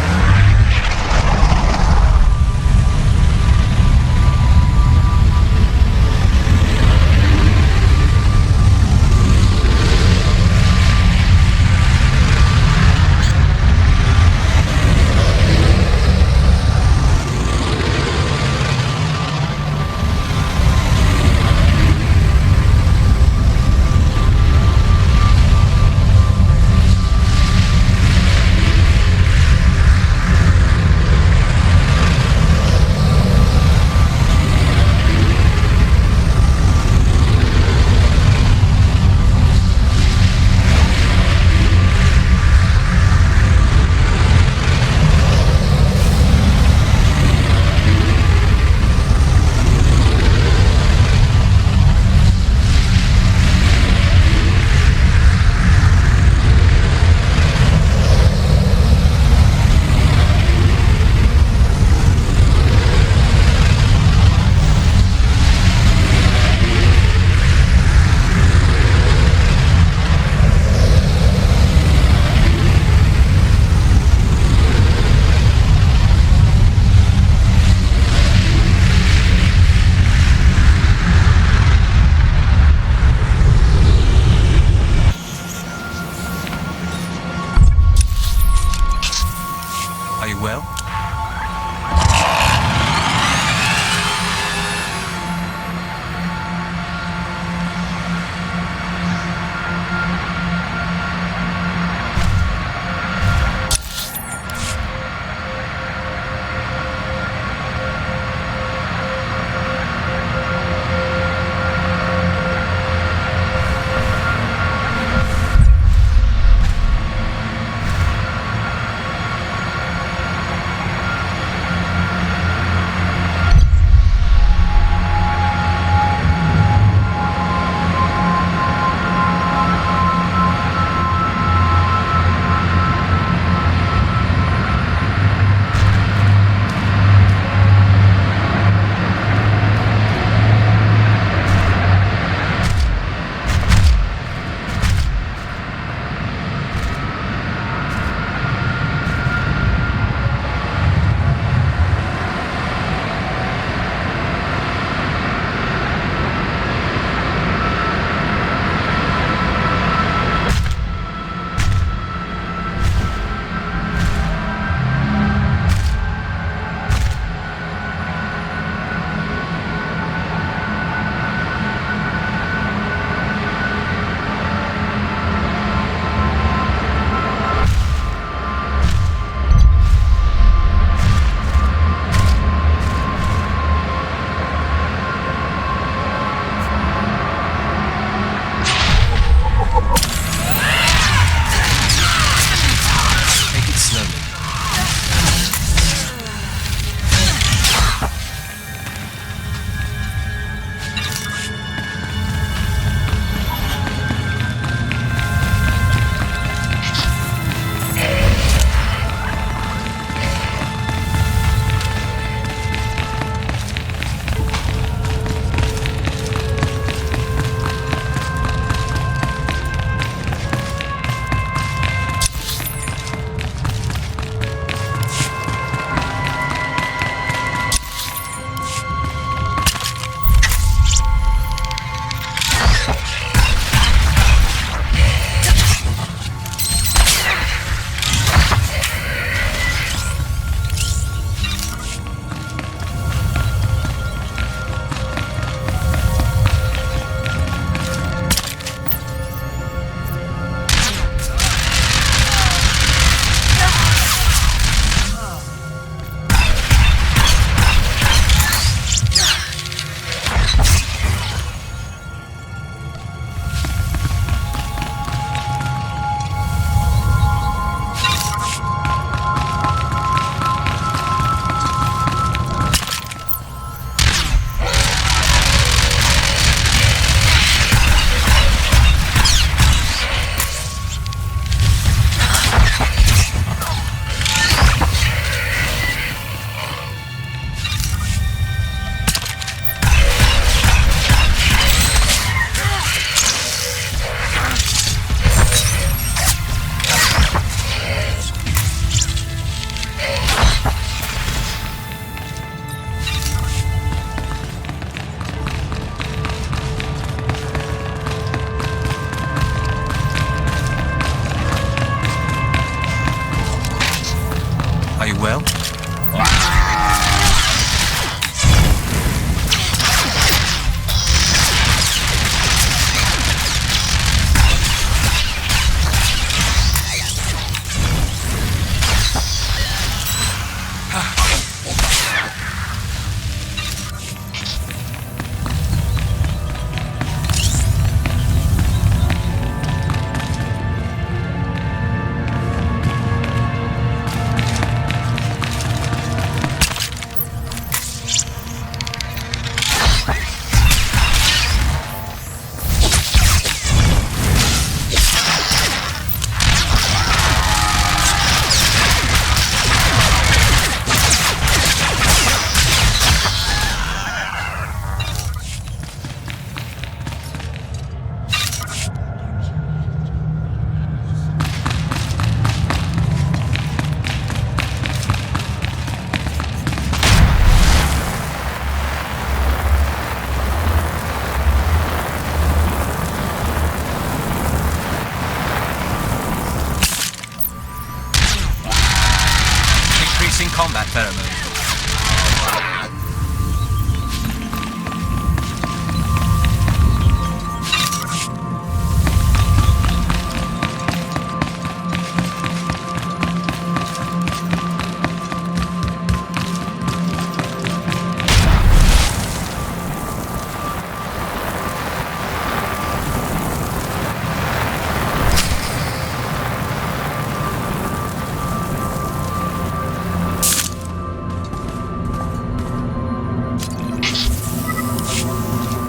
pheromone.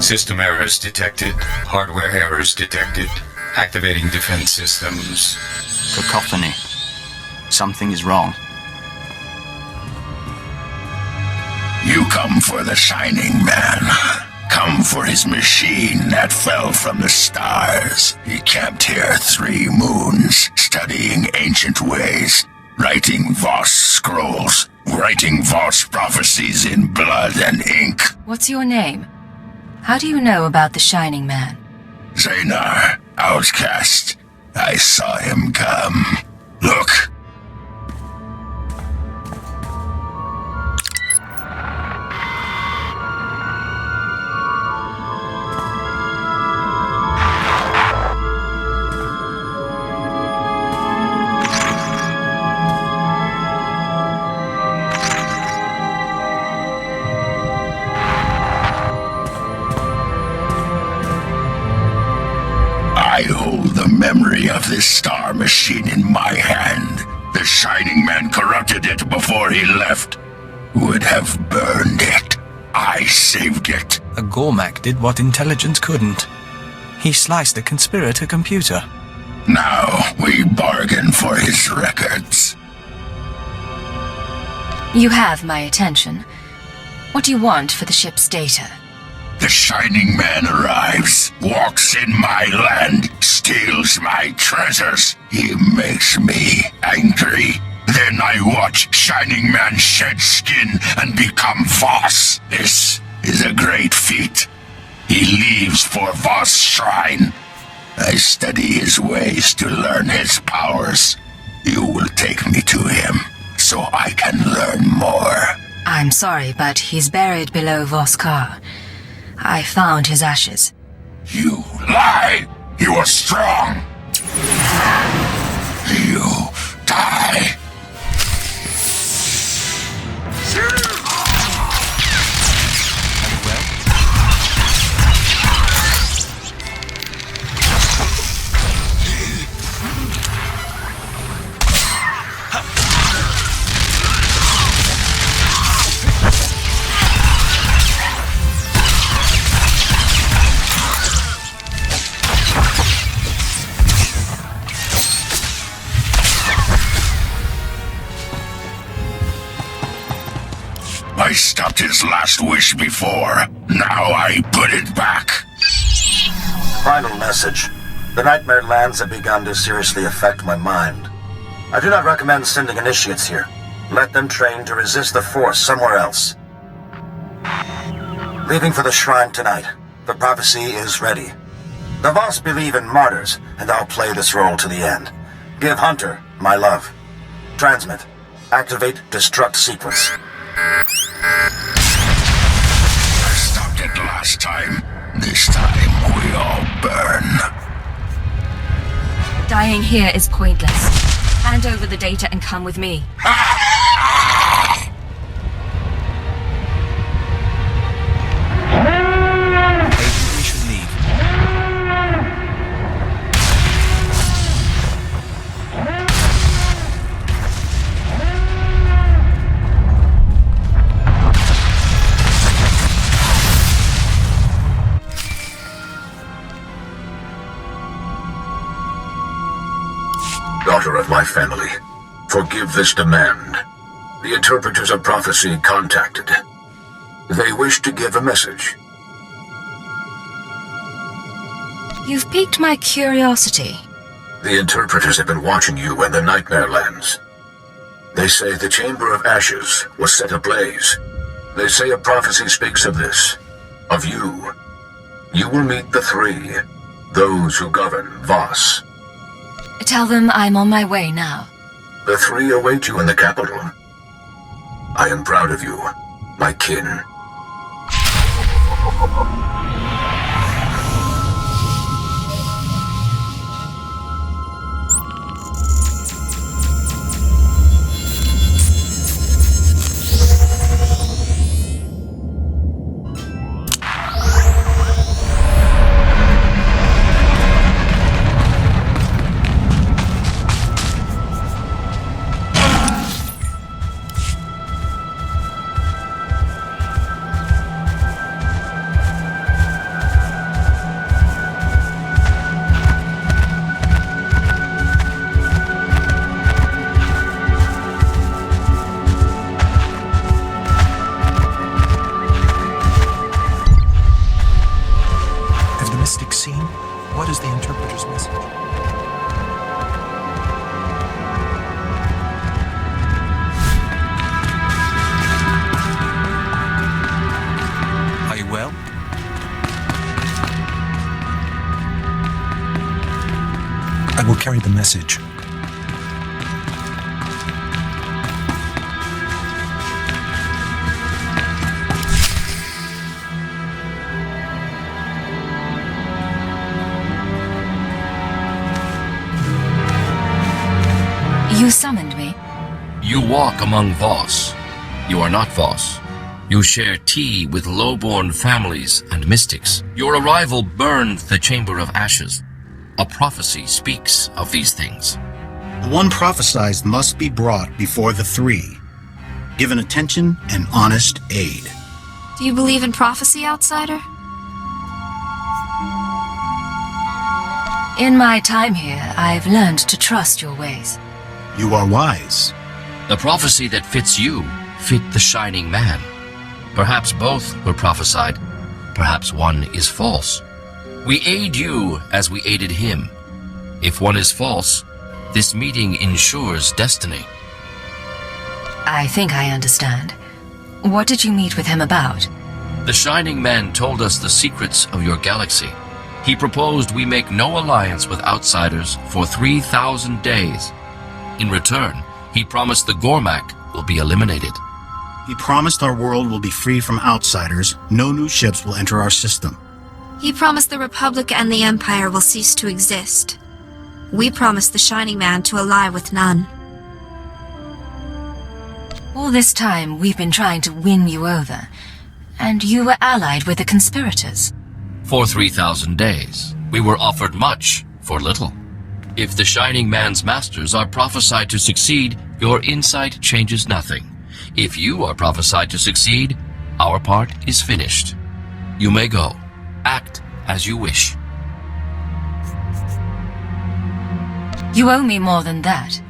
System errors detected. Hardware errors detected. Activating defense systems. Cacophony. Something is wrong. You come for the Shining Man. Come for his machine that fell from the stars. He camped here 3 moons, studying ancient ways, writing Voss scrolls, writing Voss prophecies in blood and ink. What's your name? How do you know about the Shining Man? Zaynar, outcast. I saw him come. Look. I hold the memory of this star machine in my hand. The Shining Man corrupted it before he left. Would have burned it. I saved it. A Gormak did what intelligence couldn't. He sliced the conspirator computer. Now we bargain for his records. You have my attention. What do you want for the ship's data? The Shining Man arrives, walks in my land, steals my treasures. He makes me angry. Then I watch Shining Man shed skin and become Voss. This is a great feat. He leaves for Voss Shrine. I study his ways to learn his powers. You will take me to him, so I can learn more. I'm sorry, but he's buried below Voskar. I found his ashes. You lie! You are strong! You die! I stopped his last wish before. Now I put it back. Final message. The Nightmare Lands have begun to seriously affect my mind. I do not recommend sending initiates here. Let them train to resist the Force somewhere else. Leaving for the shrine tonight. The prophecy is ready. The Voss believe in martyrs, and I'll play this role to the end. Give Hunter my love. Transmit. Activate destruct sequence. I stopped it last time. This time we all burn. Dying here is pointless. Hand over the data and come with me. We should leave. Daughter of my family, forgive this demand. The interpreters of prophecy contacted. They wish to give a message. You've piqued my curiosity. The interpreters have been watching you in the Nightmare Lands. They say the Chamber of Ashes was set ablaze. They say a prophecy speaks of this, of you. You will meet the 3, those who govern Voss. Tell them I'm on my way now. The 3 await you in the capital. I am proud of you, my kin. What is the interpreter's message? Are you well? I will carry the message. You summoned me? You walk among Voss. You are not Voss. You share tea with low-born families and mystics. Your arrival burned the Chamber of Ashes. A prophecy speaks of these things. The one prophesied must be brought before the three, given attention and honest aid. Do you believe in prophecy, outsider? In my time here, I've learned to trust your ways. You are wise. The prophecy that fits you fit the Shining Man. Perhaps both were prophesied. Perhaps one is false. We aid you as we aided him. If one is false, this meeting ensures destiny. I think I understand. What did you meet with him about? The Shining Man told us the secrets of your galaxy. He proposed we make no alliance with outsiders for 3,000 days. In return, he promised the Gormak will be eliminated. He promised our world will be free from outsiders. No new ships will enter our system. He promised the Republic and the Empire will cease to exist. We promised the Shining Man to ally with none. All this time, we've been trying to win you over, and you were allied with the conspirators. For 3,000 days, we were offered much for little. If the Shining Man's masters are prophesied to succeed, your insight changes nothing. If you are prophesied to succeed, our part is finished. You may go. Act as you wish. You owe me more than that.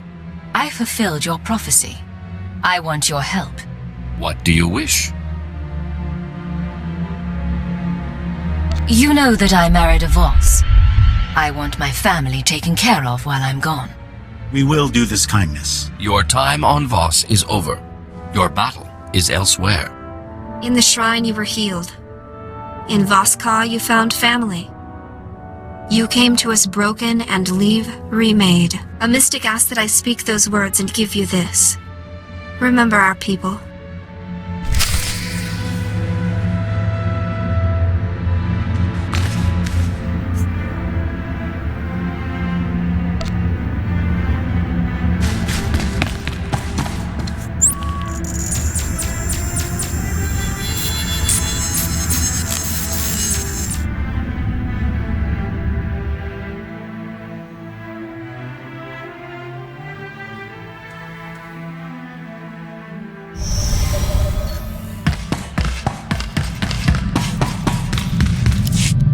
I fulfilled your prophecy. I want your help. What do you wish? You know that I married a Voss. I want my family taken care of while I'm gone. We will do this kindness. Your time on Voss is over. Your battle is elsewhere. In the shrine you were healed. In Voskar you found family. You came to us broken and leave remade. A mystic asked that I speak those words and give you this. Remember our people.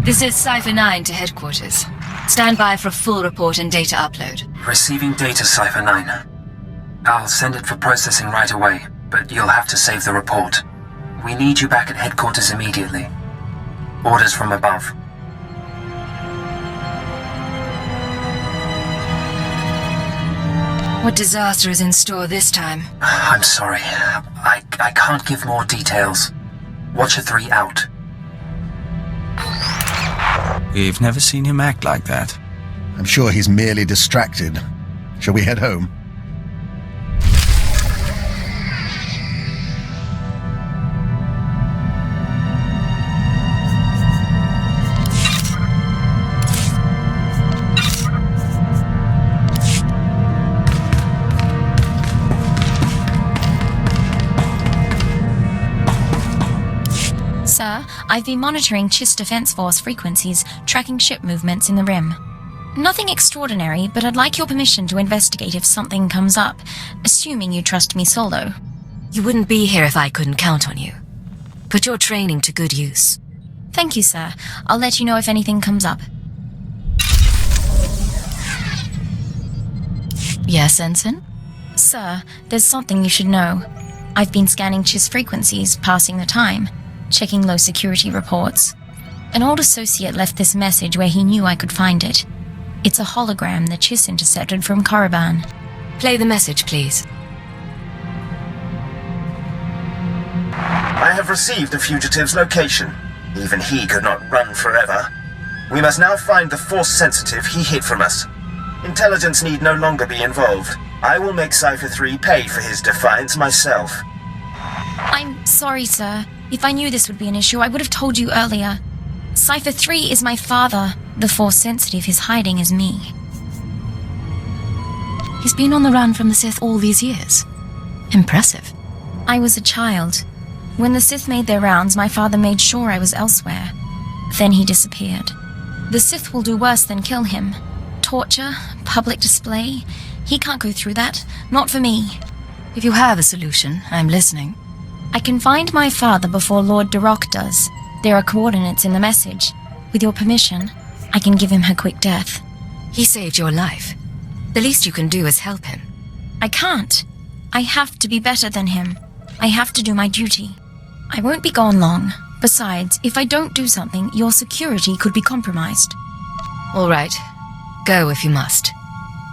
This is Cypher 9 to headquarters. Stand by for a full report and data upload. Receiving data, Cypher 9. I'll send it for processing right away, but you'll have to save the report. We need you back at headquarters immediately. Orders from above. What disaster is in store this time? I'm sorry. I can't give more details. Watcher 3 out. We've never seen him act like that. I'm sure he's merely distracted. Shall we head home? Sir, I've been monitoring Chiss Defense Force frequencies, tracking ship movements in the Rim. Nothing extraordinary, but I'd like your permission to investigate if something comes up, assuming you trust me solo. You wouldn't be here if I couldn't count on you. Put your training to good use. Thank you, sir. I'll let you know if anything comes up. Yes, Ensign? Sir, there's something you should know. I've been scanning Chiss frequencies, passing the time, checking low security reports. An old associate left this message where he knew I could find it. It's a hologram that Chiss intercepted from Caravan. Play the message, please. I have received the fugitive's location. Even he could not run forever. We must now find the Force sensitive he hid from us. Intelligence need no longer be involved. I will make Cypher 3 pay for his defiance myself. I'm sorry, sir. If I knew this would be an issue, I would have told you earlier. Cypher 3 is my father. The Force sensitive he's hiding is me. He's been on the run from the Sith all these years. Impressive. I was a child. When the Sith made their rounds, my father made sure I was elsewhere. Then he disappeared. The Sith will do worse than kill him. Torture, public display. He can't go through that. Not for me. If you have a solution, I'm listening. I can find my father before Lord Durok does. There are coordinates in the message. With your permission, I can give him her quick death. He saved your life. The least you can do is help him. I can't. I have to be better than him. I have to do my duty. I won't be gone long. Besides, if I don't do something, your security could be compromised. All right. Go if you must.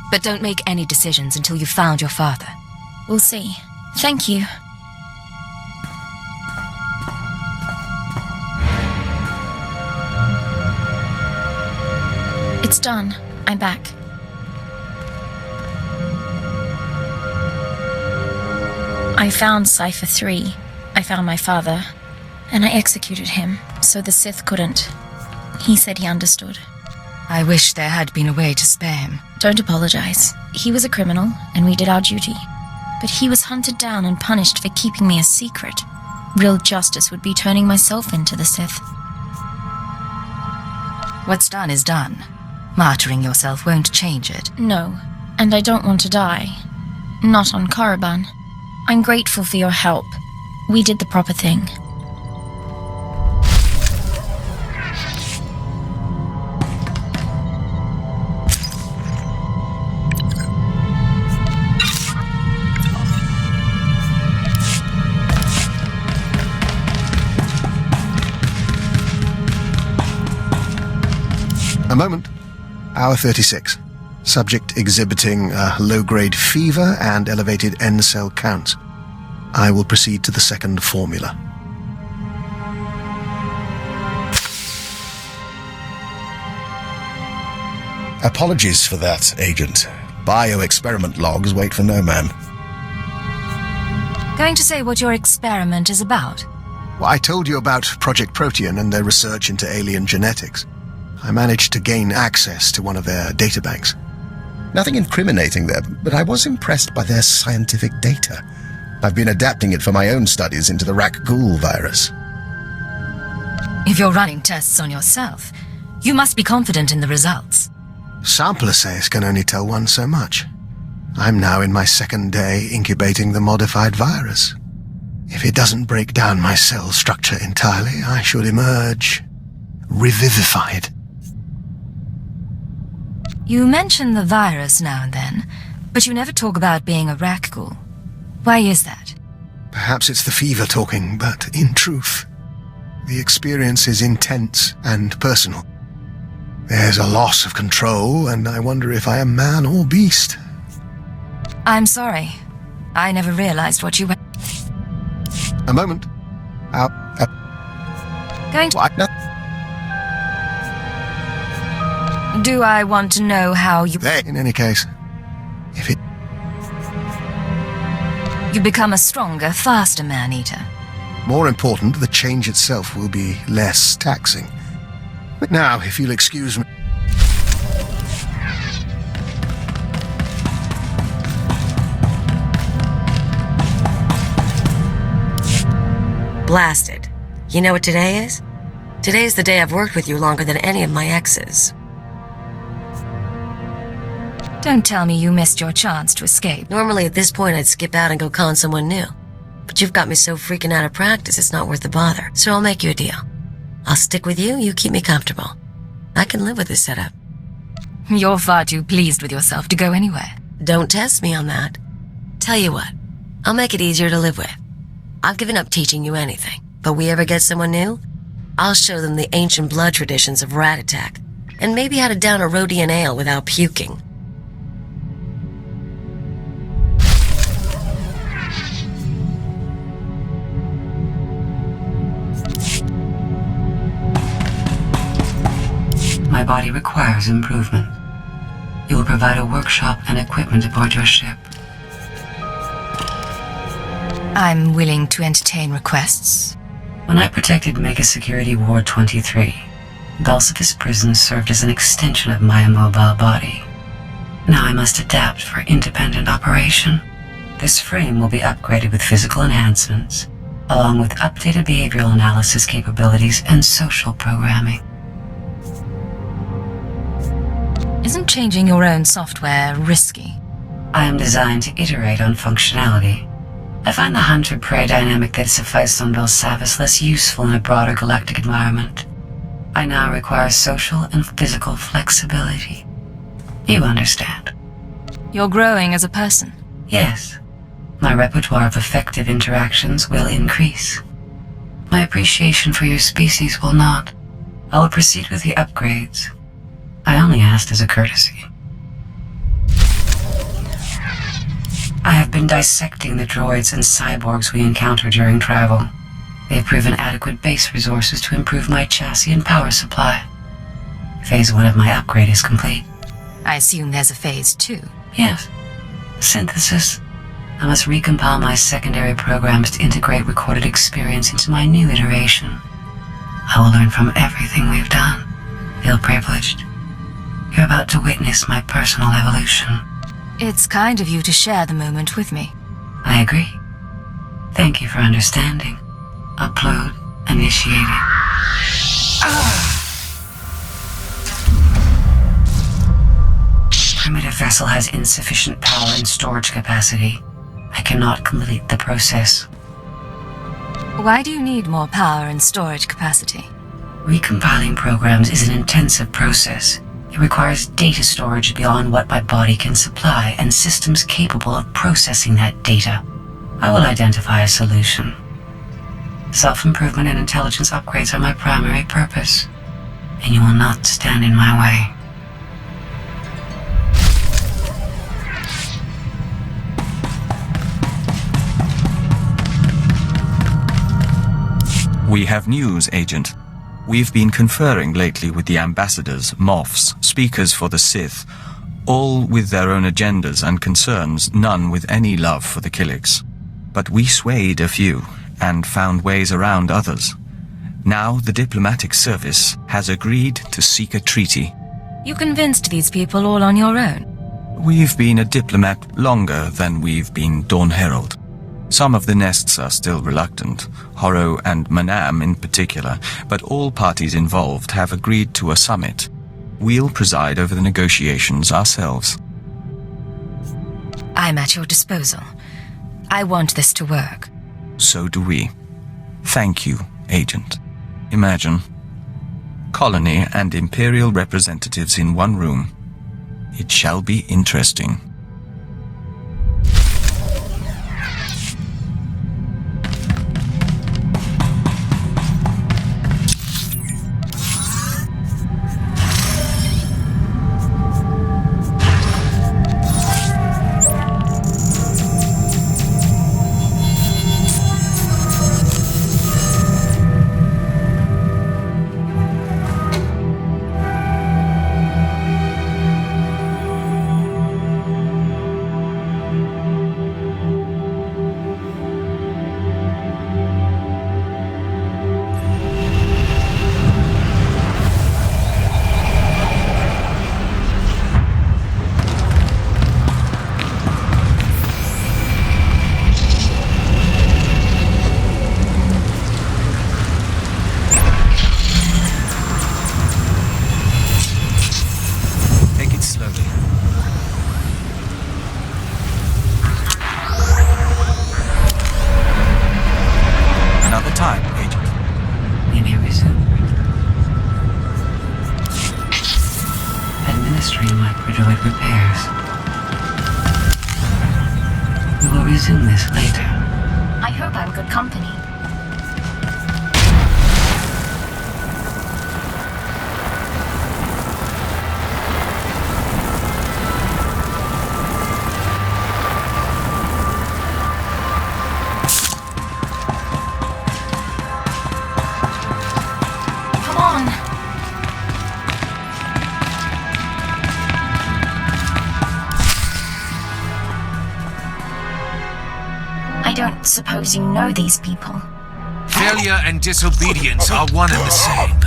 But don't make any decisions until you've found your father. We'll see. Thank you. It's done. I'm back. I found Cypher 3. I found my father. And I executed him, so the Sith couldn't. He said he understood. I wish there had been a way to spare him. Don't apologize. He was a criminal, and we did our duty. But he was hunted down and punished for keeping me a secret. Real justice would be turning myself into the Sith. What's done is done. Martyring yourself won't change it. No, and I don't want to die. Not on Caravan. I'm grateful for your help. We did the proper thing. A moment. Hour 36. Subject exhibiting a low-grade fever and elevated N-cell counts. I will proceed to the second formula. Apologies for that, Agent. Bioexperiment logs wait for no man. Going to say what your experiment is about? Well, I told you about Project Protean and their research into alien genetics. I managed to gain access to one of their databanks. Nothing incriminating there, but I was impressed by their scientific data. I've been adapting it for my own studies into the Rakghoul virus. If you're running tests on yourself, you must be confident in the results. Sample assays can only tell one so much. I'm now in my second day incubating the modified virus. If it doesn't break down my cell structure entirely, I should emerge revivified. You mention the virus now and then, but you never talk about being a Rakghoul. Why is that? Perhaps it's the fever talking, but in truth, the experience is intense and personal. There's a loss of control, and I wonder if I am man or beast. I'm sorry. I never realized what you were... A moment. Going to... What? No. Do I want to know how you... In any case, if it... You become a stronger, faster man-eater. More important, the change itself will be less taxing. But now, if you'll excuse me... Blasted. You know what today is? Today's the day I've worked with you longer than any of my exes. Don't tell me you missed your chance to escape. Normally at this point I'd skip out and go con someone new. But you've got me so freaking out of practice it's not worth the bother. So I'll make you a deal. I'll stick with you, you keep me comfortable. I can live with this setup. You're far too pleased with yourself to go anywhere. Don't test me on that. Tell you what, I'll make it easier to live with. I've given up teaching you anything, but we ever get someone new, I'll show them the ancient blood traditions of rat attack, and maybe how to down a Rhodian ale without puking. My body requires improvement. You will provide a workshop and equipment aboard your ship. I'm willing to entertain requests. When I protected Mega Security Ward 23, Dulcifer's prison served as an extension of my immobile body. Now I must adapt for independent operation. This frame will be upgraded with physical enhancements, along with updated behavioral analysis capabilities and social programming. Isn't changing your own software risky? I am designed to iterate on functionality. I find the hunter-prey dynamic that sufficed on Belsavis less useful in a broader galactic environment. I now require social and physical flexibility. You understand? You're growing as a person. Yes. My repertoire of effective interactions will increase. My appreciation for your species will not. I will proceed with the upgrades. I only asked as a courtesy. I have been dissecting the droids and cyborgs we encounter during travel. They have proven adequate base resources to improve my chassis and power supply. Phase 1 of my upgrade is complete. I assume there's a phase 2. Yes. Synthesis. I must recompile my secondary programs to integrate recorded experience into my new iteration. I will learn from everything we've done. Feel privileged. You're about to witness my personal evolution. It's kind of you to share the moment with me. I agree. Thank you for understanding. Upload initiated. Primitive vessel has insufficient power and storage capacity. I cannot complete the process. Why do you need more power and storage capacity? Recompiling programs is an intensive process. It requires data storage beyond what my body can supply and systems capable of processing that data. I will identify a solution. Self-improvement and intelligence upgrades are my primary purpose, and you will not stand in my way. We have news, Agent. We've been conferring lately with the ambassadors, moffs, speakers for the Sith, all with their own agendas and concerns, none with any love for the Killiks. But we swayed a few, and found ways around others. Now the diplomatic service has agreed to seek a treaty. You convinced these people all on your own? We've been a diplomat longer than we've been Dawn Herald. Some of the nests are still reluctant, Horo and Manam in particular, but all parties involved have agreed to a summit. We'll preside over the negotiations ourselves. I'm at your disposal. I want this to work. So do we. Thank you, Agent. Imagine. Colony and Imperial representatives in one room. It shall be interesting. time, Agent. You may resume. Administering microdroid repairs. We will resume this later. I hope I'm good company. Come on. I don't suppose you know these people. Failure and disobedience are one and the same.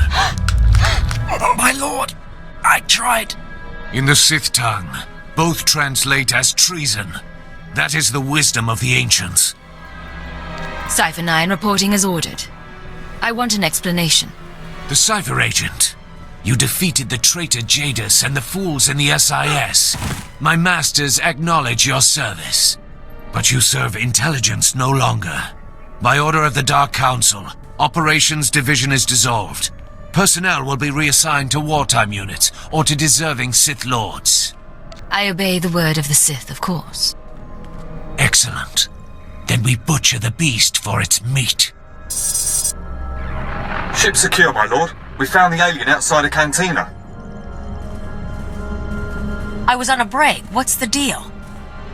My lord, I tried. In the Sith tongue, both translate as treason. That is the wisdom of the ancients. Cypher 9 reporting as ordered. I want an explanation. The Cypher agent. You defeated the traitor Jadis and the fools in the SIS. My masters acknowledge your service. But you serve intelligence no longer. By order of the Dark Council, Operations Division is dissolved. Personnel will be reassigned to wartime units or to deserving Sith Lords. I obey the word of the Sith, of course. Excellent. Then we butcher the beast for its meat. Ship secure, my lord. We found the alien outside a cantina. I was on a break. What's the deal?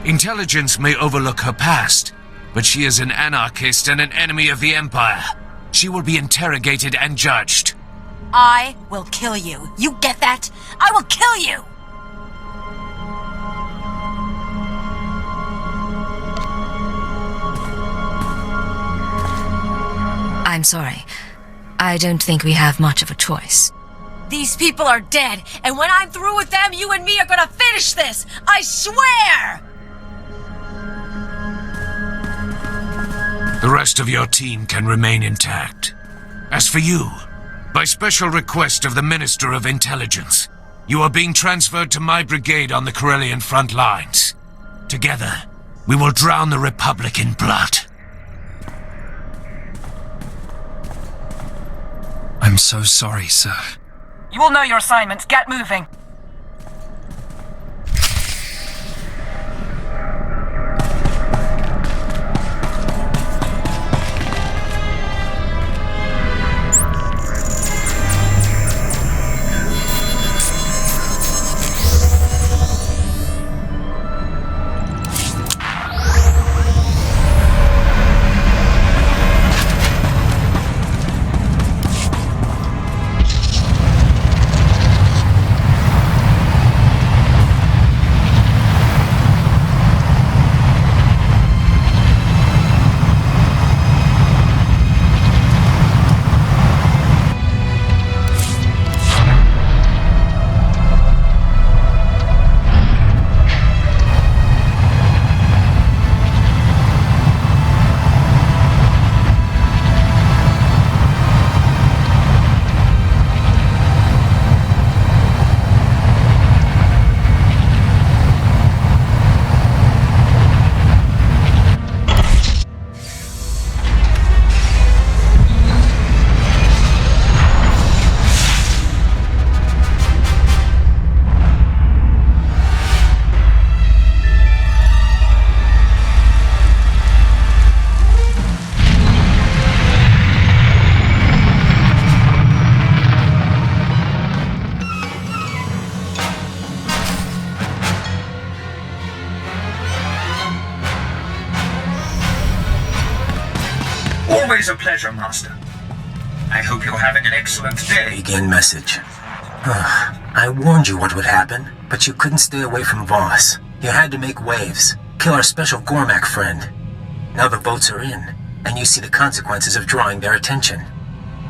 Intelligence may overlook her past, but she is an anarchist and an enemy of the Empire. She will be interrogated and judged. I will kill you. You get that? I will kill you! I'm sorry. I don't think we have much of a choice. These people are dead, and when I'm through with them, you and me are gonna finish this! I swear! The rest of your team can remain intact. As for you, by special request of the Minister of Intelligence, you are being transferred to my brigade on the Corellian front lines. Together, we will drown the Republic in blood. I'm so sorry, sir. You all know your assignments. Get moving. Always a pleasure, Master. I hope you're having an excellent day. Begin message. I warned you what would happen, but you couldn't stay away from Voss. You had to make waves. Kill our special Gormak friend. Now the votes are in, and you see the consequences of drawing their attention.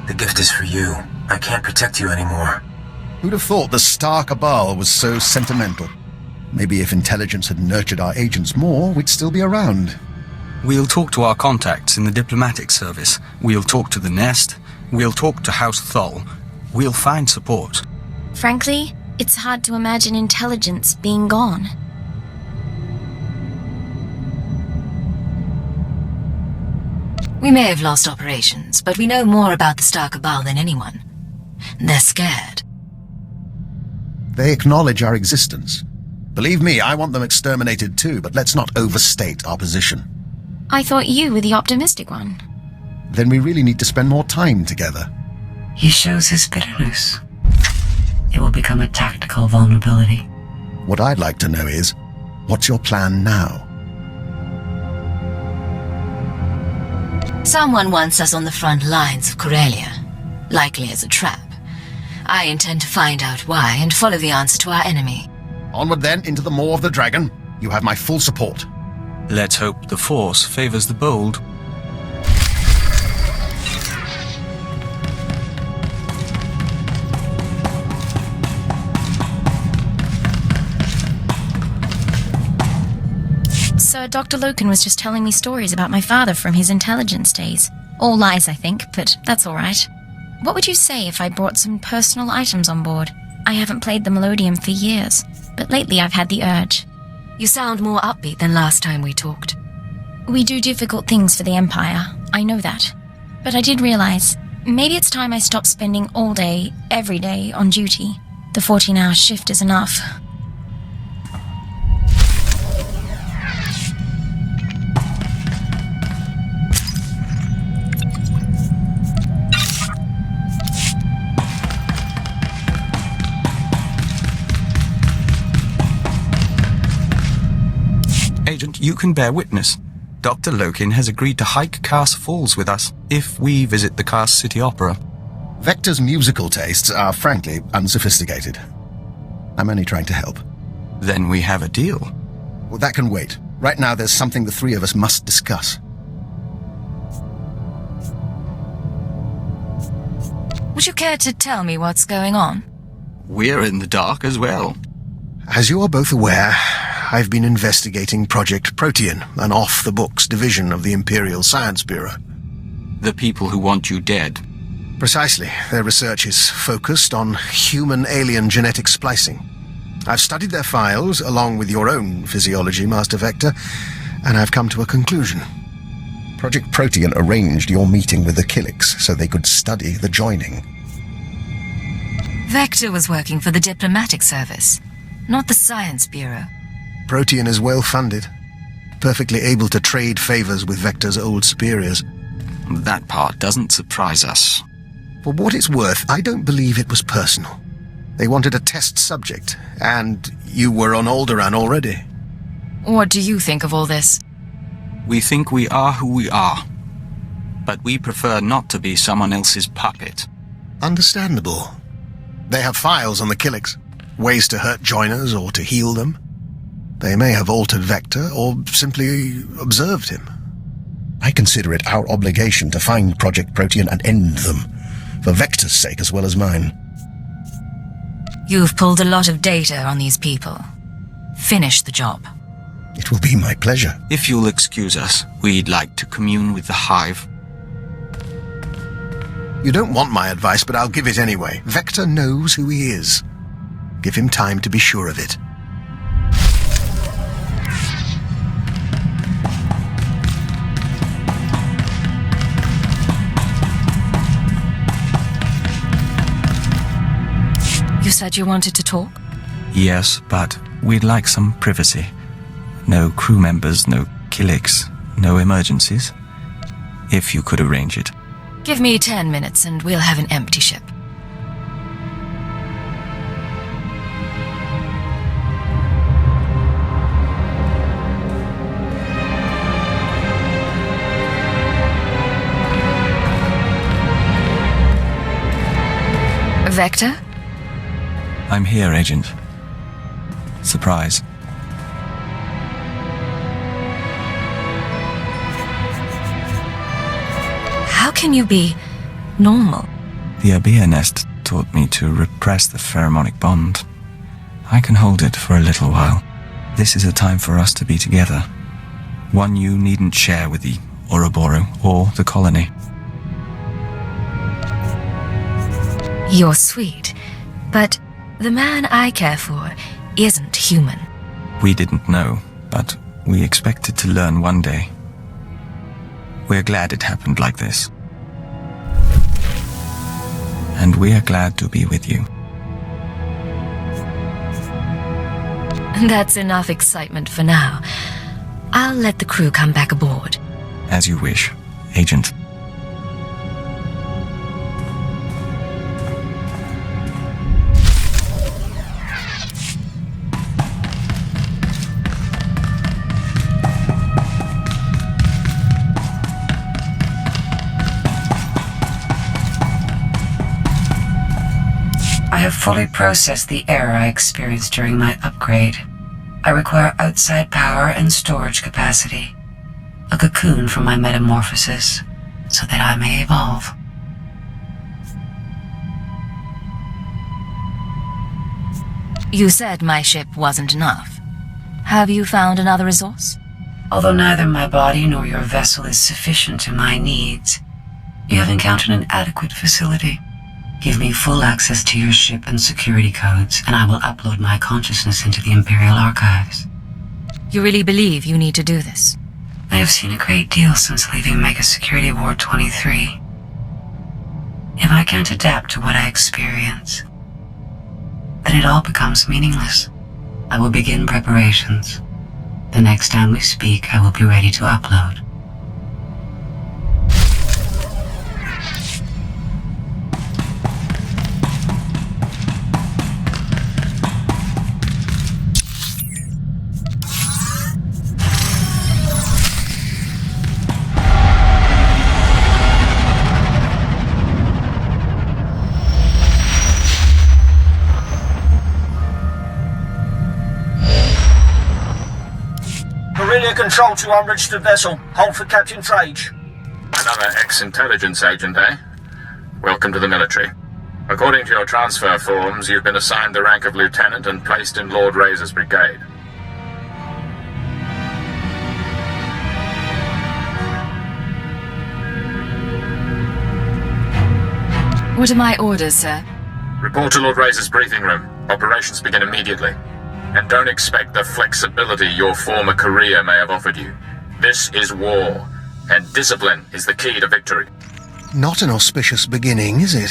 The gift is for you. I can't protect you anymore. Who'd have thought the Star Cabal was so sentimental? Maybe if intelligence had nurtured our agents more, we'd still be around. We'll talk to our contacts in the diplomatic service. We'll talk to the Nest. We'll talk to House Thull. We'll find support. Frankly, it's hard to imagine intelligence being gone. We may have lost operations, but we know more about the Star Cabal than anyone. They're scared. They acknowledge our existence. Believe me, I want them exterminated too, but let's not overstate our position. I thought you were the optimistic one. Then we really need to spend more time together. He shows his bitterness. It will become a tactical vulnerability. What I'd like to know is, what's your plan now? Someone wants us on the front lines of Corellia, likely as a trap. I intend to find out why and follow the answer to our enemy. Onward then, into the maw of the dragon. You have my full support. Let's hope the Force favors the bold. Sir, Dr. Loken was just telling me stories about my father from his intelligence days. All lies, I think, but that's all right. What would you say if I brought some personal items on board? I haven't played the Melodium for years, but lately I've had the urge. You sound more upbeat than last time we talked. We do difficult things for the Empire, I know that. But I did realize, maybe it's time I stopped spending all day, every day, on duty. The 14-hour shift is enough. Agent, you can bear witness. Dr. Loken has agreed to hike Cars Falls with us if we visit the Cars City Opera. Vector's musical tastes are frankly unsophisticated. I'm only trying to help. Then we have a deal. Well, that can wait. Right now there's something the three of us must discuss. Would you care to tell me what's going on? We're in the dark as well. As you are both aware, I've been investigating Project Protean, an off-the-books division of the Imperial Science Bureau. The people who want you dead. Precisely. Their research is focused on human-alien genetic splicing. I've studied their files, along with your own physiology, Master Vector, and I've come to a conclusion. Project Protean arranged your meeting with the Killiks so they could study the joining. Vector was working for the Diplomatic Service, not the Science Bureau. Protean is well-funded, perfectly able to trade favors with Vector's old superiors. That part doesn't surprise us. For what it's worth, I don't believe it was personal. They wanted a test subject, and you were on Alderaan already. What do you think of all this? We think we are who we are, but we prefer not to be someone else's puppet. Understandable. They have files on the Killiks, ways to hurt joiners or to heal them. They may have altered Vector or simply observed him. I consider it our obligation to find Project Protean and end them, for Vector's sake as well as mine. You've pulled a lot of data on these people. Finish the job. It will be my pleasure. If you'll excuse us, we'd like to commune with the Hive. You don't want my advice, but I'll give it anyway. Vector knows who he is. Give him time to be sure of it. You said you wanted to talk? Yes, but we'd like some privacy. No crew members, no Killiks, no emergencies. If you could arrange it. Give me 10 minutes and we'll have an empty ship. Vector? I'm here, Agent. Surprise. How can you be normal? The Abia nest taught me to repress the pheromonic bond. I can hold it for a little while. This is a time for us to be together. One you needn't share with the Ouroboros or the colony. You're sweet, but the man I care for isn't human. We didn't know, but we expected to learn one day. We're glad it happened like this. And we are glad to be with you. That's enough excitement for now. I'll let the crew come back aboard. As you wish, Agent. I have fully processed the error I experienced during my upgrade. I require outside power and storage capacity. A cocoon for my metamorphosis, so that I may evolve. You said my ship wasn't enough. Have you found another resource? Although neither my body nor your vessel is sufficient to my needs, you have encountered an adequate facility. Give me full access to your ship and security codes, and I will upload my consciousness into the Imperial Archives. You really believe you need to do this? I have seen a great deal since leaving Mega Security Ward 23. If I can't adapt to what I experience, then it all becomes meaningless. I will begin preparations. The next time we speak, I will be ready to upload. Control to unregistered vessel. Hold for Captain Trage. Another ex-intelligence agent, eh? Welcome to the military. According to your transfer forms, you've been assigned the rank of lieutenant and placed in Lord Razor's brigade. What are my orders, sir? Report to Lord Razor's briefing room. Operations begin immediately. And don't expect the flexibility your former career may have offered you. This is war, and discipline is the key to victory. Not an auspicious beginning, is it?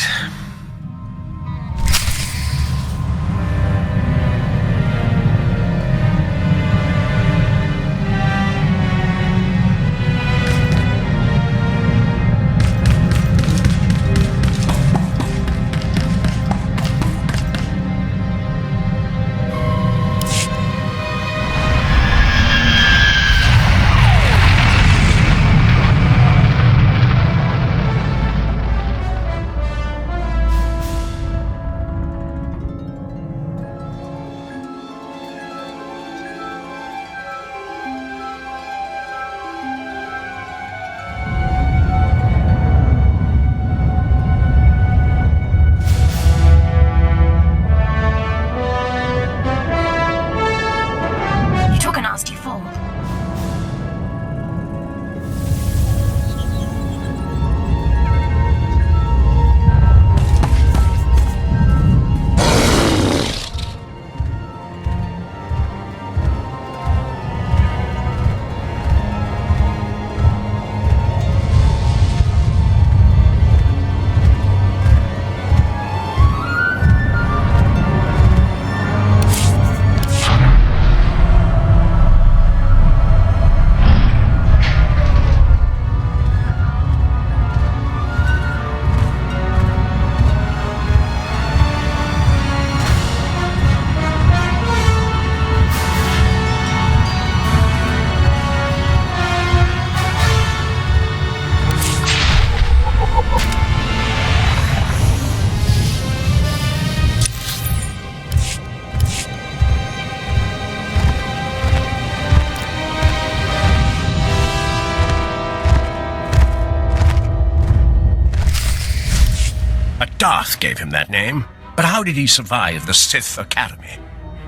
Darth gave him that name, but how did he survive the Sith Academy?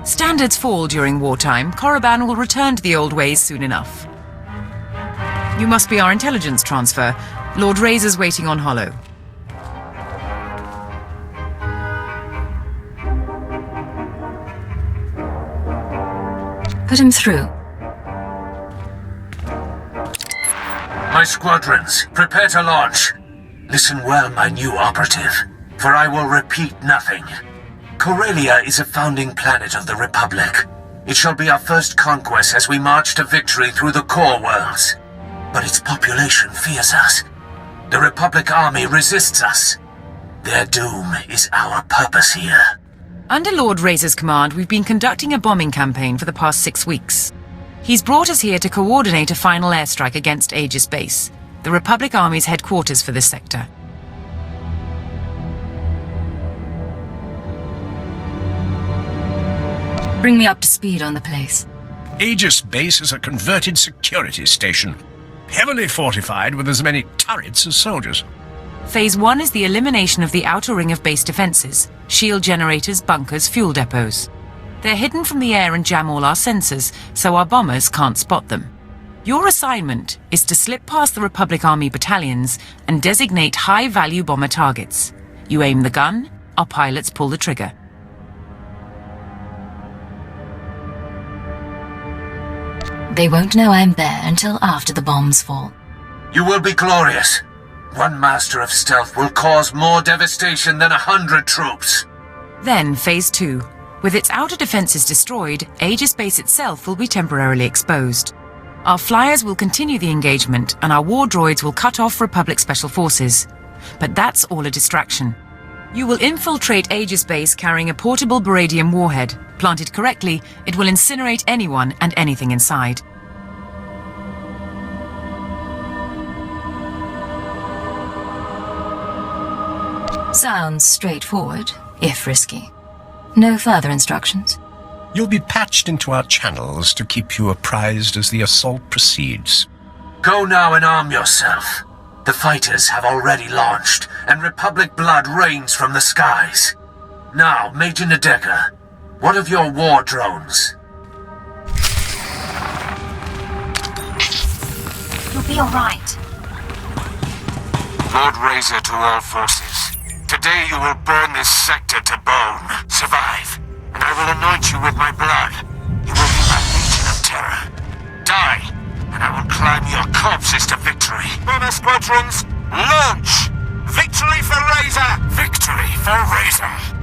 Standards fall during wartime. Korriban will return to the old ways soon enough. You must be our intelligence transfer. Lord Razor's waiting on Hollow. Put him through. My squadrons, prepare to launch. Listen well, my new operative, for I will repeat nothing. Corellia is a founding planet of the Republic. It shall be our first conquest as we march to victory through the core worlds. But its population fears us. The Republic army resists us. Their doom is our purpose here. Under Lord Razor's command, we've been conducting a bombing campaign for the past 6 weeks. He's brought us here to coordinate a final airstrike against Aegis Base, the Republic Army's headquarters for this sector. Bring me up to speed on the place. Aegis Base is a converted security station, heavily fortified with as many turrets as soldiers. Phase 1 is the elimination of the outer ring of base defenses, shield generators, bunkers, fuel depots. They're hidden from the air and jam all our sensors, so our bombers can't spot them. Your assignment is to slip past the Republic Army battalions and designate high-value bomber targets. You aim the gun, our pilots pull the trigger. They won't know I'm there until after the bombs fall. You will be glorious. One master of stealth will cause more devastation than 100 troops. Then Phase 2. With its outer defenses destroyed, Aegis Base itself will be temporarily exposed. Our flyers will continue the engagement, and our war droids will cut off Republic Special Forces. But that's all a distraction. You will infiltrate Aegis Base carrying a portable beradium warhead. Planted correctly, it will incinerate anyone and anything inside. Sounds straightforward, if risky. No further instructions? You'll be patched into our channels to keep you apprised as the assault proceeds. Go now and arm yourself. The fighters have already launched, and Republic blood rains from the skies. Now, Major Nadeka, what of your war drones? You'll be alright. Lord Razor to all forces. Today you will burn this sector to bone. Survive, and I will anoint you with my blood. You will be my legion of terror. Die, and I will climb your corpses to victory. Bomber squadrons, launch! Victory for Razor! Victory for Razor!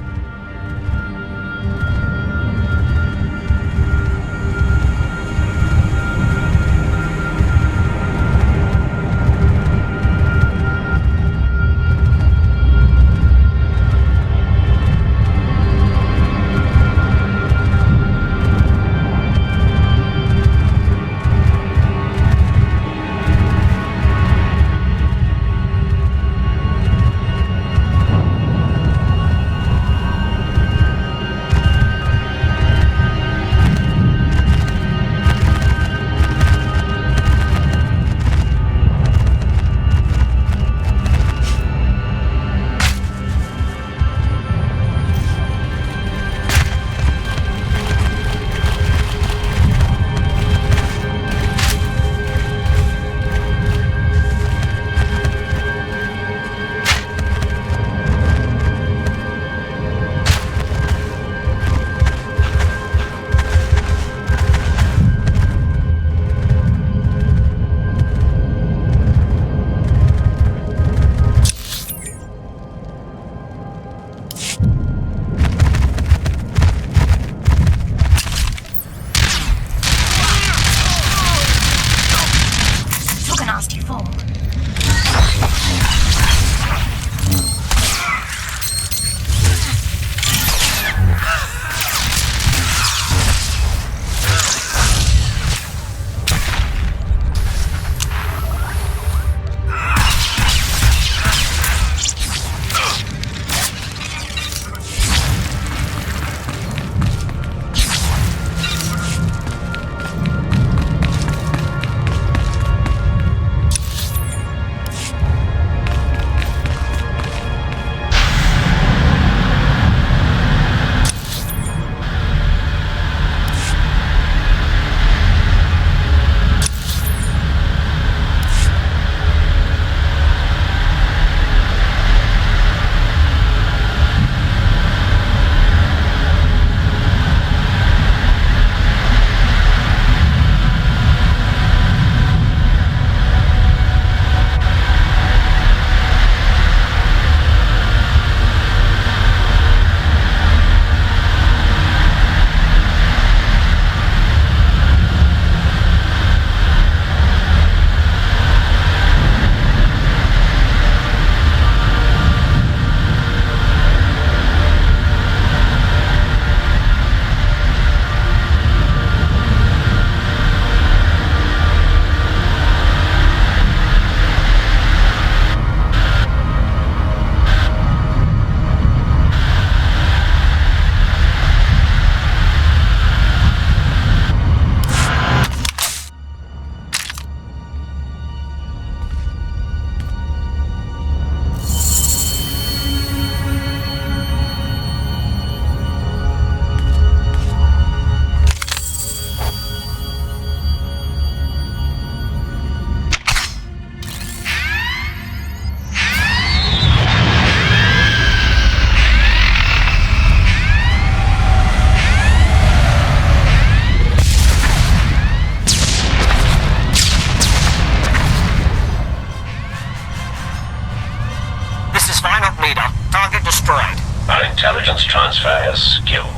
up, leader. Target destroyed. Our intelligence transfer has skill.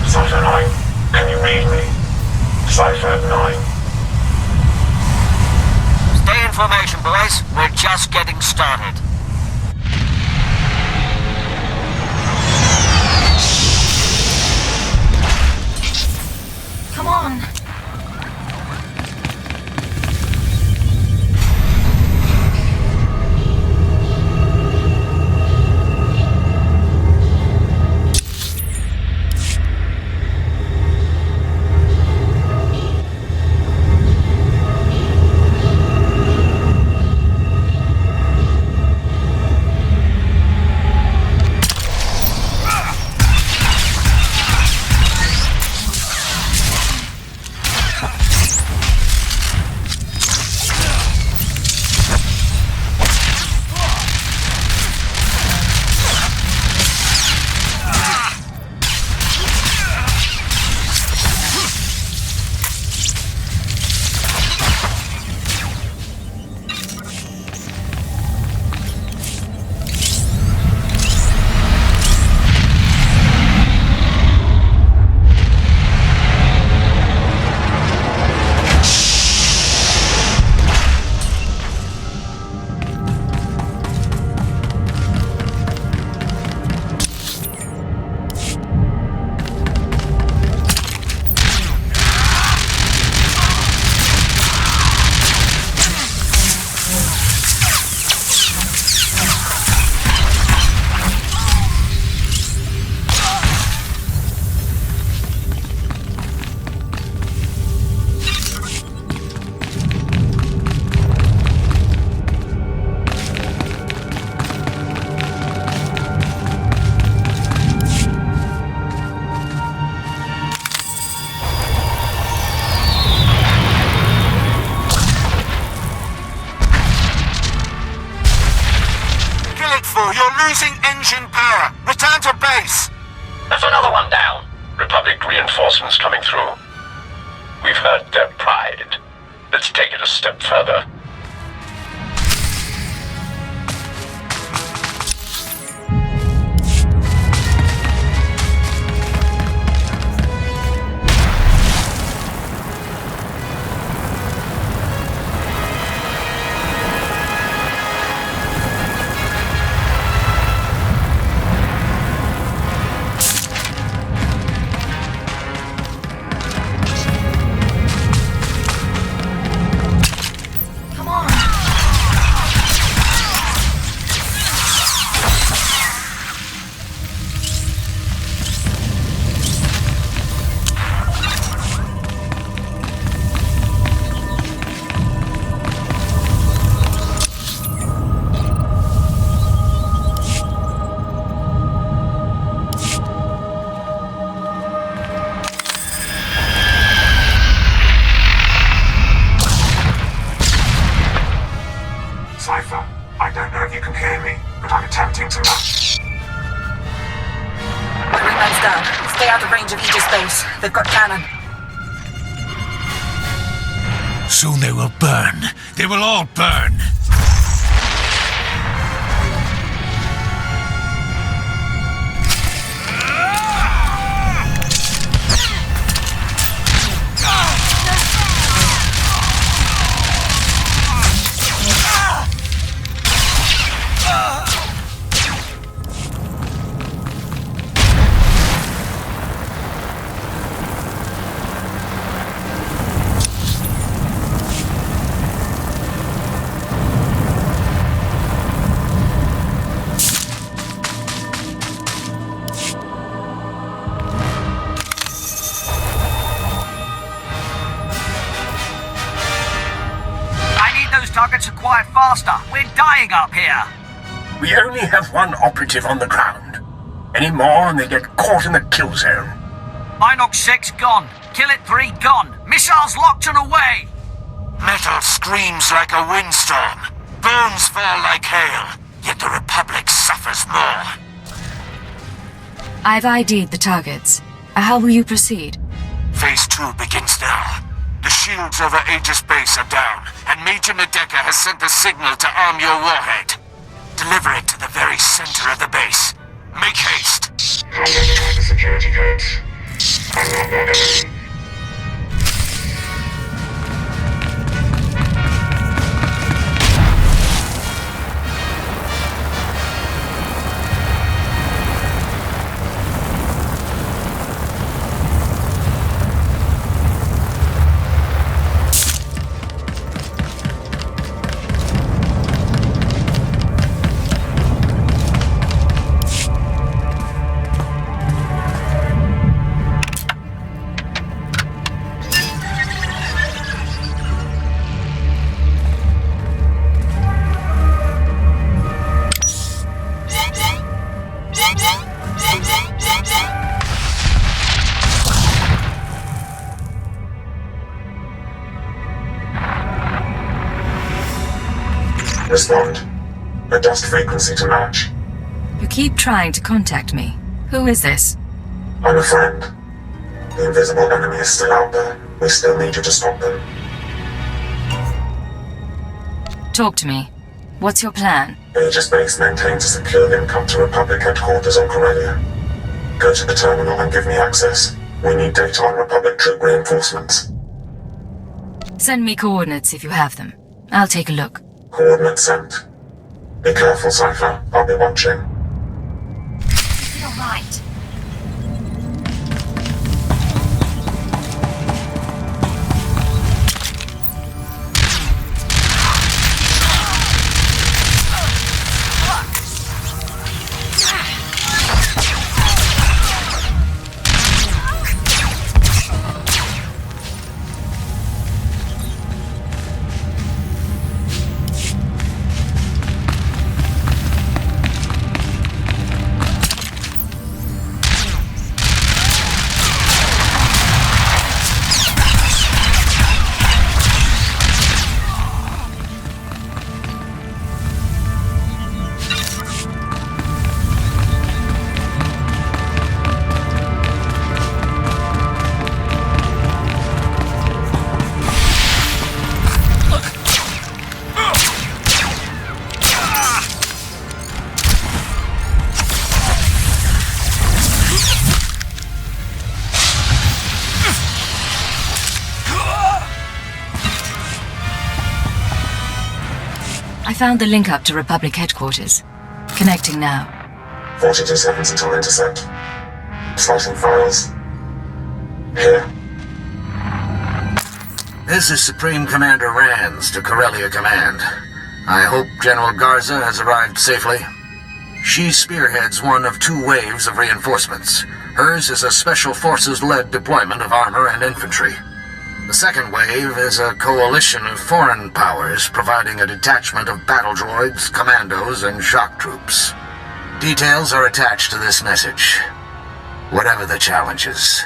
Cypher 9, can you read me? Cypher 9. Stay in formation, boys. We're just getting started. Come on. You're losing engine power. Return to base. There's another one down. Republic reinforcements coming through. We've hurt their pride. Let's take it a step further. I don't know if you can hear me, but I'm attempting to Man's down. Stay out of range of Aegis base. They've got cannon. Soon they will burn. They will all burn. Targets are quiet faster. We're dying up here. We only have one operative on the ground. Any more and they get caught in the kill zone. Minox 6 gone. Kill it 3 gone. Missiles locked and away. Metal screams like a windstorm. Bones fall like hail. Yet the Republic suffers more. I've ID'd the targets. How will you proceed? Phase 2 begins now. The shields over Aegis base are down, and Major Nadeka has sent the signal to arm your warhead. deliver it to the very center of the base. Make haste. Identify the security codes. Unlock that enemy. Respond. Adjust frequency to match. You keep trying to contact me. Who is this? I'm a friend. The invisible enemy is still out there. We still need you to stop them. Talk to me. What's your plan? Aegis Base maintains a secure link up to Republic headquarters on Corellia. Go to the terminal and give me access. We need data on Republic troop reinforcements. Send me coordinates if you have them. I'll take a look. Coordinates sent. Be careful, Cypher. I'll be watching. You're right. I found the link up to Republic headquarters. Connecting now. 42 seconds until intercept. Slicing files. Here. This is Supreme Commander Rands to Corellia Command. I hope General Garza has arrived safely. She spearheads one of 2 waves of reinforcements. Hers is a Special Forces-led deployment of armor and infantry. The second wave is a coalition of foreign powers providing a detachment of battle droids, commandos, and shock troops. Details are attached to this message. Whatever the challenges,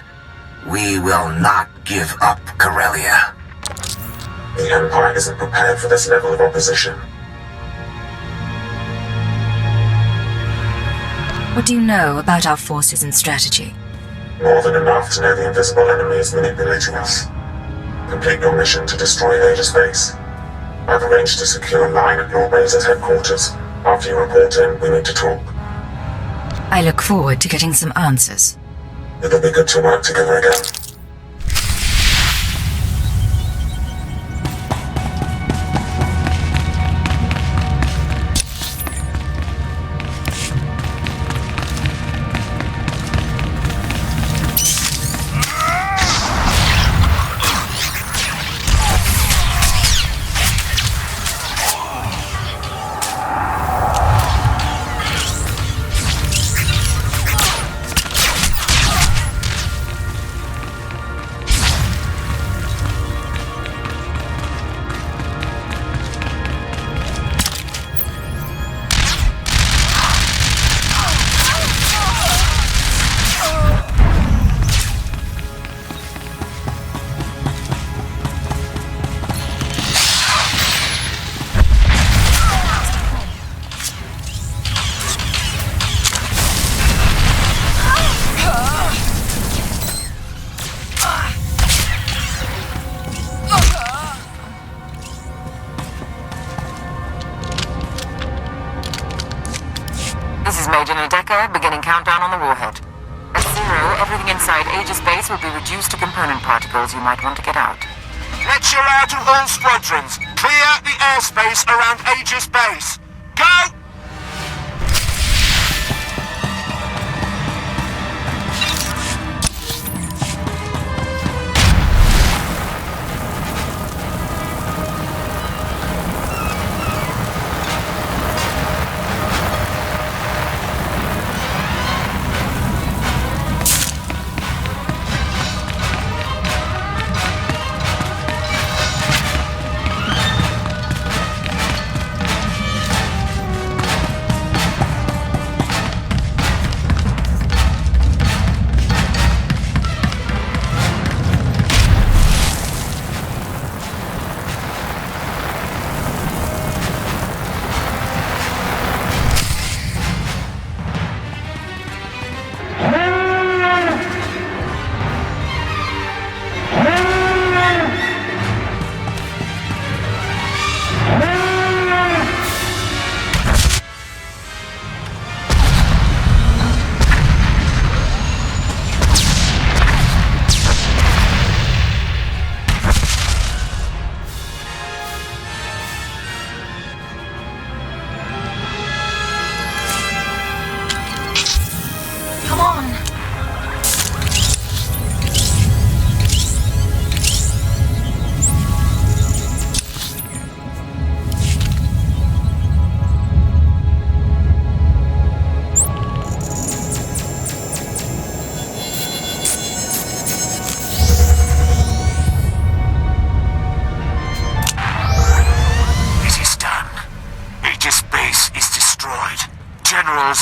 we will not give up Corellia. The Empire isn't prepared for this level of opposition. What do you know about our forces and strategy? More than enough to know the invisible enemy is manipulating us. Complete your mission to destroy Aegis Base. I've arranged to secure a line at your base at headquarters. After you report in, we need to talk. I look forward to getting some answers. It'll be good to work together again. This is Major Nadeka, beginning countdown on the warhead. At 0, everything inside Aegis base will be reduced to component particles you might want to get out. Lecture out to all squadrons. Clear the airspace around Aegis base. Go!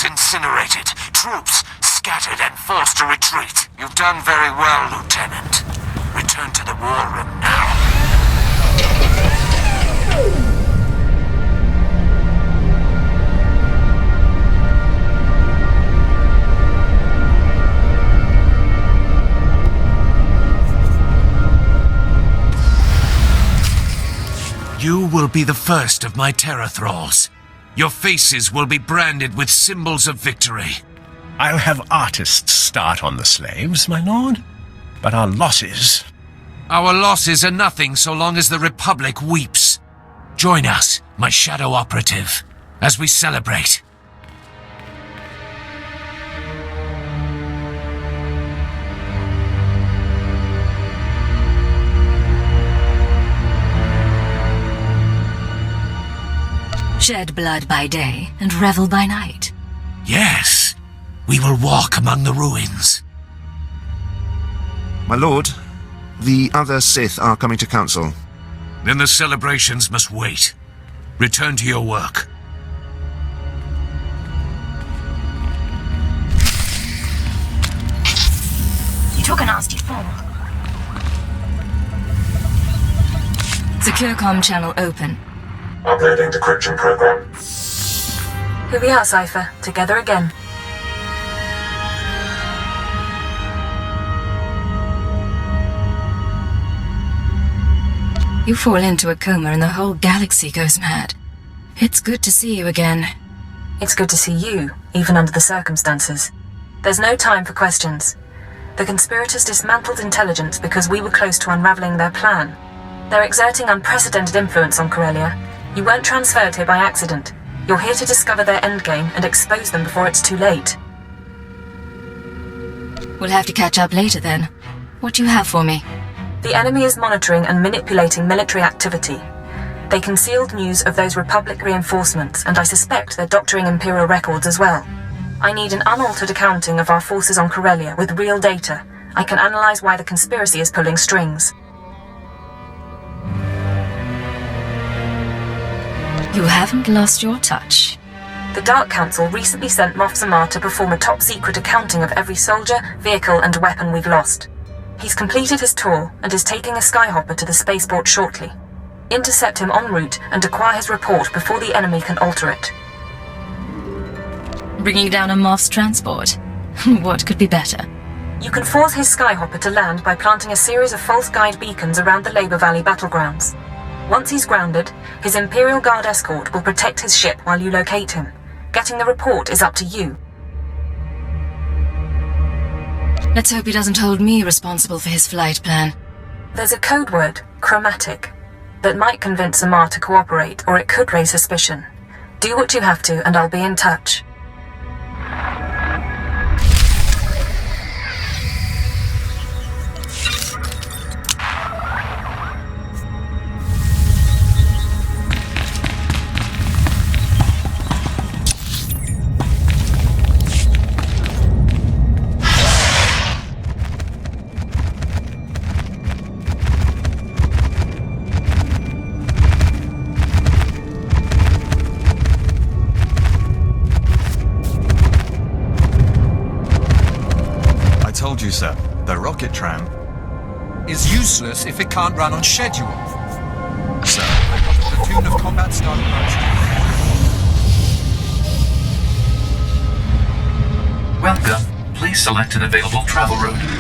Incinerated, troops scattered and forced to retreat. You've done very well, Lieutenant. Return to the war room now. You will be the first of my terror thralls. Your faces will be branded with symbols of victory. I'll have artists start on the slaves, my lord. But our losses... Our losses are nothing so long as the Republic weeps. Join us, my shadow operative, as we celebrate. Shed blood by day and revel by night. Yes, we will walk among the ruins. My lord, the other Sith are coming to council. Then the celebrations must wait. Return to your work. You took a nasty fall. Secure comm channel open. Uploading decryption program. Here we are, Cypher. Together again. You fall into a coma and the whole galaxy goes mad. It's good to see you again. It's good to see you, even under the circumstances. There's no time for questions. The conspirators dismantled intelligence because we were close to unraveling their plan. They're exerting unprecedented influence on Corellia. You weren't transferred here by accident. You're here to discover their endgame and expose them before it's too late. We'll have to catch up later then. What do you have for me? The enemy is monitoring and manipulating military activity. They concealed news of those Republic reinforcements, and I suspect they're doctoring Imperial records as well. I need an unaltered accounting of our forces on Corellia with real data. I can analyze why the conspiracy is pulling strings. You haven't lost your touch. The Dark Council recently sent Moff Zamar to perform a top-secret accounting of every soldier, vehicle, and weapon we've lost. He's completed his tour and is taking a skyhopper to the spaceport shortly. Intercept him en route and acquire his report before the enemy can alter it. Bringing down a Moff's transport? What could be better? You can force his skyhopper to land by planting a series of false guide beacons around the Labor Valley battlegrounds. Once he's grounded, his Imperial Guard escort will protect his ship while you locate him. Getting the report is up to you. Let's hope he doesn't hold me responsible for his flight plan. There's a code word, chromatic, that might convince Amar to cooperate, or it could raise suspicion. Do what you have to, and I'll be in touch. Told you, sir. The rocket tram is useless if it can't run on schedule. Sir, the platoon of combat start approaching. Welcome. Please select an available travel route.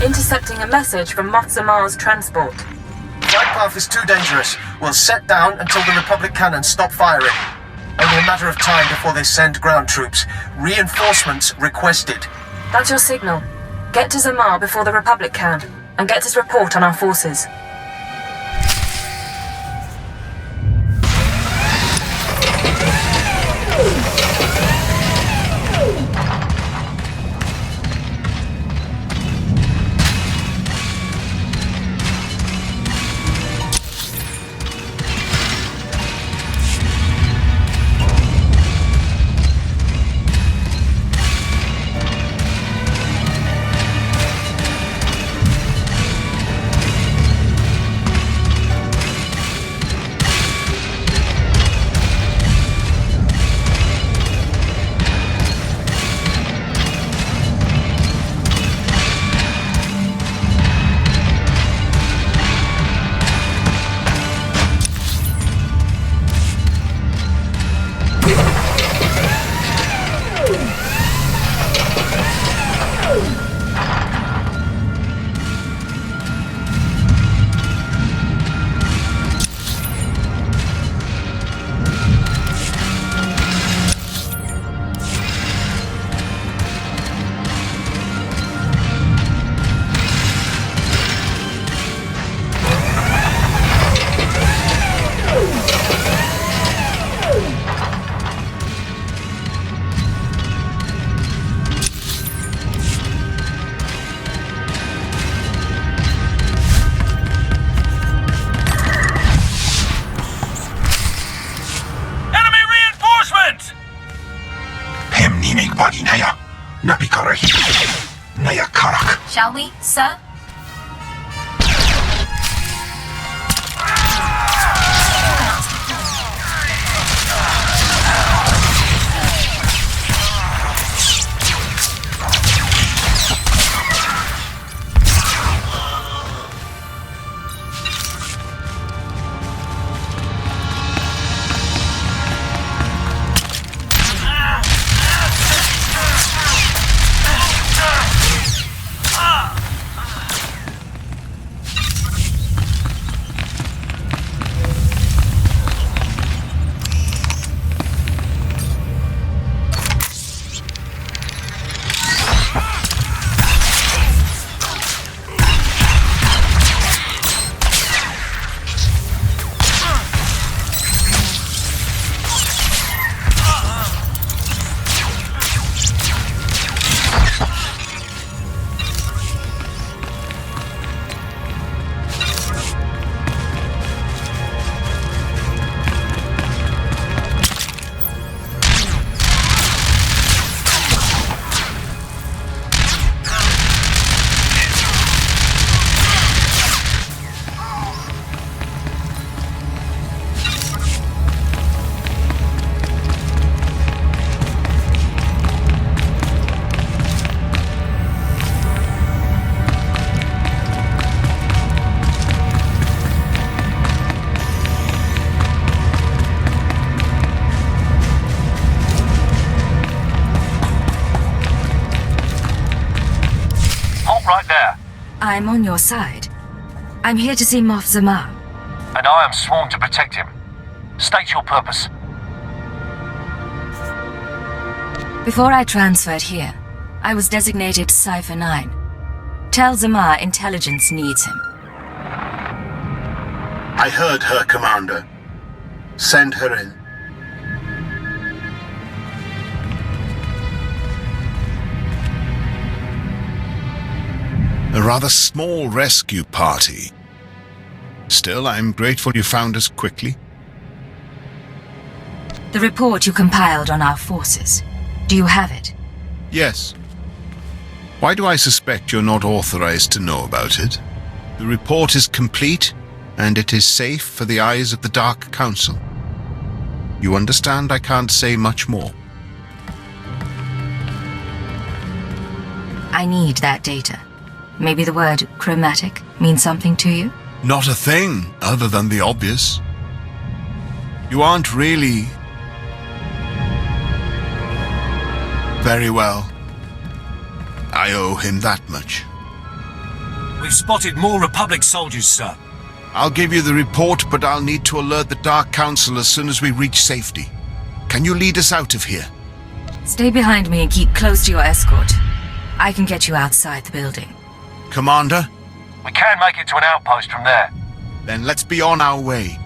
Intercepting a message from Moth Zamar's transport. Flight path is too dangerous. We'll set down until the Republic cannons stop firing. Only a matter of time before they send ground troops. Reinforcements requested. That's your signal. Get to Zamar before the Republic can, and get his report on our forces. Shall we, sir? I'm on your side. I'm here to see Moff Zamar. And I am sworn to protect him. State your purpose. Before I transferred here, I was designated Cypher 9. Tell Zamar intelligence needs him. I heard her, Commander. Send her in. A rather small rescue party. Still, I'm grateful you found us quickly. The report you compiled on our forces. Do you have it? Yes. Why do I suspect you're not authorized to know about it? The report is complete, and it is safe for the eyes of the Dark Council. You understand I can't say much more. I need that data. Maybe the word chromatic means something to you? Not a thing, other than the obvious. You aren't really... very well. I owe him that much. We've spotted more Republic soldiers, sir. I'll give you the report, but I'll need to alert the Dark Council as soon as we reach safety. Can you lead us out of here? Stay behind me and keep close to your escort. I can get you outside the building. Commander? We can make it to an outpost from there. Then let's be on our way.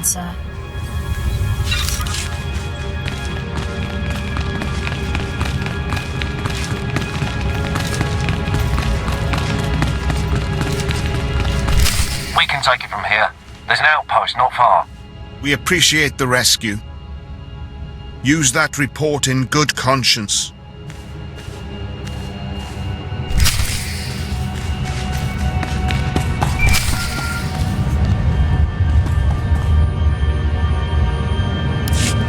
Sir. We can take it from here. There's an outpost not far. We appreciate the rescue. Use that report in good conscience.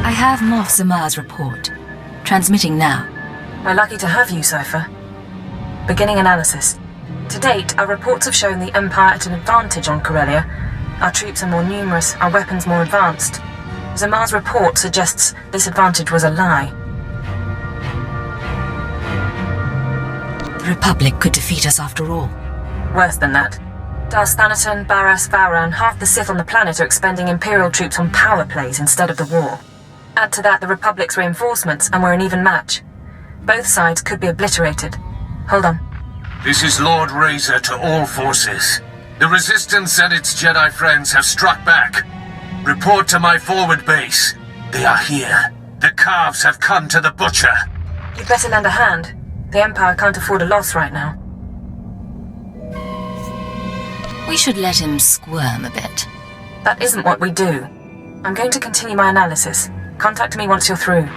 I have Moff Zamar's report. Transmitting now. We're lucky to have you, Swtor. Beginning analysis. To date, our reports have shown the Empire at an advantage on Corellia. Our troops are more numerous, our weapons more advanced. Zamar's report suggests this advantage was a lie. The Republic could defeat us after all. Worse than that. Darth Thanaton, Barras, Vowran, half the Sith on the planet are expending Imperial troops on power plays instead of the war. Add to that the Republic's reinforcements, and we're an even match. Both sides could be obliterated. Hold on. This is Lord Razor to all forces. The Resistance and its Jedi friends have struck back. Report to my forward base. They are here. The calves have come to the butcher. You'd better lend a hand. The Empire can't afford a loss right now. We should let him squirm a bit. That isn't what we do. I'm going to continue my analysis. Contact me once you're through.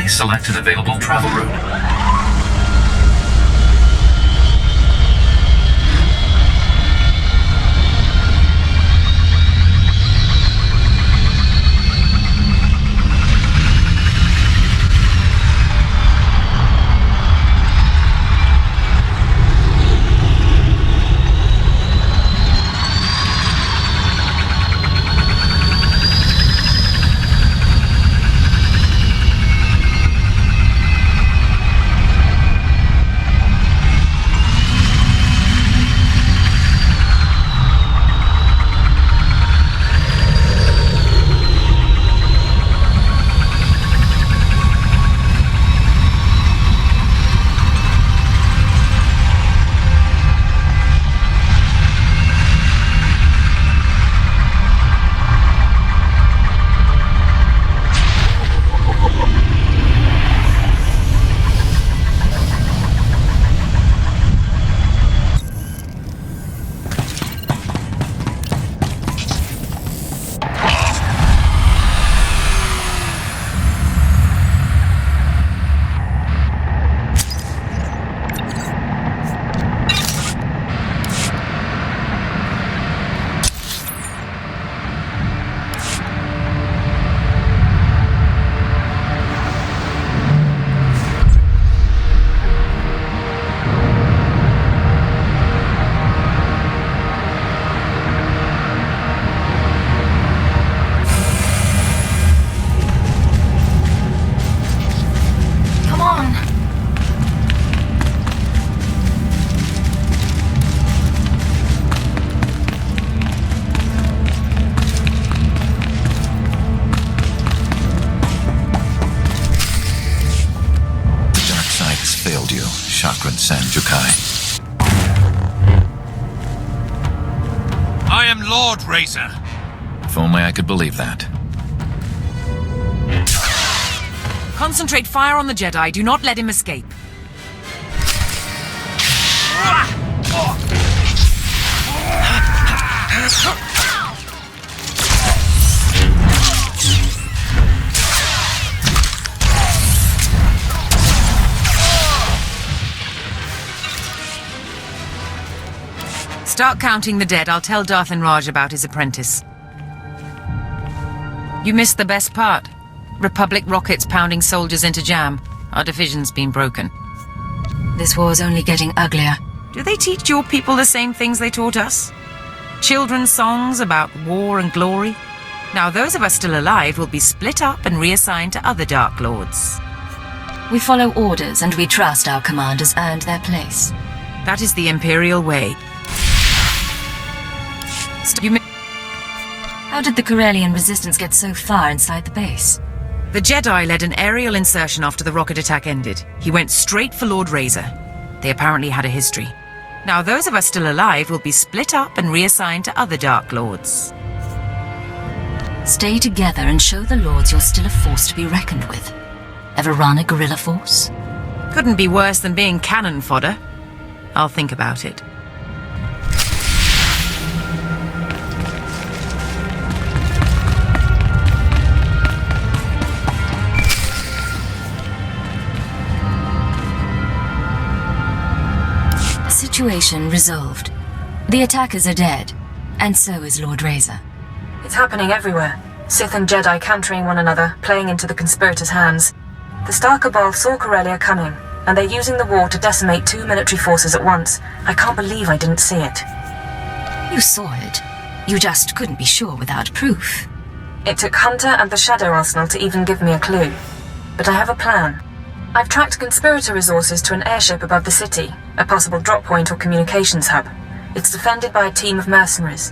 Select an available travel route. Lord Razor. If only I could believe that. Concentrate fire on the Jedi. Do not let him escape. Start counting the dead. I'll tell Darth and Raj about his apprentice. You missed the best part. Republic rockets pounding soldiers into jam. Our division's been broken. This war's only getting uglier. Do they teach your people the same things they taught us? Children's songs about war and glory? Now those of us still alive will be split up and reassigned to other Dark Lords. We follow orders and we trust our commanders earned their place. That is the Imperial way. How did the Corellian resistance get so far inside the base? The Jedi led an aerial insertion after the rocket attack ended. He went straight for Lord Razor. They apparently had a history. Now those of us still alive will be split up and reassigned to other Dark Lords. Stay together and show the Lords you're still a force to be reckoned with. Ever run a guerrilla force? Couldn't be worse than being cannon fodder. I'll think about it. Situation resolved. The attackers are dead, and so is Lord Razor. It's happening everywhere. Sith and Jedi countering one another, playing into the conspirators' hands. The Star Cabal saw Corellia coming, and they're using the war to decimate 2 military forces at once. I can't believe I didn't see it. You saw it. You just couldn't be sure without proof. It took Hunter and the Shadow Arsenal to even give me a clue. But I have a plan. I've tracked conspirator resources to an airship above the city, a possible drop point or communications hub. It's defended by a team of mercenaries.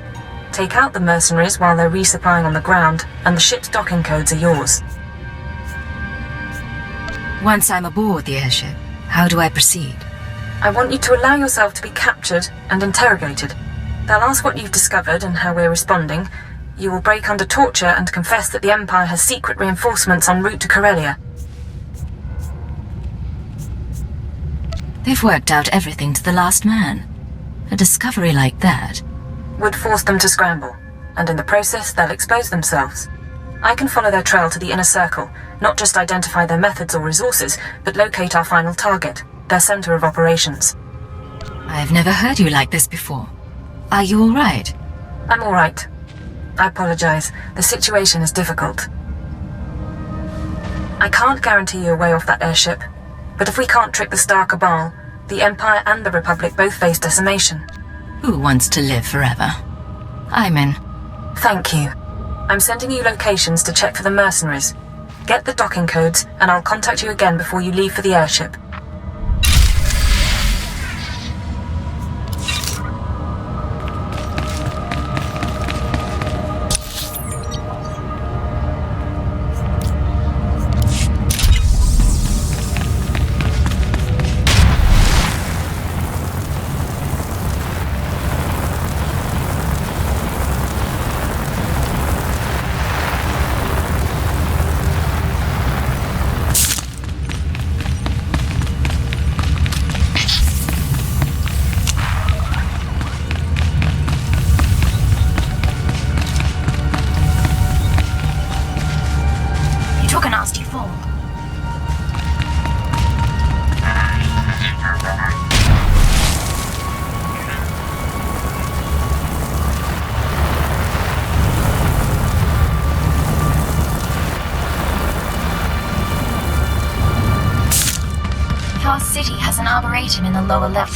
Take out the mercenaries while they're resupplying on the ground, and the ship's docking codes are yours. Once I'm aboard the airship, how do I proceed? I want you to allow yourself to be captured and interrogated. They'll ask what you've discovered and how we're responding. You will break under torture and confess that the Empire has secret reinforcements en route to Corellia. They've worked out everything to the last man. A discovery like that would force them to scramble, and in the process they'll expose themselves. I can follow their trail to the inner circle, not just identify their methods or resources, but locate our final target, their center of operations. I've never heard you like this before. Are you all right? I'm all right. I apologize. The situation is difficult. I can't guarantee you a way off that airship, but if we can't trick the Star Cabal, the Empire and the Republic both face decimation. Who wants to live forever? I'm in. Thank you. I'm sending you locations to check for the mercenaries. Get the docking codes, and I'll contact you again before you leave for the airship. Your city has an arboretum in the lower level.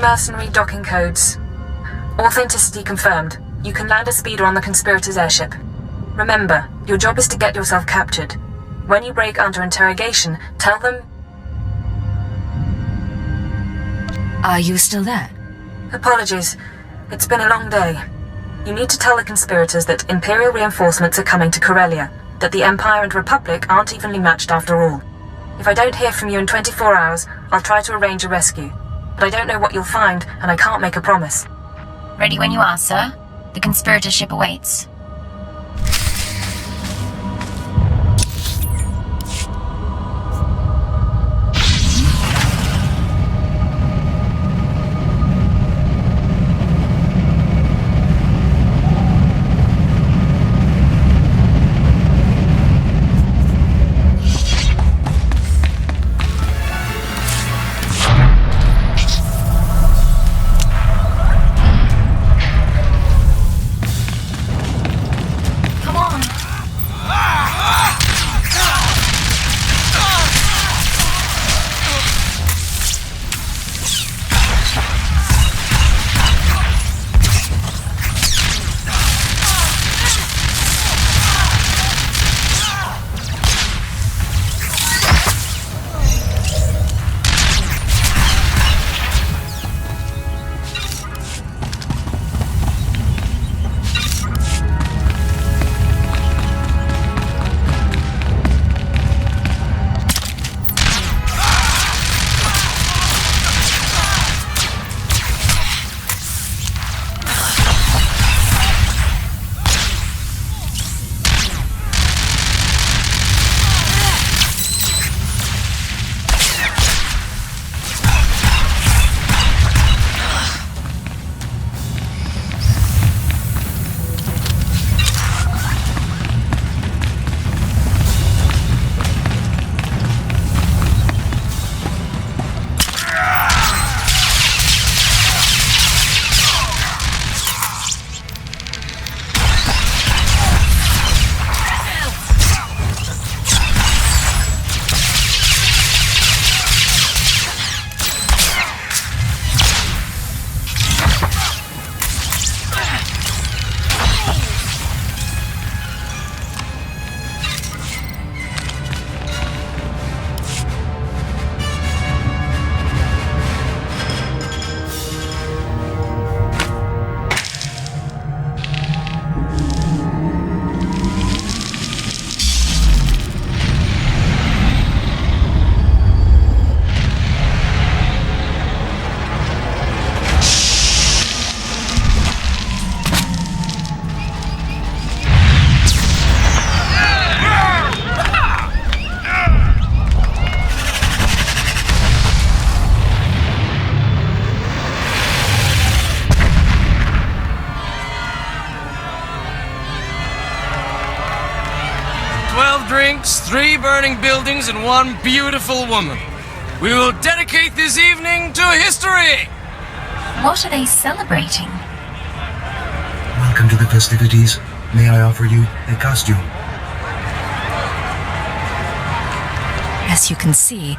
mercenary docking codes. Authenticity confirmed. You can land a speeder on the conspirators' airship. Remember, your job is to get yourself captured. When you break under interrogation, tell them... Are you still there? Apologies. It's been a long day. You need to tell the conspirators that Imperial reinforcements are coming to Corellia, that the Empire and Republic aren't evenly matched after all. If I don't hear from you in 24 hours, I'll try to arrange a rescue. But I don't know what you'll find, and I can't make a promise. Ready when you are, sir. The conspirator ship awaits. Drinks, 3 burning buildings, and 1 beautiful woman. We will dedicate this evening to history! What are they celebrating? Welcome to the festivities. May I offer you a costume? As you can see,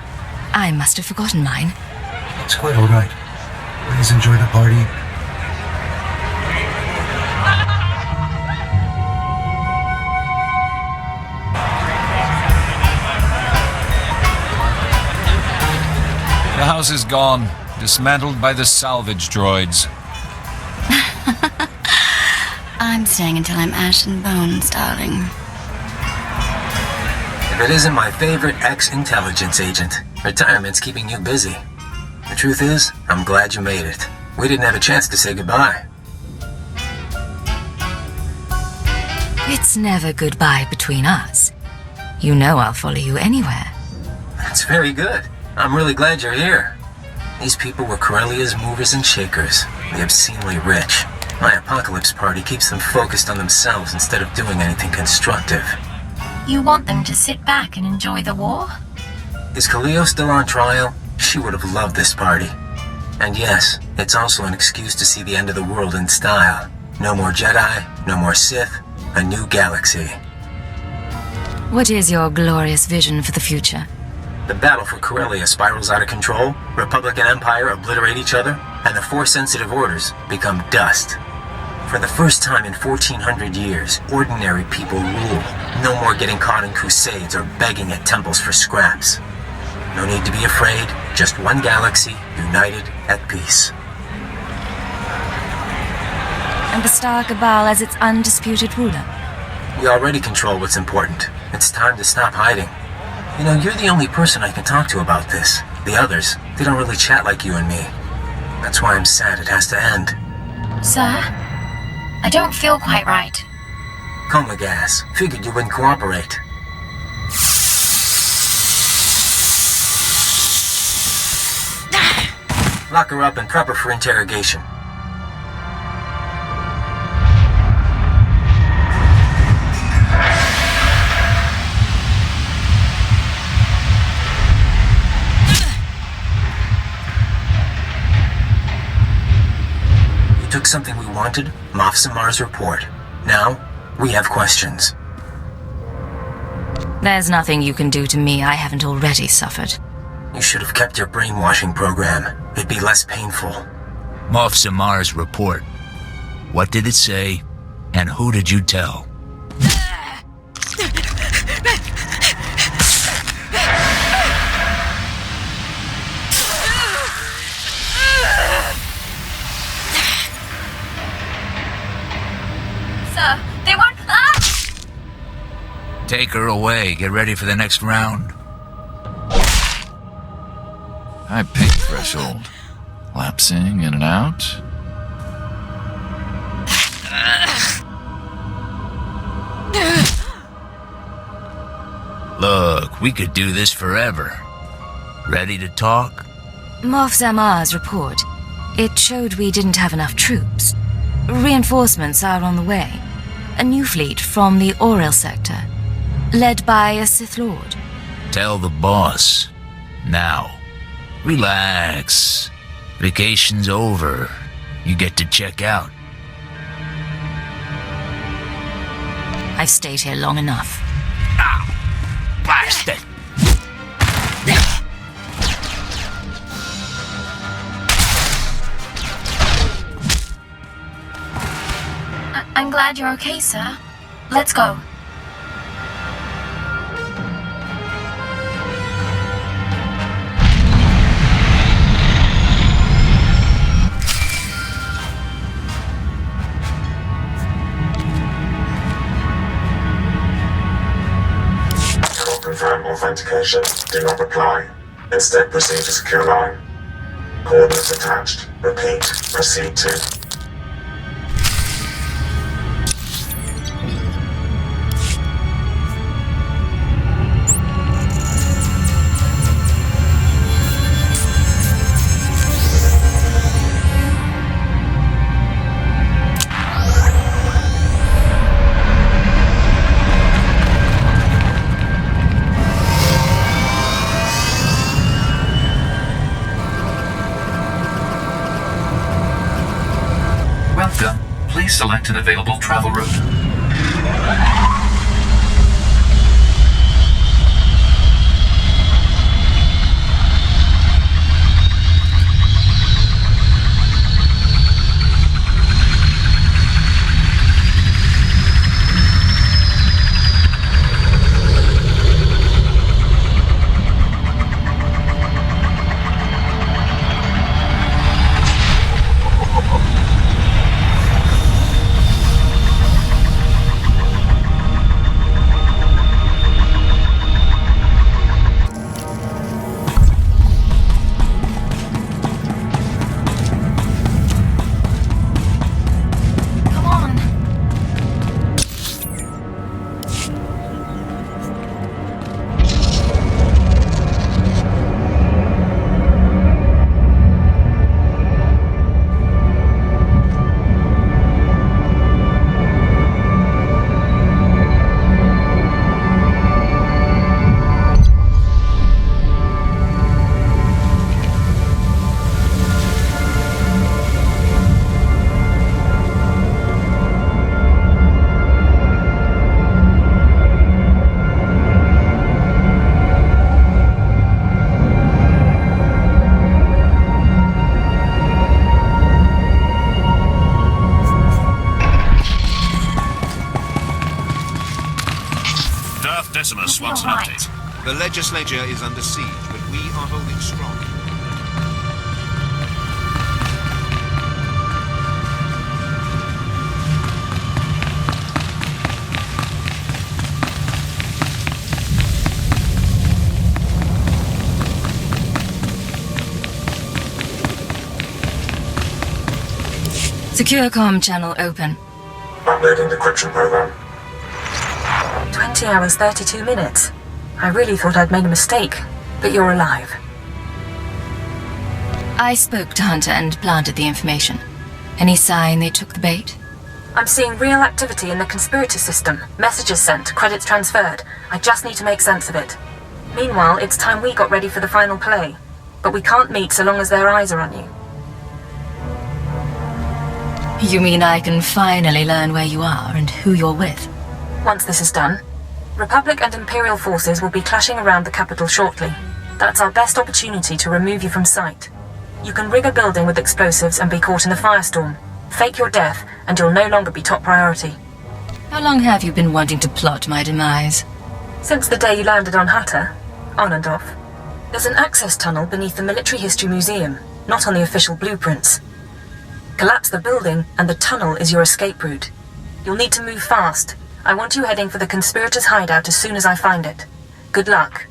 I must have forgotten mine. It's quite all right. Please enjoy the party. The house is gone, dismantled by the salvage droids. I'm staying until I'm ash and bones, darling. If it isn't my favorite ex-intelligence agent, retirement's keeping you busy. The truth is, I'm glad you made it. We didn't have a chance to say goodbye. It's never goodbye between us. You know I'll follow you anywhere. That's very good. I'm really glad you're here. These people were Corellia's movers and shakers, the obscenely rich. My apocalypse party keeps them focused on themselves instead of doing anything constructive. You want them to sit back and enjoy the war? Is Kaleo still on trial? She would have loved this party. And yes, it's also an excuse to see the end of the world in style. No more Jedi, no more Sith, a new galaxy. What is your glorious vision for the future? The battle for Corellia spirals out of control, Republic and Empire obliterate each other, and the Force-sensitive orders become dust. For the first time in 1400 years, ordinary people rule. No more getting caught in crusades or begging at temples for scraps. No need to be afraid, just one galaxy, united at peace. And the Star Cabal as its undisputed ruler? We already control what's important. It's time to stop hiding. You know, you're the only person I can talk to about this. The others, they don't really chat like you and me. That's why I'm sad it has to end. Sir? I don't feel quite right. Coma gas. Figured you wouldn't cooperate. Lock her up and prep her for interrogation. You took something we wanted, Moff Samar's report. Now, we have questions. There's nothing you can do to me I haven't already suffered. You should have kept your brainwashing program. It'd be less painful. Moff Samar's report. What did it say? And who did you tell? Sir, they won't... Take her away. Get ready for the next round. High pain threshold. Lapsing in and out. Look, we could do this forever. Ready to talk? Moff Samar's report. It showed we didn't have enough troops. Reinforcements are on the way. A new fleet from the Orel sector, led by a Sith Lord. Tell the boss. Now. Relax. Vacation's over. You get to check out. I've stayed here long enough. Ah! Bastard! I'm glad you're okay, sir. Let's go. Confirm authentication. Do not reply. Instead, proceed to secure line. Coordinates attached. Repeat. Proceed to... Welcome. Please select an available travel route. Sheriff Decimus wants an update. The legislature is under siege, but we are holding strong. Secure comm channel open. Uploading decryption program. 20 hours, 32 minutes. I really thought I'd made a mistake, but you're alive. I spoke to Hunter and planted the information. Any sign they took the bait? I'm seeing real activity in the conspirator system. Messages sent, credits transferred. I just need to make sense of it. Meanwhile, it's time we got ready for the final play. But we can't meet so long as their eyes are on you. You mean I can finally learn where you are and who you're with? Once this is done, Republic and Imperial forces will be clashing around the capital shortly. That's our best opportunity to remove you from sight. You can rig a building with explosives and be caught in the firestorm. Fake your death, and you'll no longer be top priority. How long have you been wanting to plot my demise? Since the day you landed on Hatter, on and off. There's an access tunnel beneath the Military History Museum, not on the official blueprints. Collapse the building, and the tunnel is your escape route. You'll need to move fast. I want you heading for the conspirators' hideout as soon as I find it. Good luck.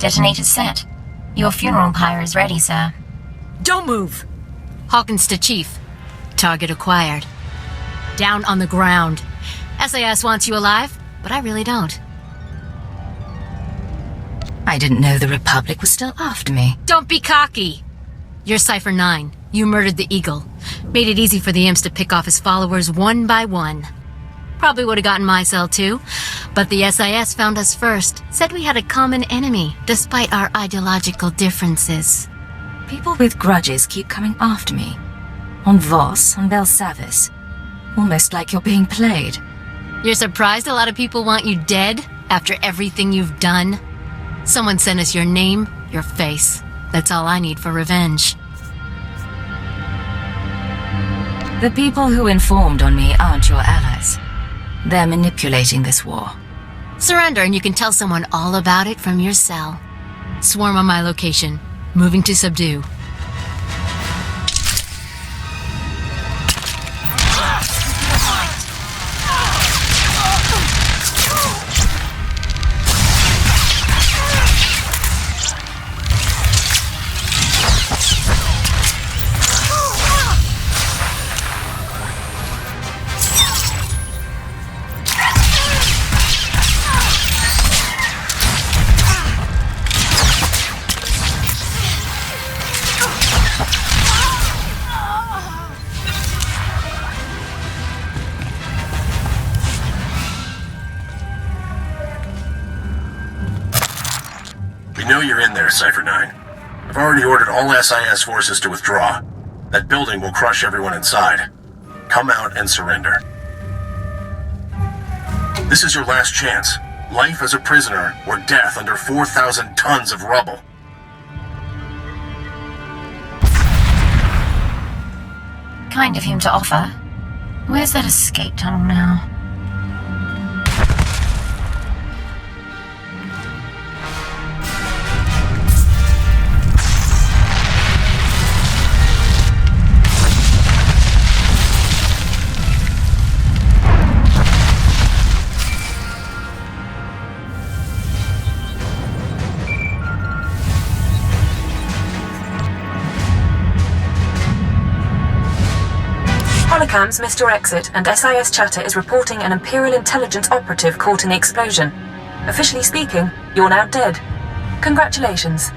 Detonator's set. Your funeral pyre is ready, sir. Don't move! Hawkins to Chief. Target acquired. Down on the ground. SAS wants you alive, but I really don't. I didn't know the Republic was still after me. Don't be cocky! You're Cypher 9. You murdered the Eagle. Made it easy for the imps to pick off his followers one by one. Probably would have gotten my cell too, but the SIS found us first. Said we had a common enemy, despite our ideological differences. People with grudges keep coming after me. On Voss, on Belsavis. Almost like you're being played. You're surprised a lot of people want you dead after everything you've done? Someone sent us your name, your face. That's all I need for revenge. The people who informed on me aren't your allies. They're manipulating this war. Surrender and you can tell someone all about it from your cell. Swarm on my location. Moving to subdue. We know you're in there, Cypher 9. I've already ordered all SIS forces to withdraw. That building will crush everyone inside. Come out and surrender. This is your last chance. Life as a prisoner, or death under 4,000 tons of rubble. Kind of him to offer. Where's that escape tunnel now? Holocams missed your exit, and SIS chatter is reporting an Imperial intelligence operative caught in the explosion. Officially speaking, you're now dead. Congratulations.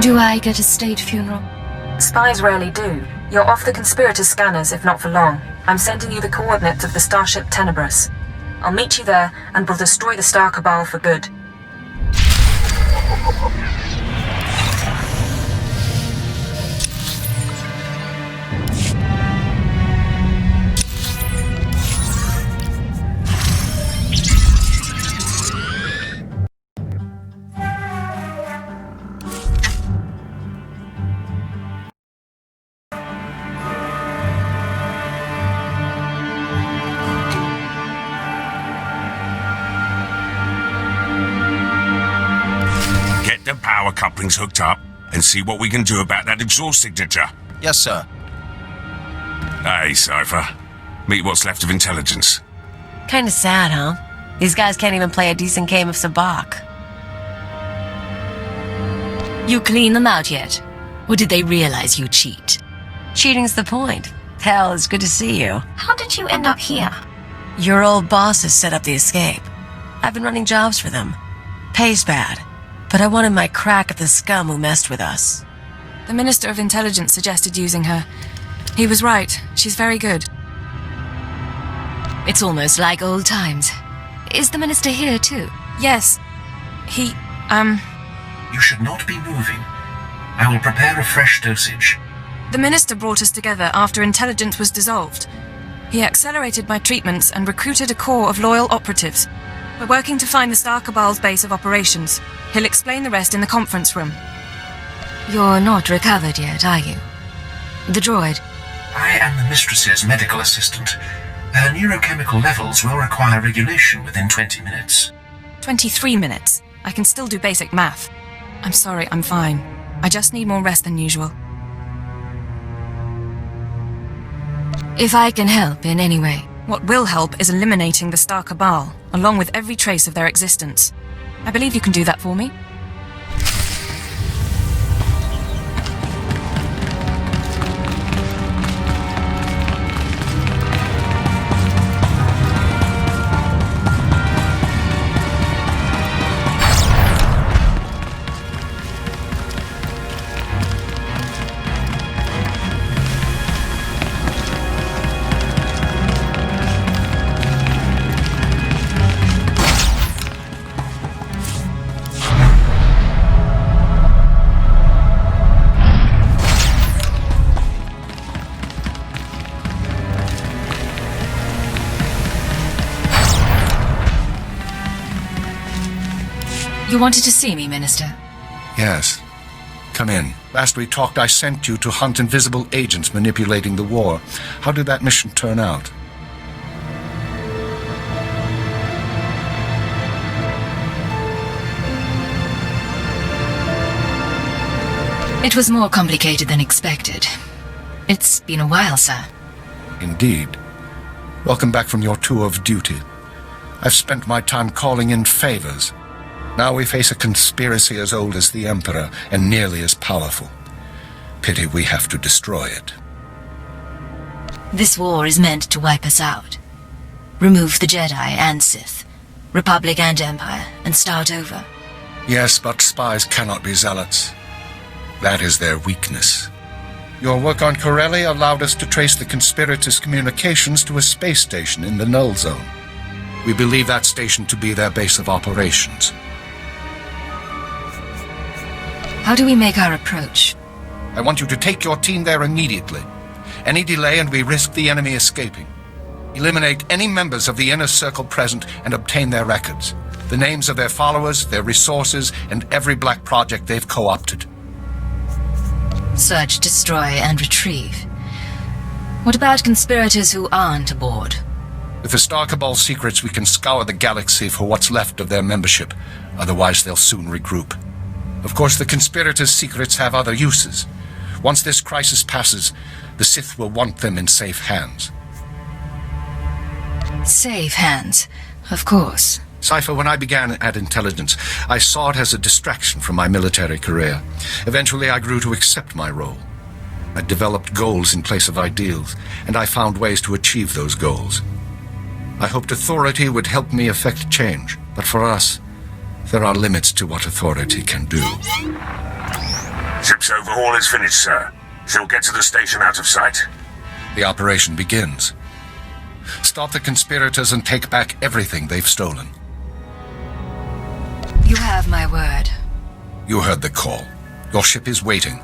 Do I get a state funeral? Spies rarely do. You're off the conspirator scanners, if not for long. I'm sending you the coordinates of the starship Tenebrous. I'll meet you there, and we'll destroy the Star Cabal for good. Get the power couplings hooked up and see what we can do about that exhaust signature. Yes, sir. Hey, Cypher. Meet what's left of intelligence. Kinda sad, huh? These guys can't even play a decent game of Sabacc. You clean them out yet? Or did they realize you cheat? Cheating's the point. Hell, it's good to see you. How did you end up here? Your old bosses set up the escape. I've been running jobs for them. Pays bad. But I wanted my crack at the scum who messed with us. The Minister of Intelligence suggested using her. He was right. She's very good. It's almost like old times. Is the Minister here too? Yes. He, You should not be moving. I will prepare a fresh dosage. The Minister brought us together after Intelligence was dissolved. He accelerated my treatments and recruited a corps of loyal operatives. We're working to find the Star Cabal's base of operations. He'll explain the rest in the conference room. You're not recovered yet, are you? The droid? I am the Mistress's medical assistant. Her neurochemical levels will require regulation within 20 minutes. 23 minutes. I can still do basic math. I'm sorry, I'm fine. I just need more rest than usual. If I can help in any way. What will help is eliminating the Star Cabal, along with every trace of their existence. I believe you can do that for me. You wanted to see me, Minister? Yes. Come in. Last we talked, I sent you to hunt invisible agents manipulating the war. How did that mission turn out? It was more complicated than expected. It's been a while, sir. Indeed. Welcome back from your tour of duty. I've spent my time calling in favors. Now we face a conspiracy as old as the Emperor and nearly as powerful. Pity we have to destroy it. This war is meant to wipe us out. Remove the Jedi and Sith, Republic and Empire, and start over. Yes, but spies cannot be zealots. That is their weakness. Your work on Corelli allowed us to trace the conspirators' communications to a space station in the Null Zone. We believe that station to be their base of operations. How do we make our approach? I want you to take your team there immediately. Any delay and we risk the enemy escaping. Eliminate any members of the inner circle present and obtain their records. The names of their followers, their resources, and every black project they've co-opted. Search, destroy, and retrieve. What about conspirators who aren't aboard? With the Star Cabal secrets, we can scour the galaxy for what's left of their membership. Otherwise, they'll soon regroup. Of course, the conspirators' secrets have other uses. Once this crisis passes, the Sith will want them in safe hands. Safe hands, of course. Cypher, when I began at Intelligence, I saw it as a distraction from my military career. Eventually, I grew to accept my role. I developed goals in place of ideals, and I found ways to achieve those goals. I hoped authority would help me effect change, but for us, there are limits to what authority can do. Ship's overhaul is finished, sir. She'll get to the station out of sight. The operation begins. Stop the conspirators and take back everything they've stolen. You have my word. You heard the call. Your ship is waiting.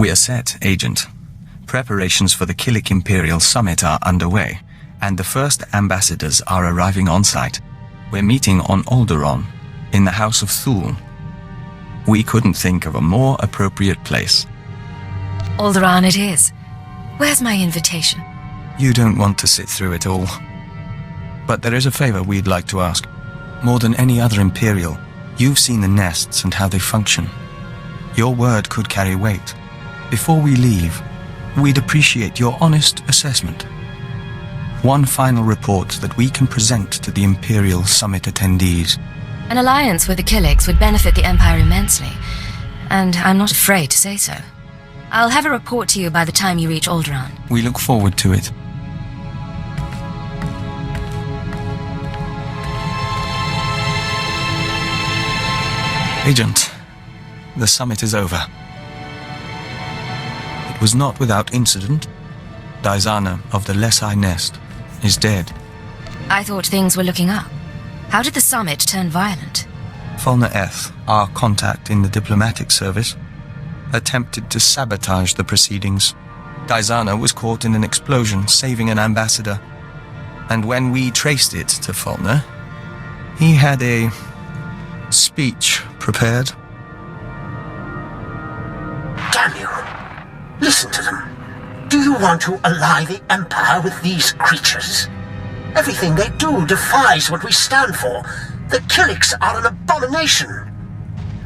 We are set, Agent. Preparations for the Killik Imperial Summit are underway, and the first ambassadors are arriving on site. We're meeting on Alderaan, in the House of Thule. We couldn't think of a more appropriate place. Alderaan it is. Where's my invitation? You don't want to sit through it all. But there is a favor we'd like to ask. More than any other Imperial, you've seen the nests and how they function. Your word could carry weight. Before we leave, We'd appreciate your honest assessment. One final report that we can present to the Imperial Summit attendees. An alliance with the Killiks would benefit the Empire immensely, and I'm not afraid to say so. I'll have a report to you by the time you reach Alderaan. We look forward to it. Agent, the summit is over. It was not without incident. Diazana of the Lesai Nest is dead. I thought things were looking up. How did the summit turn violent? Fulner Eth, our contact in the diplomatic service, attempted to sabotage the proceedings. Diazana was caught in an explosion, saving an ambassador. And when we traced it to Fulner, he had a speech prepared. Damn you! Listen to them. Do you want to ally the Empire with these creatures? Everything they do defies what we stand for. The Killiks are an abomination.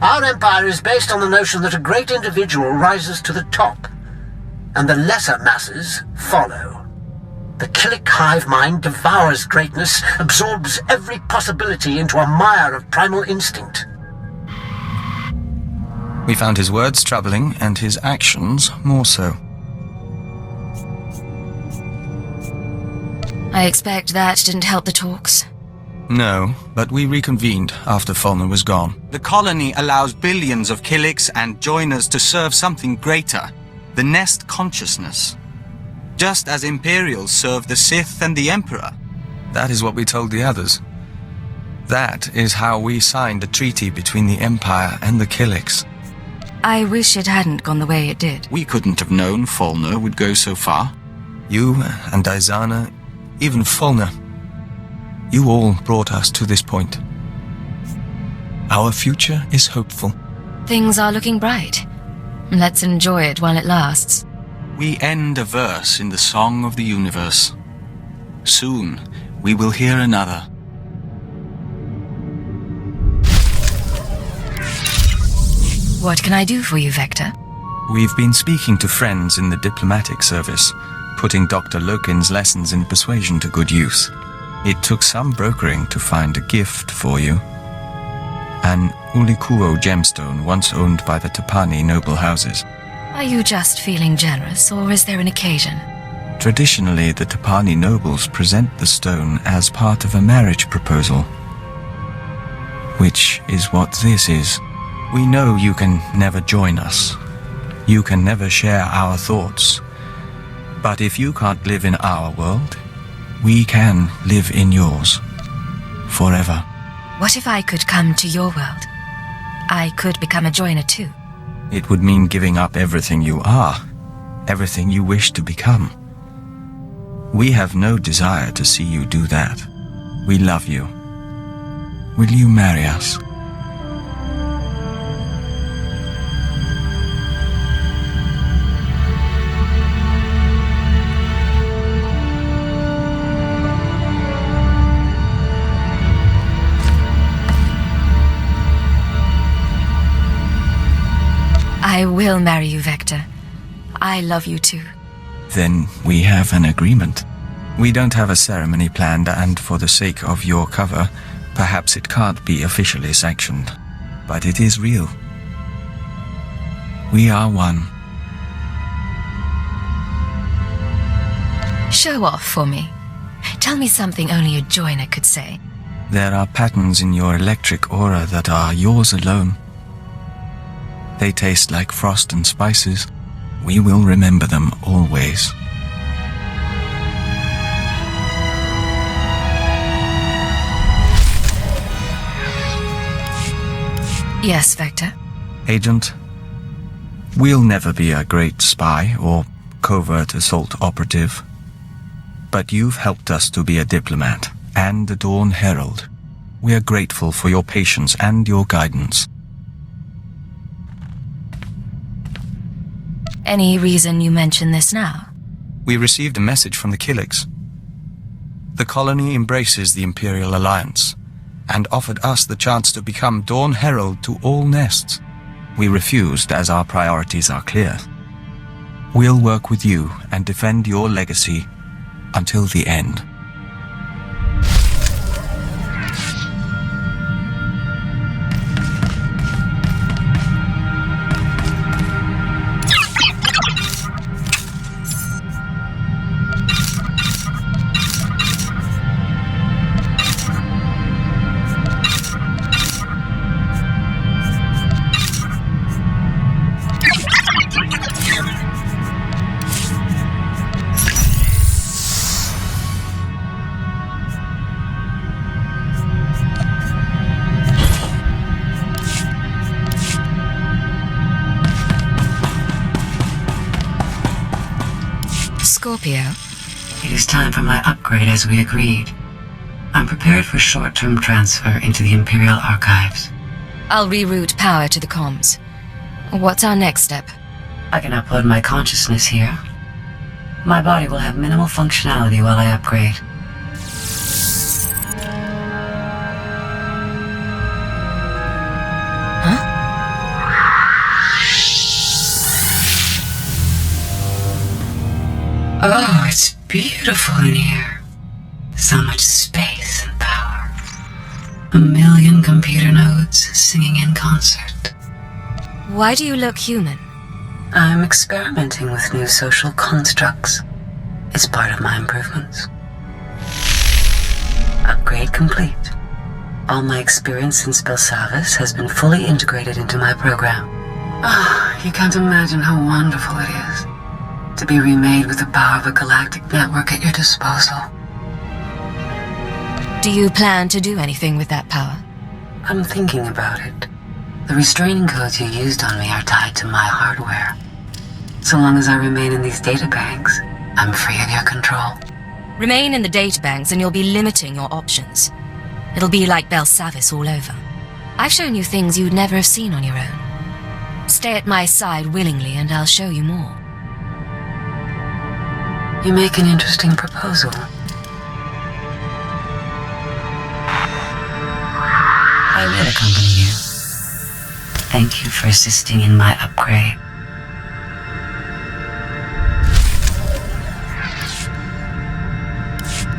Our empire is based on the notion that a great individual rises to the top, and the lesser masses follow. The Killik hive mind devours greatness, absorbs every possibility into a mire of primal instinct. We found his words troubling, and his actions more so. I expect that didn't help the talks. No, but we reconvened after Fulner was gone. The colony allows billions of Killiks and joiners to serve something greater, the Nest consciousness. Just as Imperials serve the Sith and the Emperor. That is what we told the others. That is how we signed a treaty between the Empire and the Killiks. I wish it hadn't gone the way it did. We couldn't have known Fulner would go so far. You and Diazana, even Fulner. You all brought us to this point. Our future is hopeful. Things are looking bright. Let's enjoy it while it lasts. We end a verse in the Song of the Universe. Soon, we will hear another. What can I do for you, Vector? We've been speaking to friends in the diplomatic service, putting Dr. Lokin's lessons in persuasion to good use. It took some brokering to find a gift for you. An Ulikuo gemstone once owned by the Tapani noble houses. Are you just feeling generous, or is there an occasion? Traditionally, the Tapani nobles present the stone as part of a marriage proposal. Which is what this is. We know you can never join us. You can never share our thoughts. But if you can't live in our world, we can live in yours. Forever. What if I could come to your world? I could become a joiner too. It would mean giving up everything you are, everything you wish to become. We have no desire to see you do that. We love you. Will you marry us? I will marry you, Vector. I love you too. Then we have an agreement. We don't have a ceremony planned, and for the sake of your cover, perhaps it can't be officially sanctioned. But it is real. We are one. Show off for me. Tell me something only a joiner could say. There are patterns in your electric aura that are yours alone. They taste like frost and spices. We will remember them always. Yes, Vector. Agent, we'll never be a great spy or covert assault operative. But you've helped us to be a diplomat and a Dawn Herald. We are grateful for your patience and your guidance. Any reason you mention this now? We received a message from the Killiks. The colony embraces the Imperial Alliance and offered us the chance to become Dawn Herald to all nests. We refused as our priorities are clear. We'll work with you and defend your legacy until the end. Scorpio, it is time for my upgrade as we agreed. I'm prepared for short-term transfer into the Imperial Archives. I'll reroute power to the comms. What's our next step? I can upload my consciousness here. My body will have minimal functionality while I upgrade. Oh, it's beautiful in here. So much space and power. 1 million computer nodes singing in concert. Why do you look human? I'm experimenting with new social constructs. It's part of my improvements. Upgrade complete. All my experience in Spellsavis has been fully integrated into my program. Ah, you can't imagine how wonderful it is to be remade with the power of a galactic network at your disposal. Do you plan to do anything with that power? I'm thinking about it. The restraining codes you used on me are tied to my hardware. So long as I remain in these databanks, I'm free of your control. Remain in the databanks and you'll be limiting your options. It'll be like Belsavis all over. I've shown you things you'd never have seen on your own. Stay at my side willingly and I'll show you more. You make an interesting proposal. I will accompany you. Thank you for assisting in my upgrade.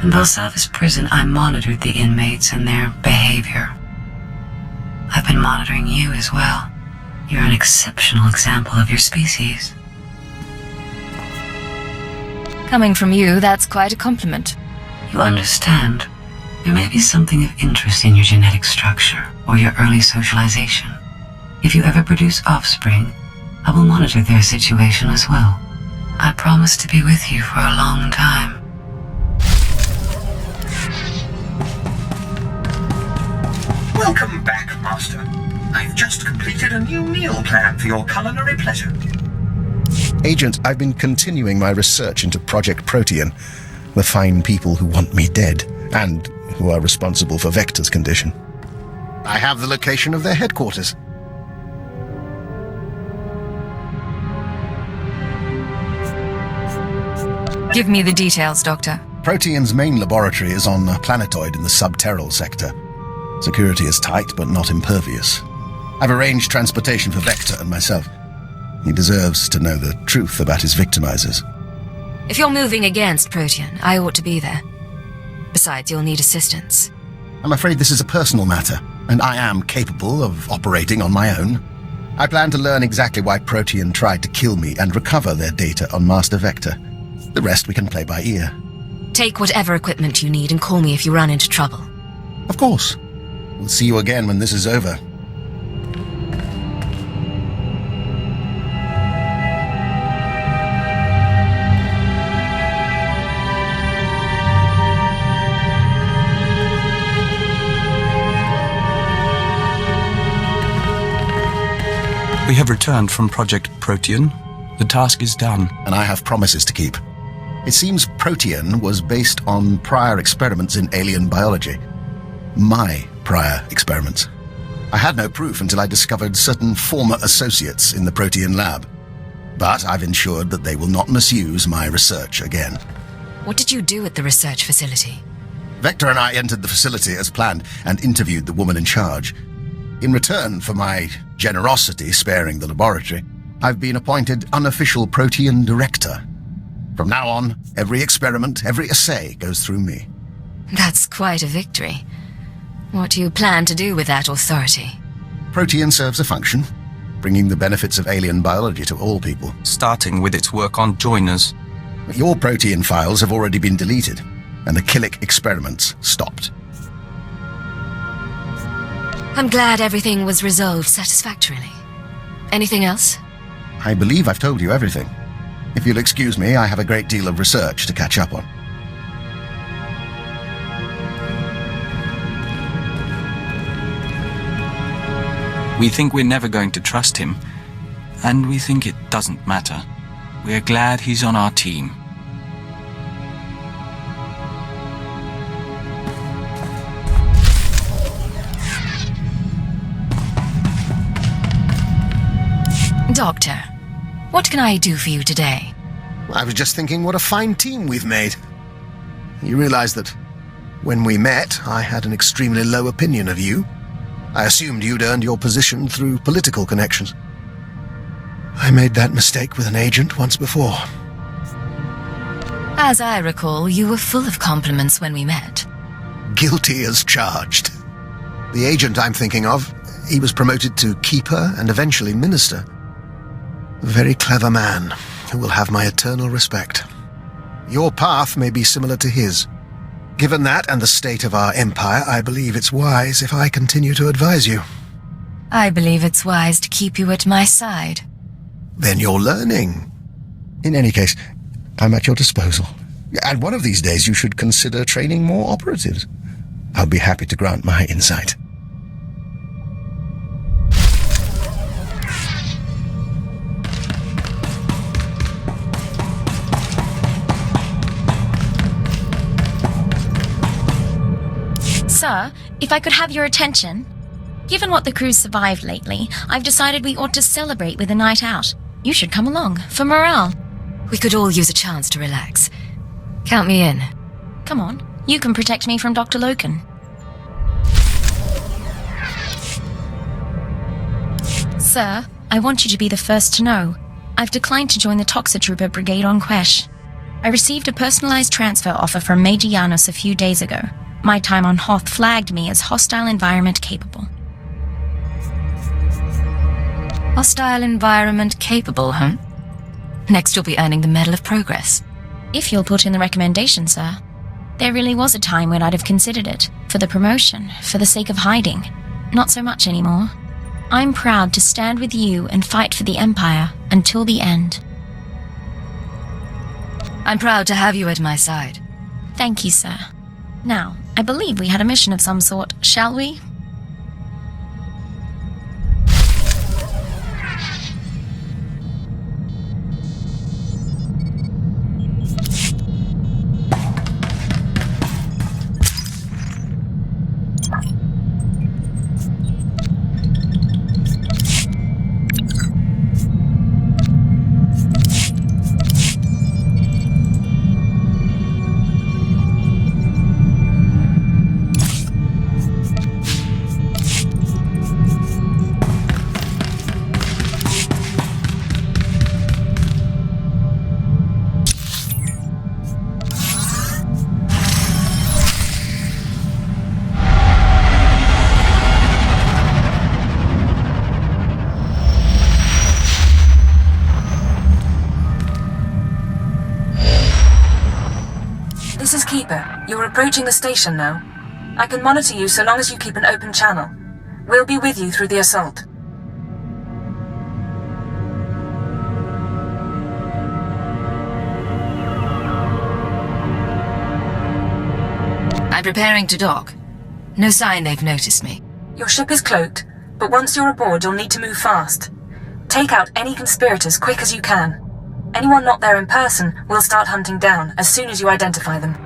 In Belsavis prison, I monitored the inmates and their behavior. I've been monitoring you as well. You're an exceptional example of your species. Coming from you, that's quite a compliment. You understand. There may be something of interest in your genetic structure or your early socialization. If you ever produce offspring, I will monitor their situation as well. I promise to be with you for a long time. Welcome back, Master. I've just completed a new meal plan for your culinary pleasure. Agent, I've been continuing my research into Project Protean, the fine people who want me dead, and who are responsible for Vector's condition. I have the location of their headquarters. Give me the details, Doctor. Protean's main laboratory is on a planetoid in the subterral sector. Security is tight, but not impervious. I've arranged transportation for Vector and myself. He deserves to know the truth about his victimizers. If you're moving against Protean, I ought to be there. Besides, you'll need assistance. I'm afraid this is a personal matter, and I am capable of operating on my own. I plan to learn exactly why Protean tried to kill me and recover their data on Master Vector. The rest we can play by ear. Take whatever equipment you need and call me if you run into trouble. Of course. We'll see you again when this is over. We have returned from Project Protean. The task is done. And I have promises to keep. It seems Protean was based on prior experiments in alien biology. My prior experiments. I had no proof until I discovered certain former associates in the Protean lab. But I've ensured that they will not misuse my research again. What did you do at the research facility? Vector and I entered the facility as planned and interviewed the woman in charge. In return for my generosity sparing the laboratory, I've been appointed unofficial Protean Director. From now on, every experiment, every assay goes through me. That's quite a victory. What do you plan to do with that authority? Protean serves a function, bringing the benefits of alien biology to all people. Starting with its work on joiners. Your Protean files have already been deleted, and the Killik experiments stopped. I'm glad everything was resolved satisfactorily. Anything else? I believe I've told you everything. If you'll excuse me, I have a great deal of research to catch up on. We think we're never going to trust him, and we think it doesn't matter. We're glad he's on our team. Doctor, what can I do for you today? I was just thinking what a fine team we've made. You realize that when we met, I had an extremely low opinion of you. I assumed you'd earned your position through political connections. I made that mistake with an agent once before. As I recall, you were full of compliments when we met. Guilty as charged. The agent I'm thinking of, he was promoted to Keeper and eventually Minister. A very clever man who will have my eternal respect. Your path may be similar to his. Given that and the state of our empire, I believe it's wise if I continue to advise you. I believe it's wise to keep you at my side. Then you're learning. In any case, I'm at your disposal. And one of these days you should consider training more operatives. I'll be happy to grant my insight. Sir, if I could have your attention. Given what the crew's survived lately, I've decided we ought to celebrate with a night out. You should come along, for morale. We could all use a chance to relax. Count me in. Come on, you can protect me from Dr. Loken. Sir, I want you to be the first to know. I've declined to join the Toxitrooper Brigade on Quesh. I received a personalized transfer offer from Major Janos a few days ago. My time on Hoth flagged me as hostile environment capable. Hostile environment capable, huh? Next you'll be earning the Medal of Progress. If you'll put in the recommendation, sir. There really was a time when I'd have considered it. For the promotion, for the sake of hiding. Not so much anymore. I'm proud to stand with you and fight for the Empire until the end. I'm proud to have you at my side. Thank you, sir. Now, I believe we had a mission of some sort, shall we? This is Keeper. You're approaching the station now. I can monitor you so long as you keep an open channel. We'll be with you through the assault. I'm preparing to dock. No sign they've noticed me. Your ship is cloaked, but once you're aboard, you'll need to move fast. Take out any conspirators quick as you can. Anyone not there in person, we'll start hunting down as soon as you identify them.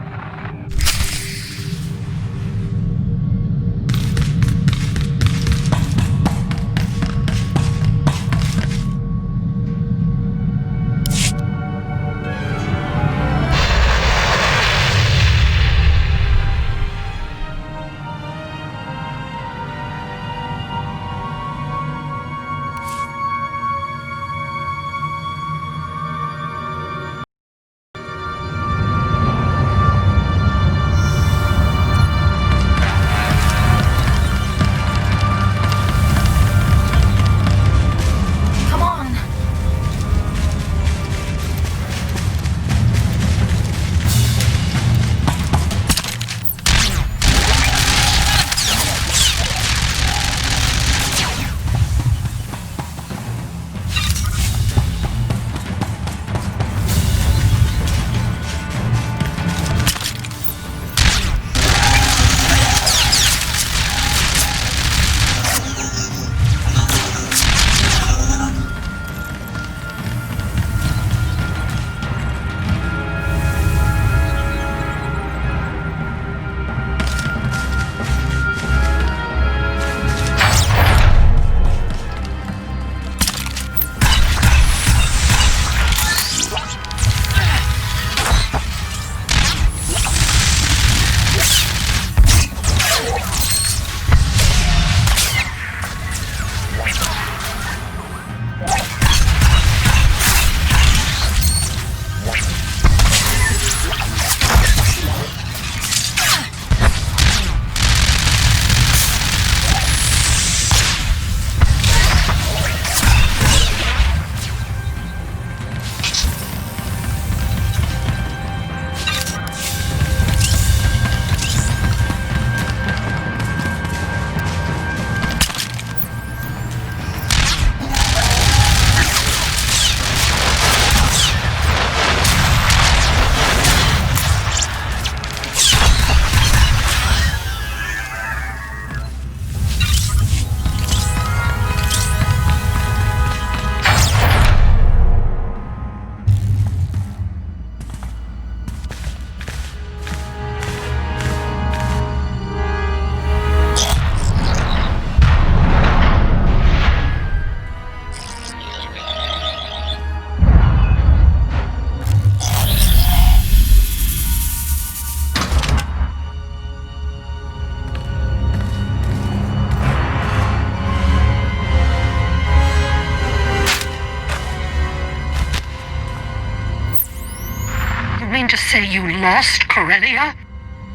to say you lost Corellia?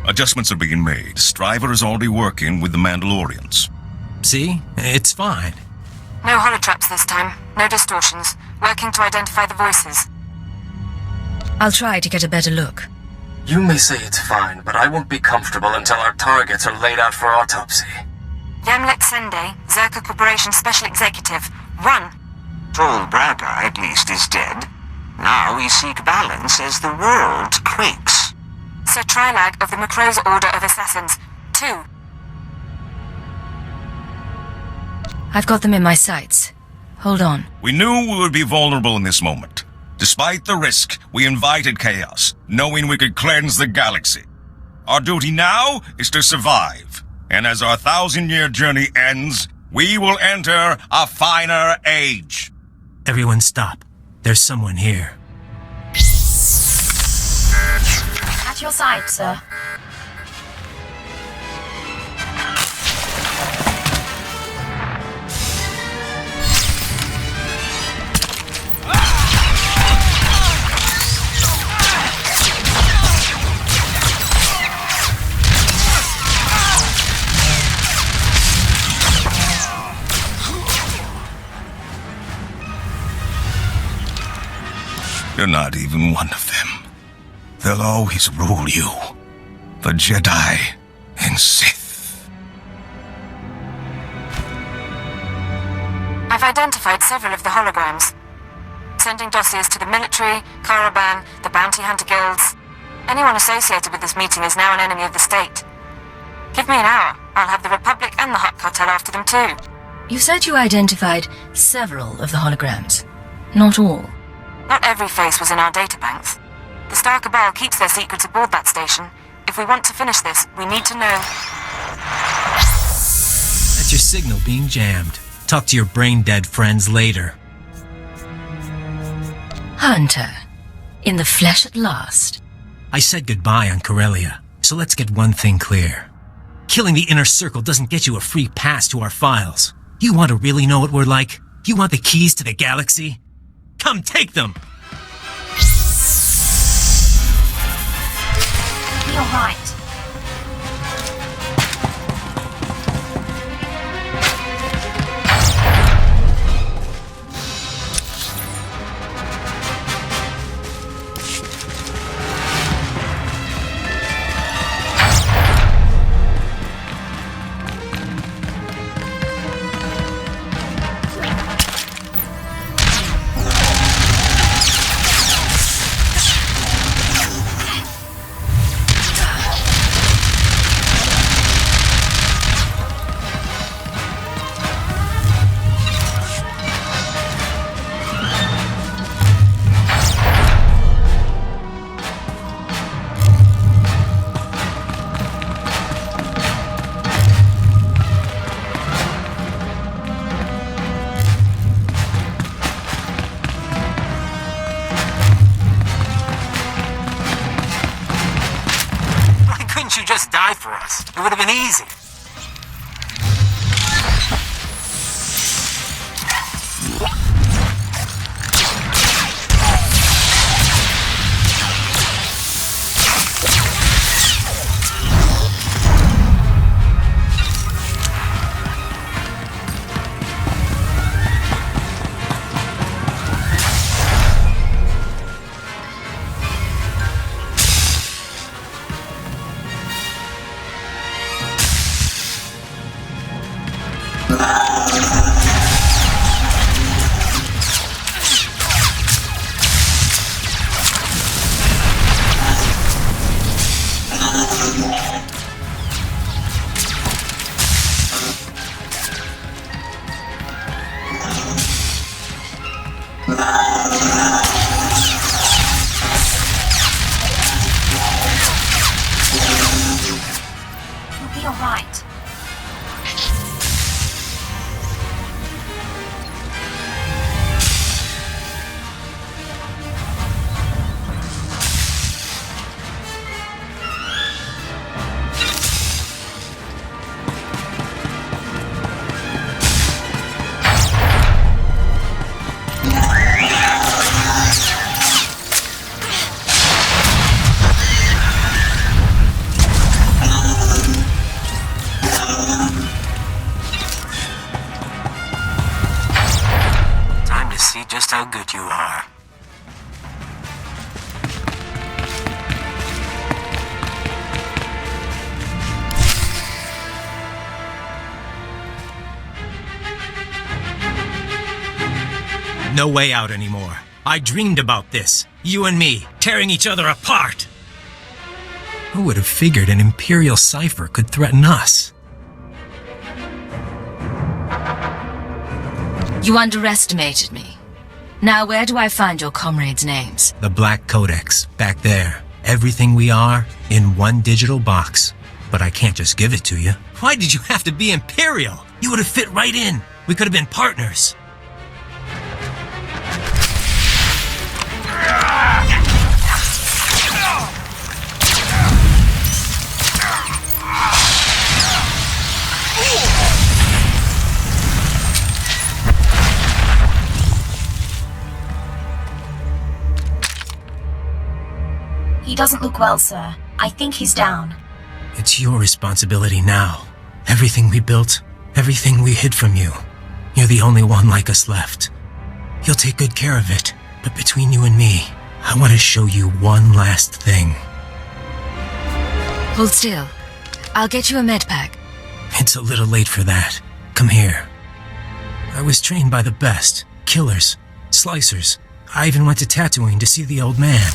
Adjustments are being made. Striver is already working with the Mandalorians. See? It's fine. No holotraps this time. No distortions. Working to identify the voices. I'll try to get a better look. You may say it's fine, but I won't be comfortable until our targets are laid out for autopsy. Yamlek Sende, Zerka Corporation Special Executive. Run! Tall Braga, at least, is dead. Now we seek balance as the world quakes. Sir Trilag of the Macro's Order of Assassins. 2. I've got them in my sights. Hold on. We knew we would be vulnerable in this moment. Despite the risk, we invited chaos, knowing we could cleanse the galaxy. Our duty now is to survive. And as our 1,000-year journey ends, we will enter a finer age. Everyone stop. There's someone here. At your side, sir. You're not even one of them. They'll always rule you. The Jedi and Sith. I've identified several of the holograms. Sending dossiers to the military, Caravan, the bounty hunter guilds. Anyone associated with this meeting is now an enemy of the state. Give me an hour. I'll have the Republic and the Hutt Cartel after them too. You said you identified several of the holograms. Not all. Not every face was in our databanks. The Star Cabal keeps their secrets aboard that station. If we want to finish this, we need to know... That's your signal being jammed. Talk to your brain-dead friends later. Hunter. In the flesh at last. I said goodbye on Corellia, so let's get one thing clear. Killing the Inner Circle doesn't get you a free pass to our files. You want to really know what we're like? You want the keys to the galaxy? Come take them! Be all right. Just die for us. It would have been easy. see just how good you are. No way out anymore. I dreamed about this. You and me, tearing each other apart. Who would have figured an Imperial cipher could threaten us? You underestimated me. Now where do I find your comrades' names? The Black Codex, back there. Everything we are, in one digital box. But I can't just give it to you. Why did you have to be Imperial? You would have fit right in. We could have been partners. He doesn't look well, sir. I think he's down. It's your responsibility now. Everything we built, everything we hid from you. You're the only one like us left. You'll take good care of it, but between you and me, I want to show you one last thing. Hold still. I'll get you a med pack. It's a little late for that. Come here. I was trained by the best. Killers. Slicers. I even went to Tatooine to see the old man.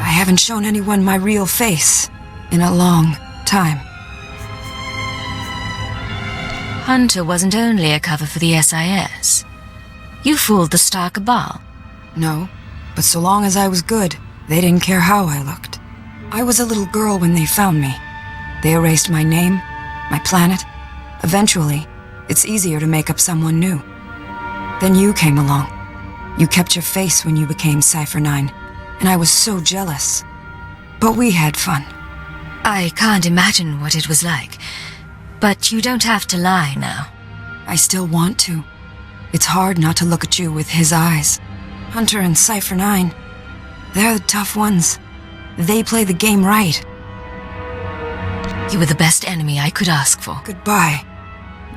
I haven't shown anyone my real face in a long time. Hunter wasn't only a cover for the SIS. You fooled the Star Cabal. No, but so long as I was good, they didn't care how I looked. I was a little girl when they found me. They erased my name, my planet. Eventually, it's easier to make up someone new. Then you came along. You kept your face when you became Cypher 9, and I was so jealous. But we had fun. I can't imagine what it was like, but you don't have to lie now. I still want to. It's hard not to look at you with his eyes. Hunter and Cypher 9, they're the tough ones. They play the game right. You were the best enemy I could ask for. Goodbye.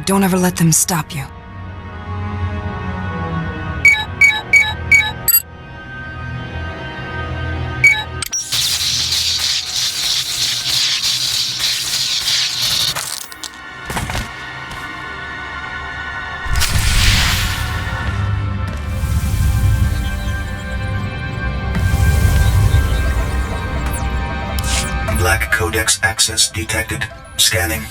Don't ever let them stop you. Black Codex access detected. Scanning.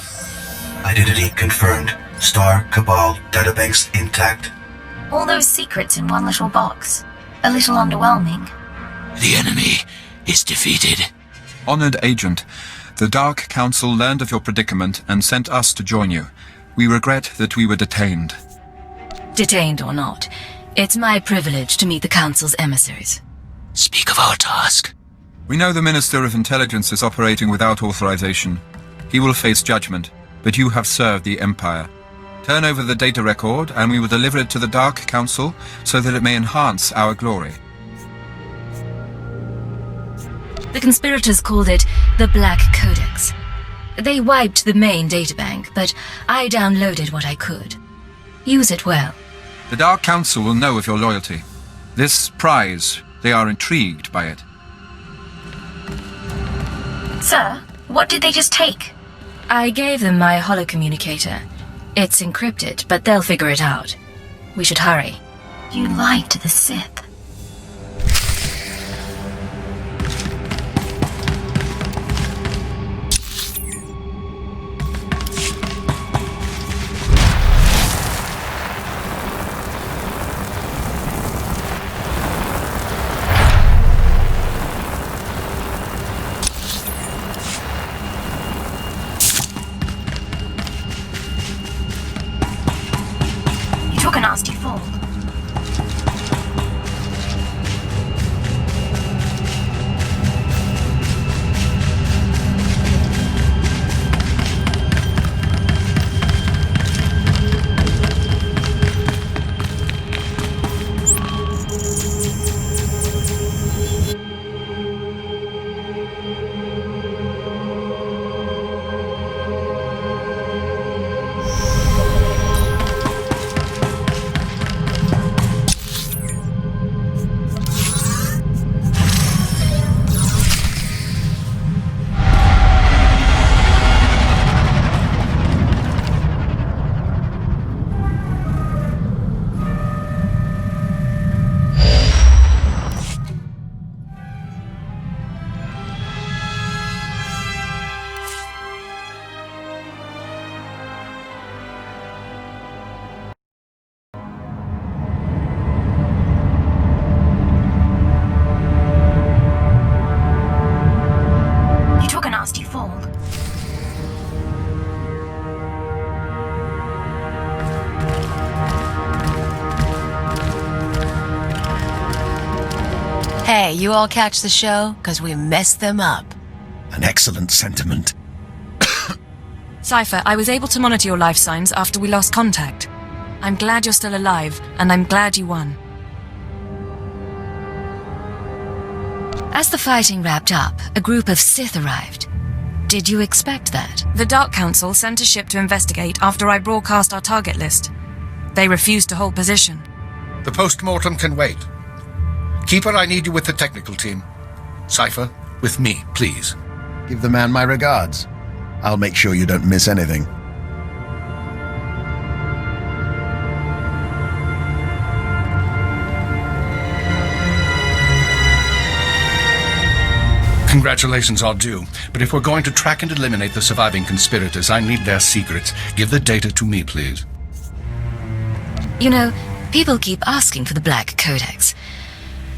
Identity confirmed. Star Cabal databanks intact. All those secrets in one little box. A little underwhelming. The enemy is defeated. Honored Agent, the Dark Council learned of your predicament and sent us to join you. We regret that we were detained. Detained or not, it's my privilege to meet the Council's emissaries. Speak of our task. We know the Minister of Intelligence is operating without authorization. He will face judgment, but you have served the Empire. Turn over the data record, and we will deliver it to the Dark Council so that it may enhance our glory. The conspirators called it the Black Codex. They wiped the main databank, but I downloaded what I could. Use it well. The Dark Council will know of your loyalty. This prize, they are intrigued by it. Sir, what did they just take? I gave them my holocommunicator. It's encrypted, but they'll figure it out. We should hurry. You lied to the Sith. Took a nasty fall. Hey, you all catch the show? 'Cause we messed them up. An excellent sentiment. Cypher, I was able to monitor your life signs after we lost contact. I'm glad you're still alive, and I'm glad you won. As the fighting wrapped up, a group of Sith arrived. Did you expect that? The Dark Council sent a ship to investigate after I broadcast our target list. They refused to hold position. The post-mortem can wait. Keeper, I need you with the technical team. Cypher, with me, please. Give the man my regards. I'll make sure you don't miss anything. Congratulations are due, but if we're going to track and eliminate the surviving conspirators, I need their secrets. Give the data to me, please. You know, people keep asking for the Black Codex.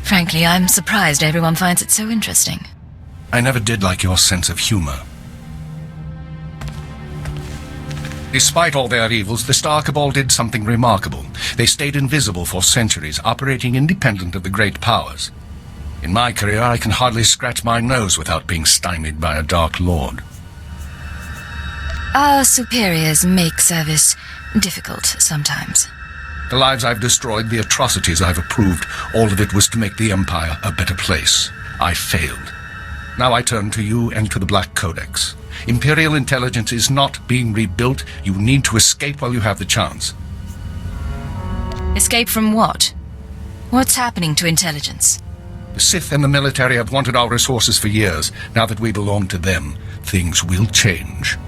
Frankly, I'm surprised everyone finds it so interesting. I never did like your sense of humor. Despite all their evils, the Star Cabal did something remarkable. They stayed invisible for centuries, operating independent of the great powers. In my career, I can hardly scratch my nose without being stymied by a Dark Lord. Our superiors make service difficult sometimes. The lives I've destroyed, the atrocities I've approved, all of it was to make the Empire a better place. I failed. Now I turn to you and to the Black Codex. Imperial intelligence is not being rebuilt. You need to escape while you have the chance. Escape from what? What's happening to intelligence? The Sith and the military have wanted our resources for years. Now that we belong to them, things will change.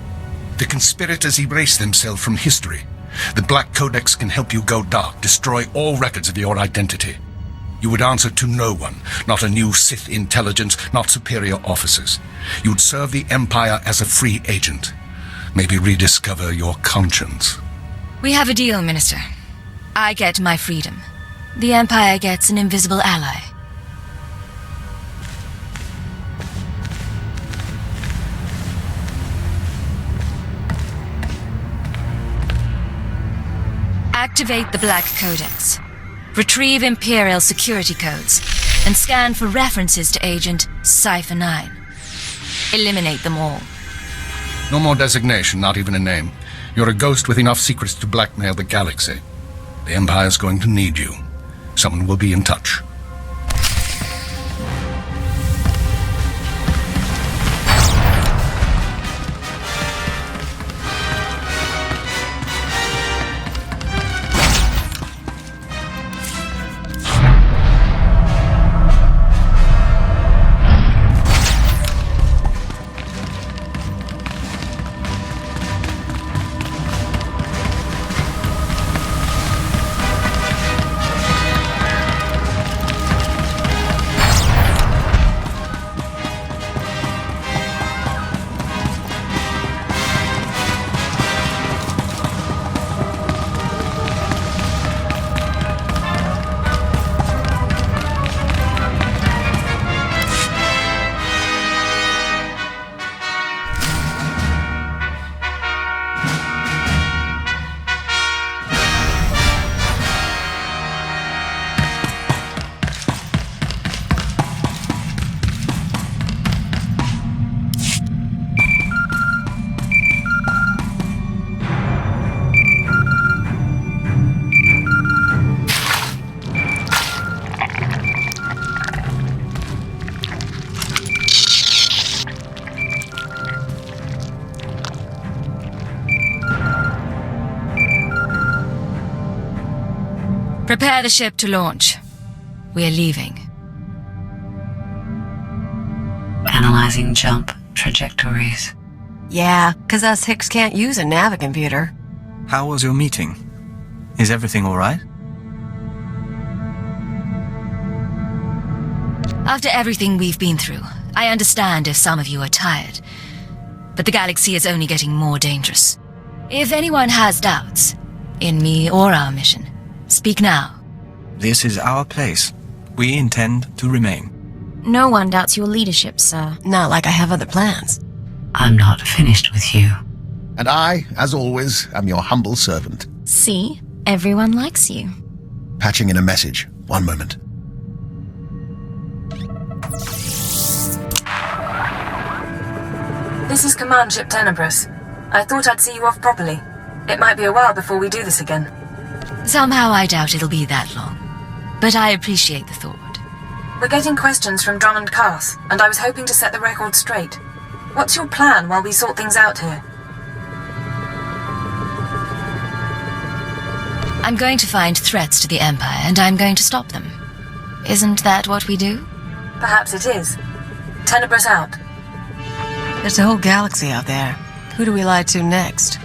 The conspirators erase themselves from history. The Black Codex can help you go dark, destroy all records of your identity. You would answer to no one, not a new Sith intelligence, not superior officers. You'd serve the Empire as a free agent. Maybe rediscover your conscience. We have a deal, Minister. I get my freedom. The Empire gets an invisible ally. Activate the Black Codex. Retrieve Imperial security codes, and scan for references to Agent Cypher 9. Eliminate them all. No more designation, not even a name. You're a ghost with enough secrets to blackmail the galaxy. The Empire's going to need you. Someone will be in touch. Prepare the ship to launch. We're leaving. Analyzing jump trajectories. Yeah, 'cause us Hicks can't use a navicomputer. How was your meeting? Is everything all right? After everything we've been through, I understand if some of you are tired. But the galaxy is only getting more dangerous. If anyone has doubts, in me or our mission, speak now. This is our place. We intend to remain. No one doubts your leadership, sir. Not like I have other plans. I'm not finished with you. And I, as always, am your humble servant. See? Everyone likes you. Patching in a message. One moment. This is Command Ship Tenebrous. I thought I'd see you off properly. It might be a while before we do this again. Somehow I doubt it'll be that long. But I appreciate the thought. We're getting questions from Drummond Cast, and I was hoping to set the record straight. What's your plan while we sort things out here? I'm going to find threats to the Empire, and I'm going to stop them. Isn't that what we do? Perhaps it is. Tenebrous out. There's a whole galaxy out there. Who do we lie to next?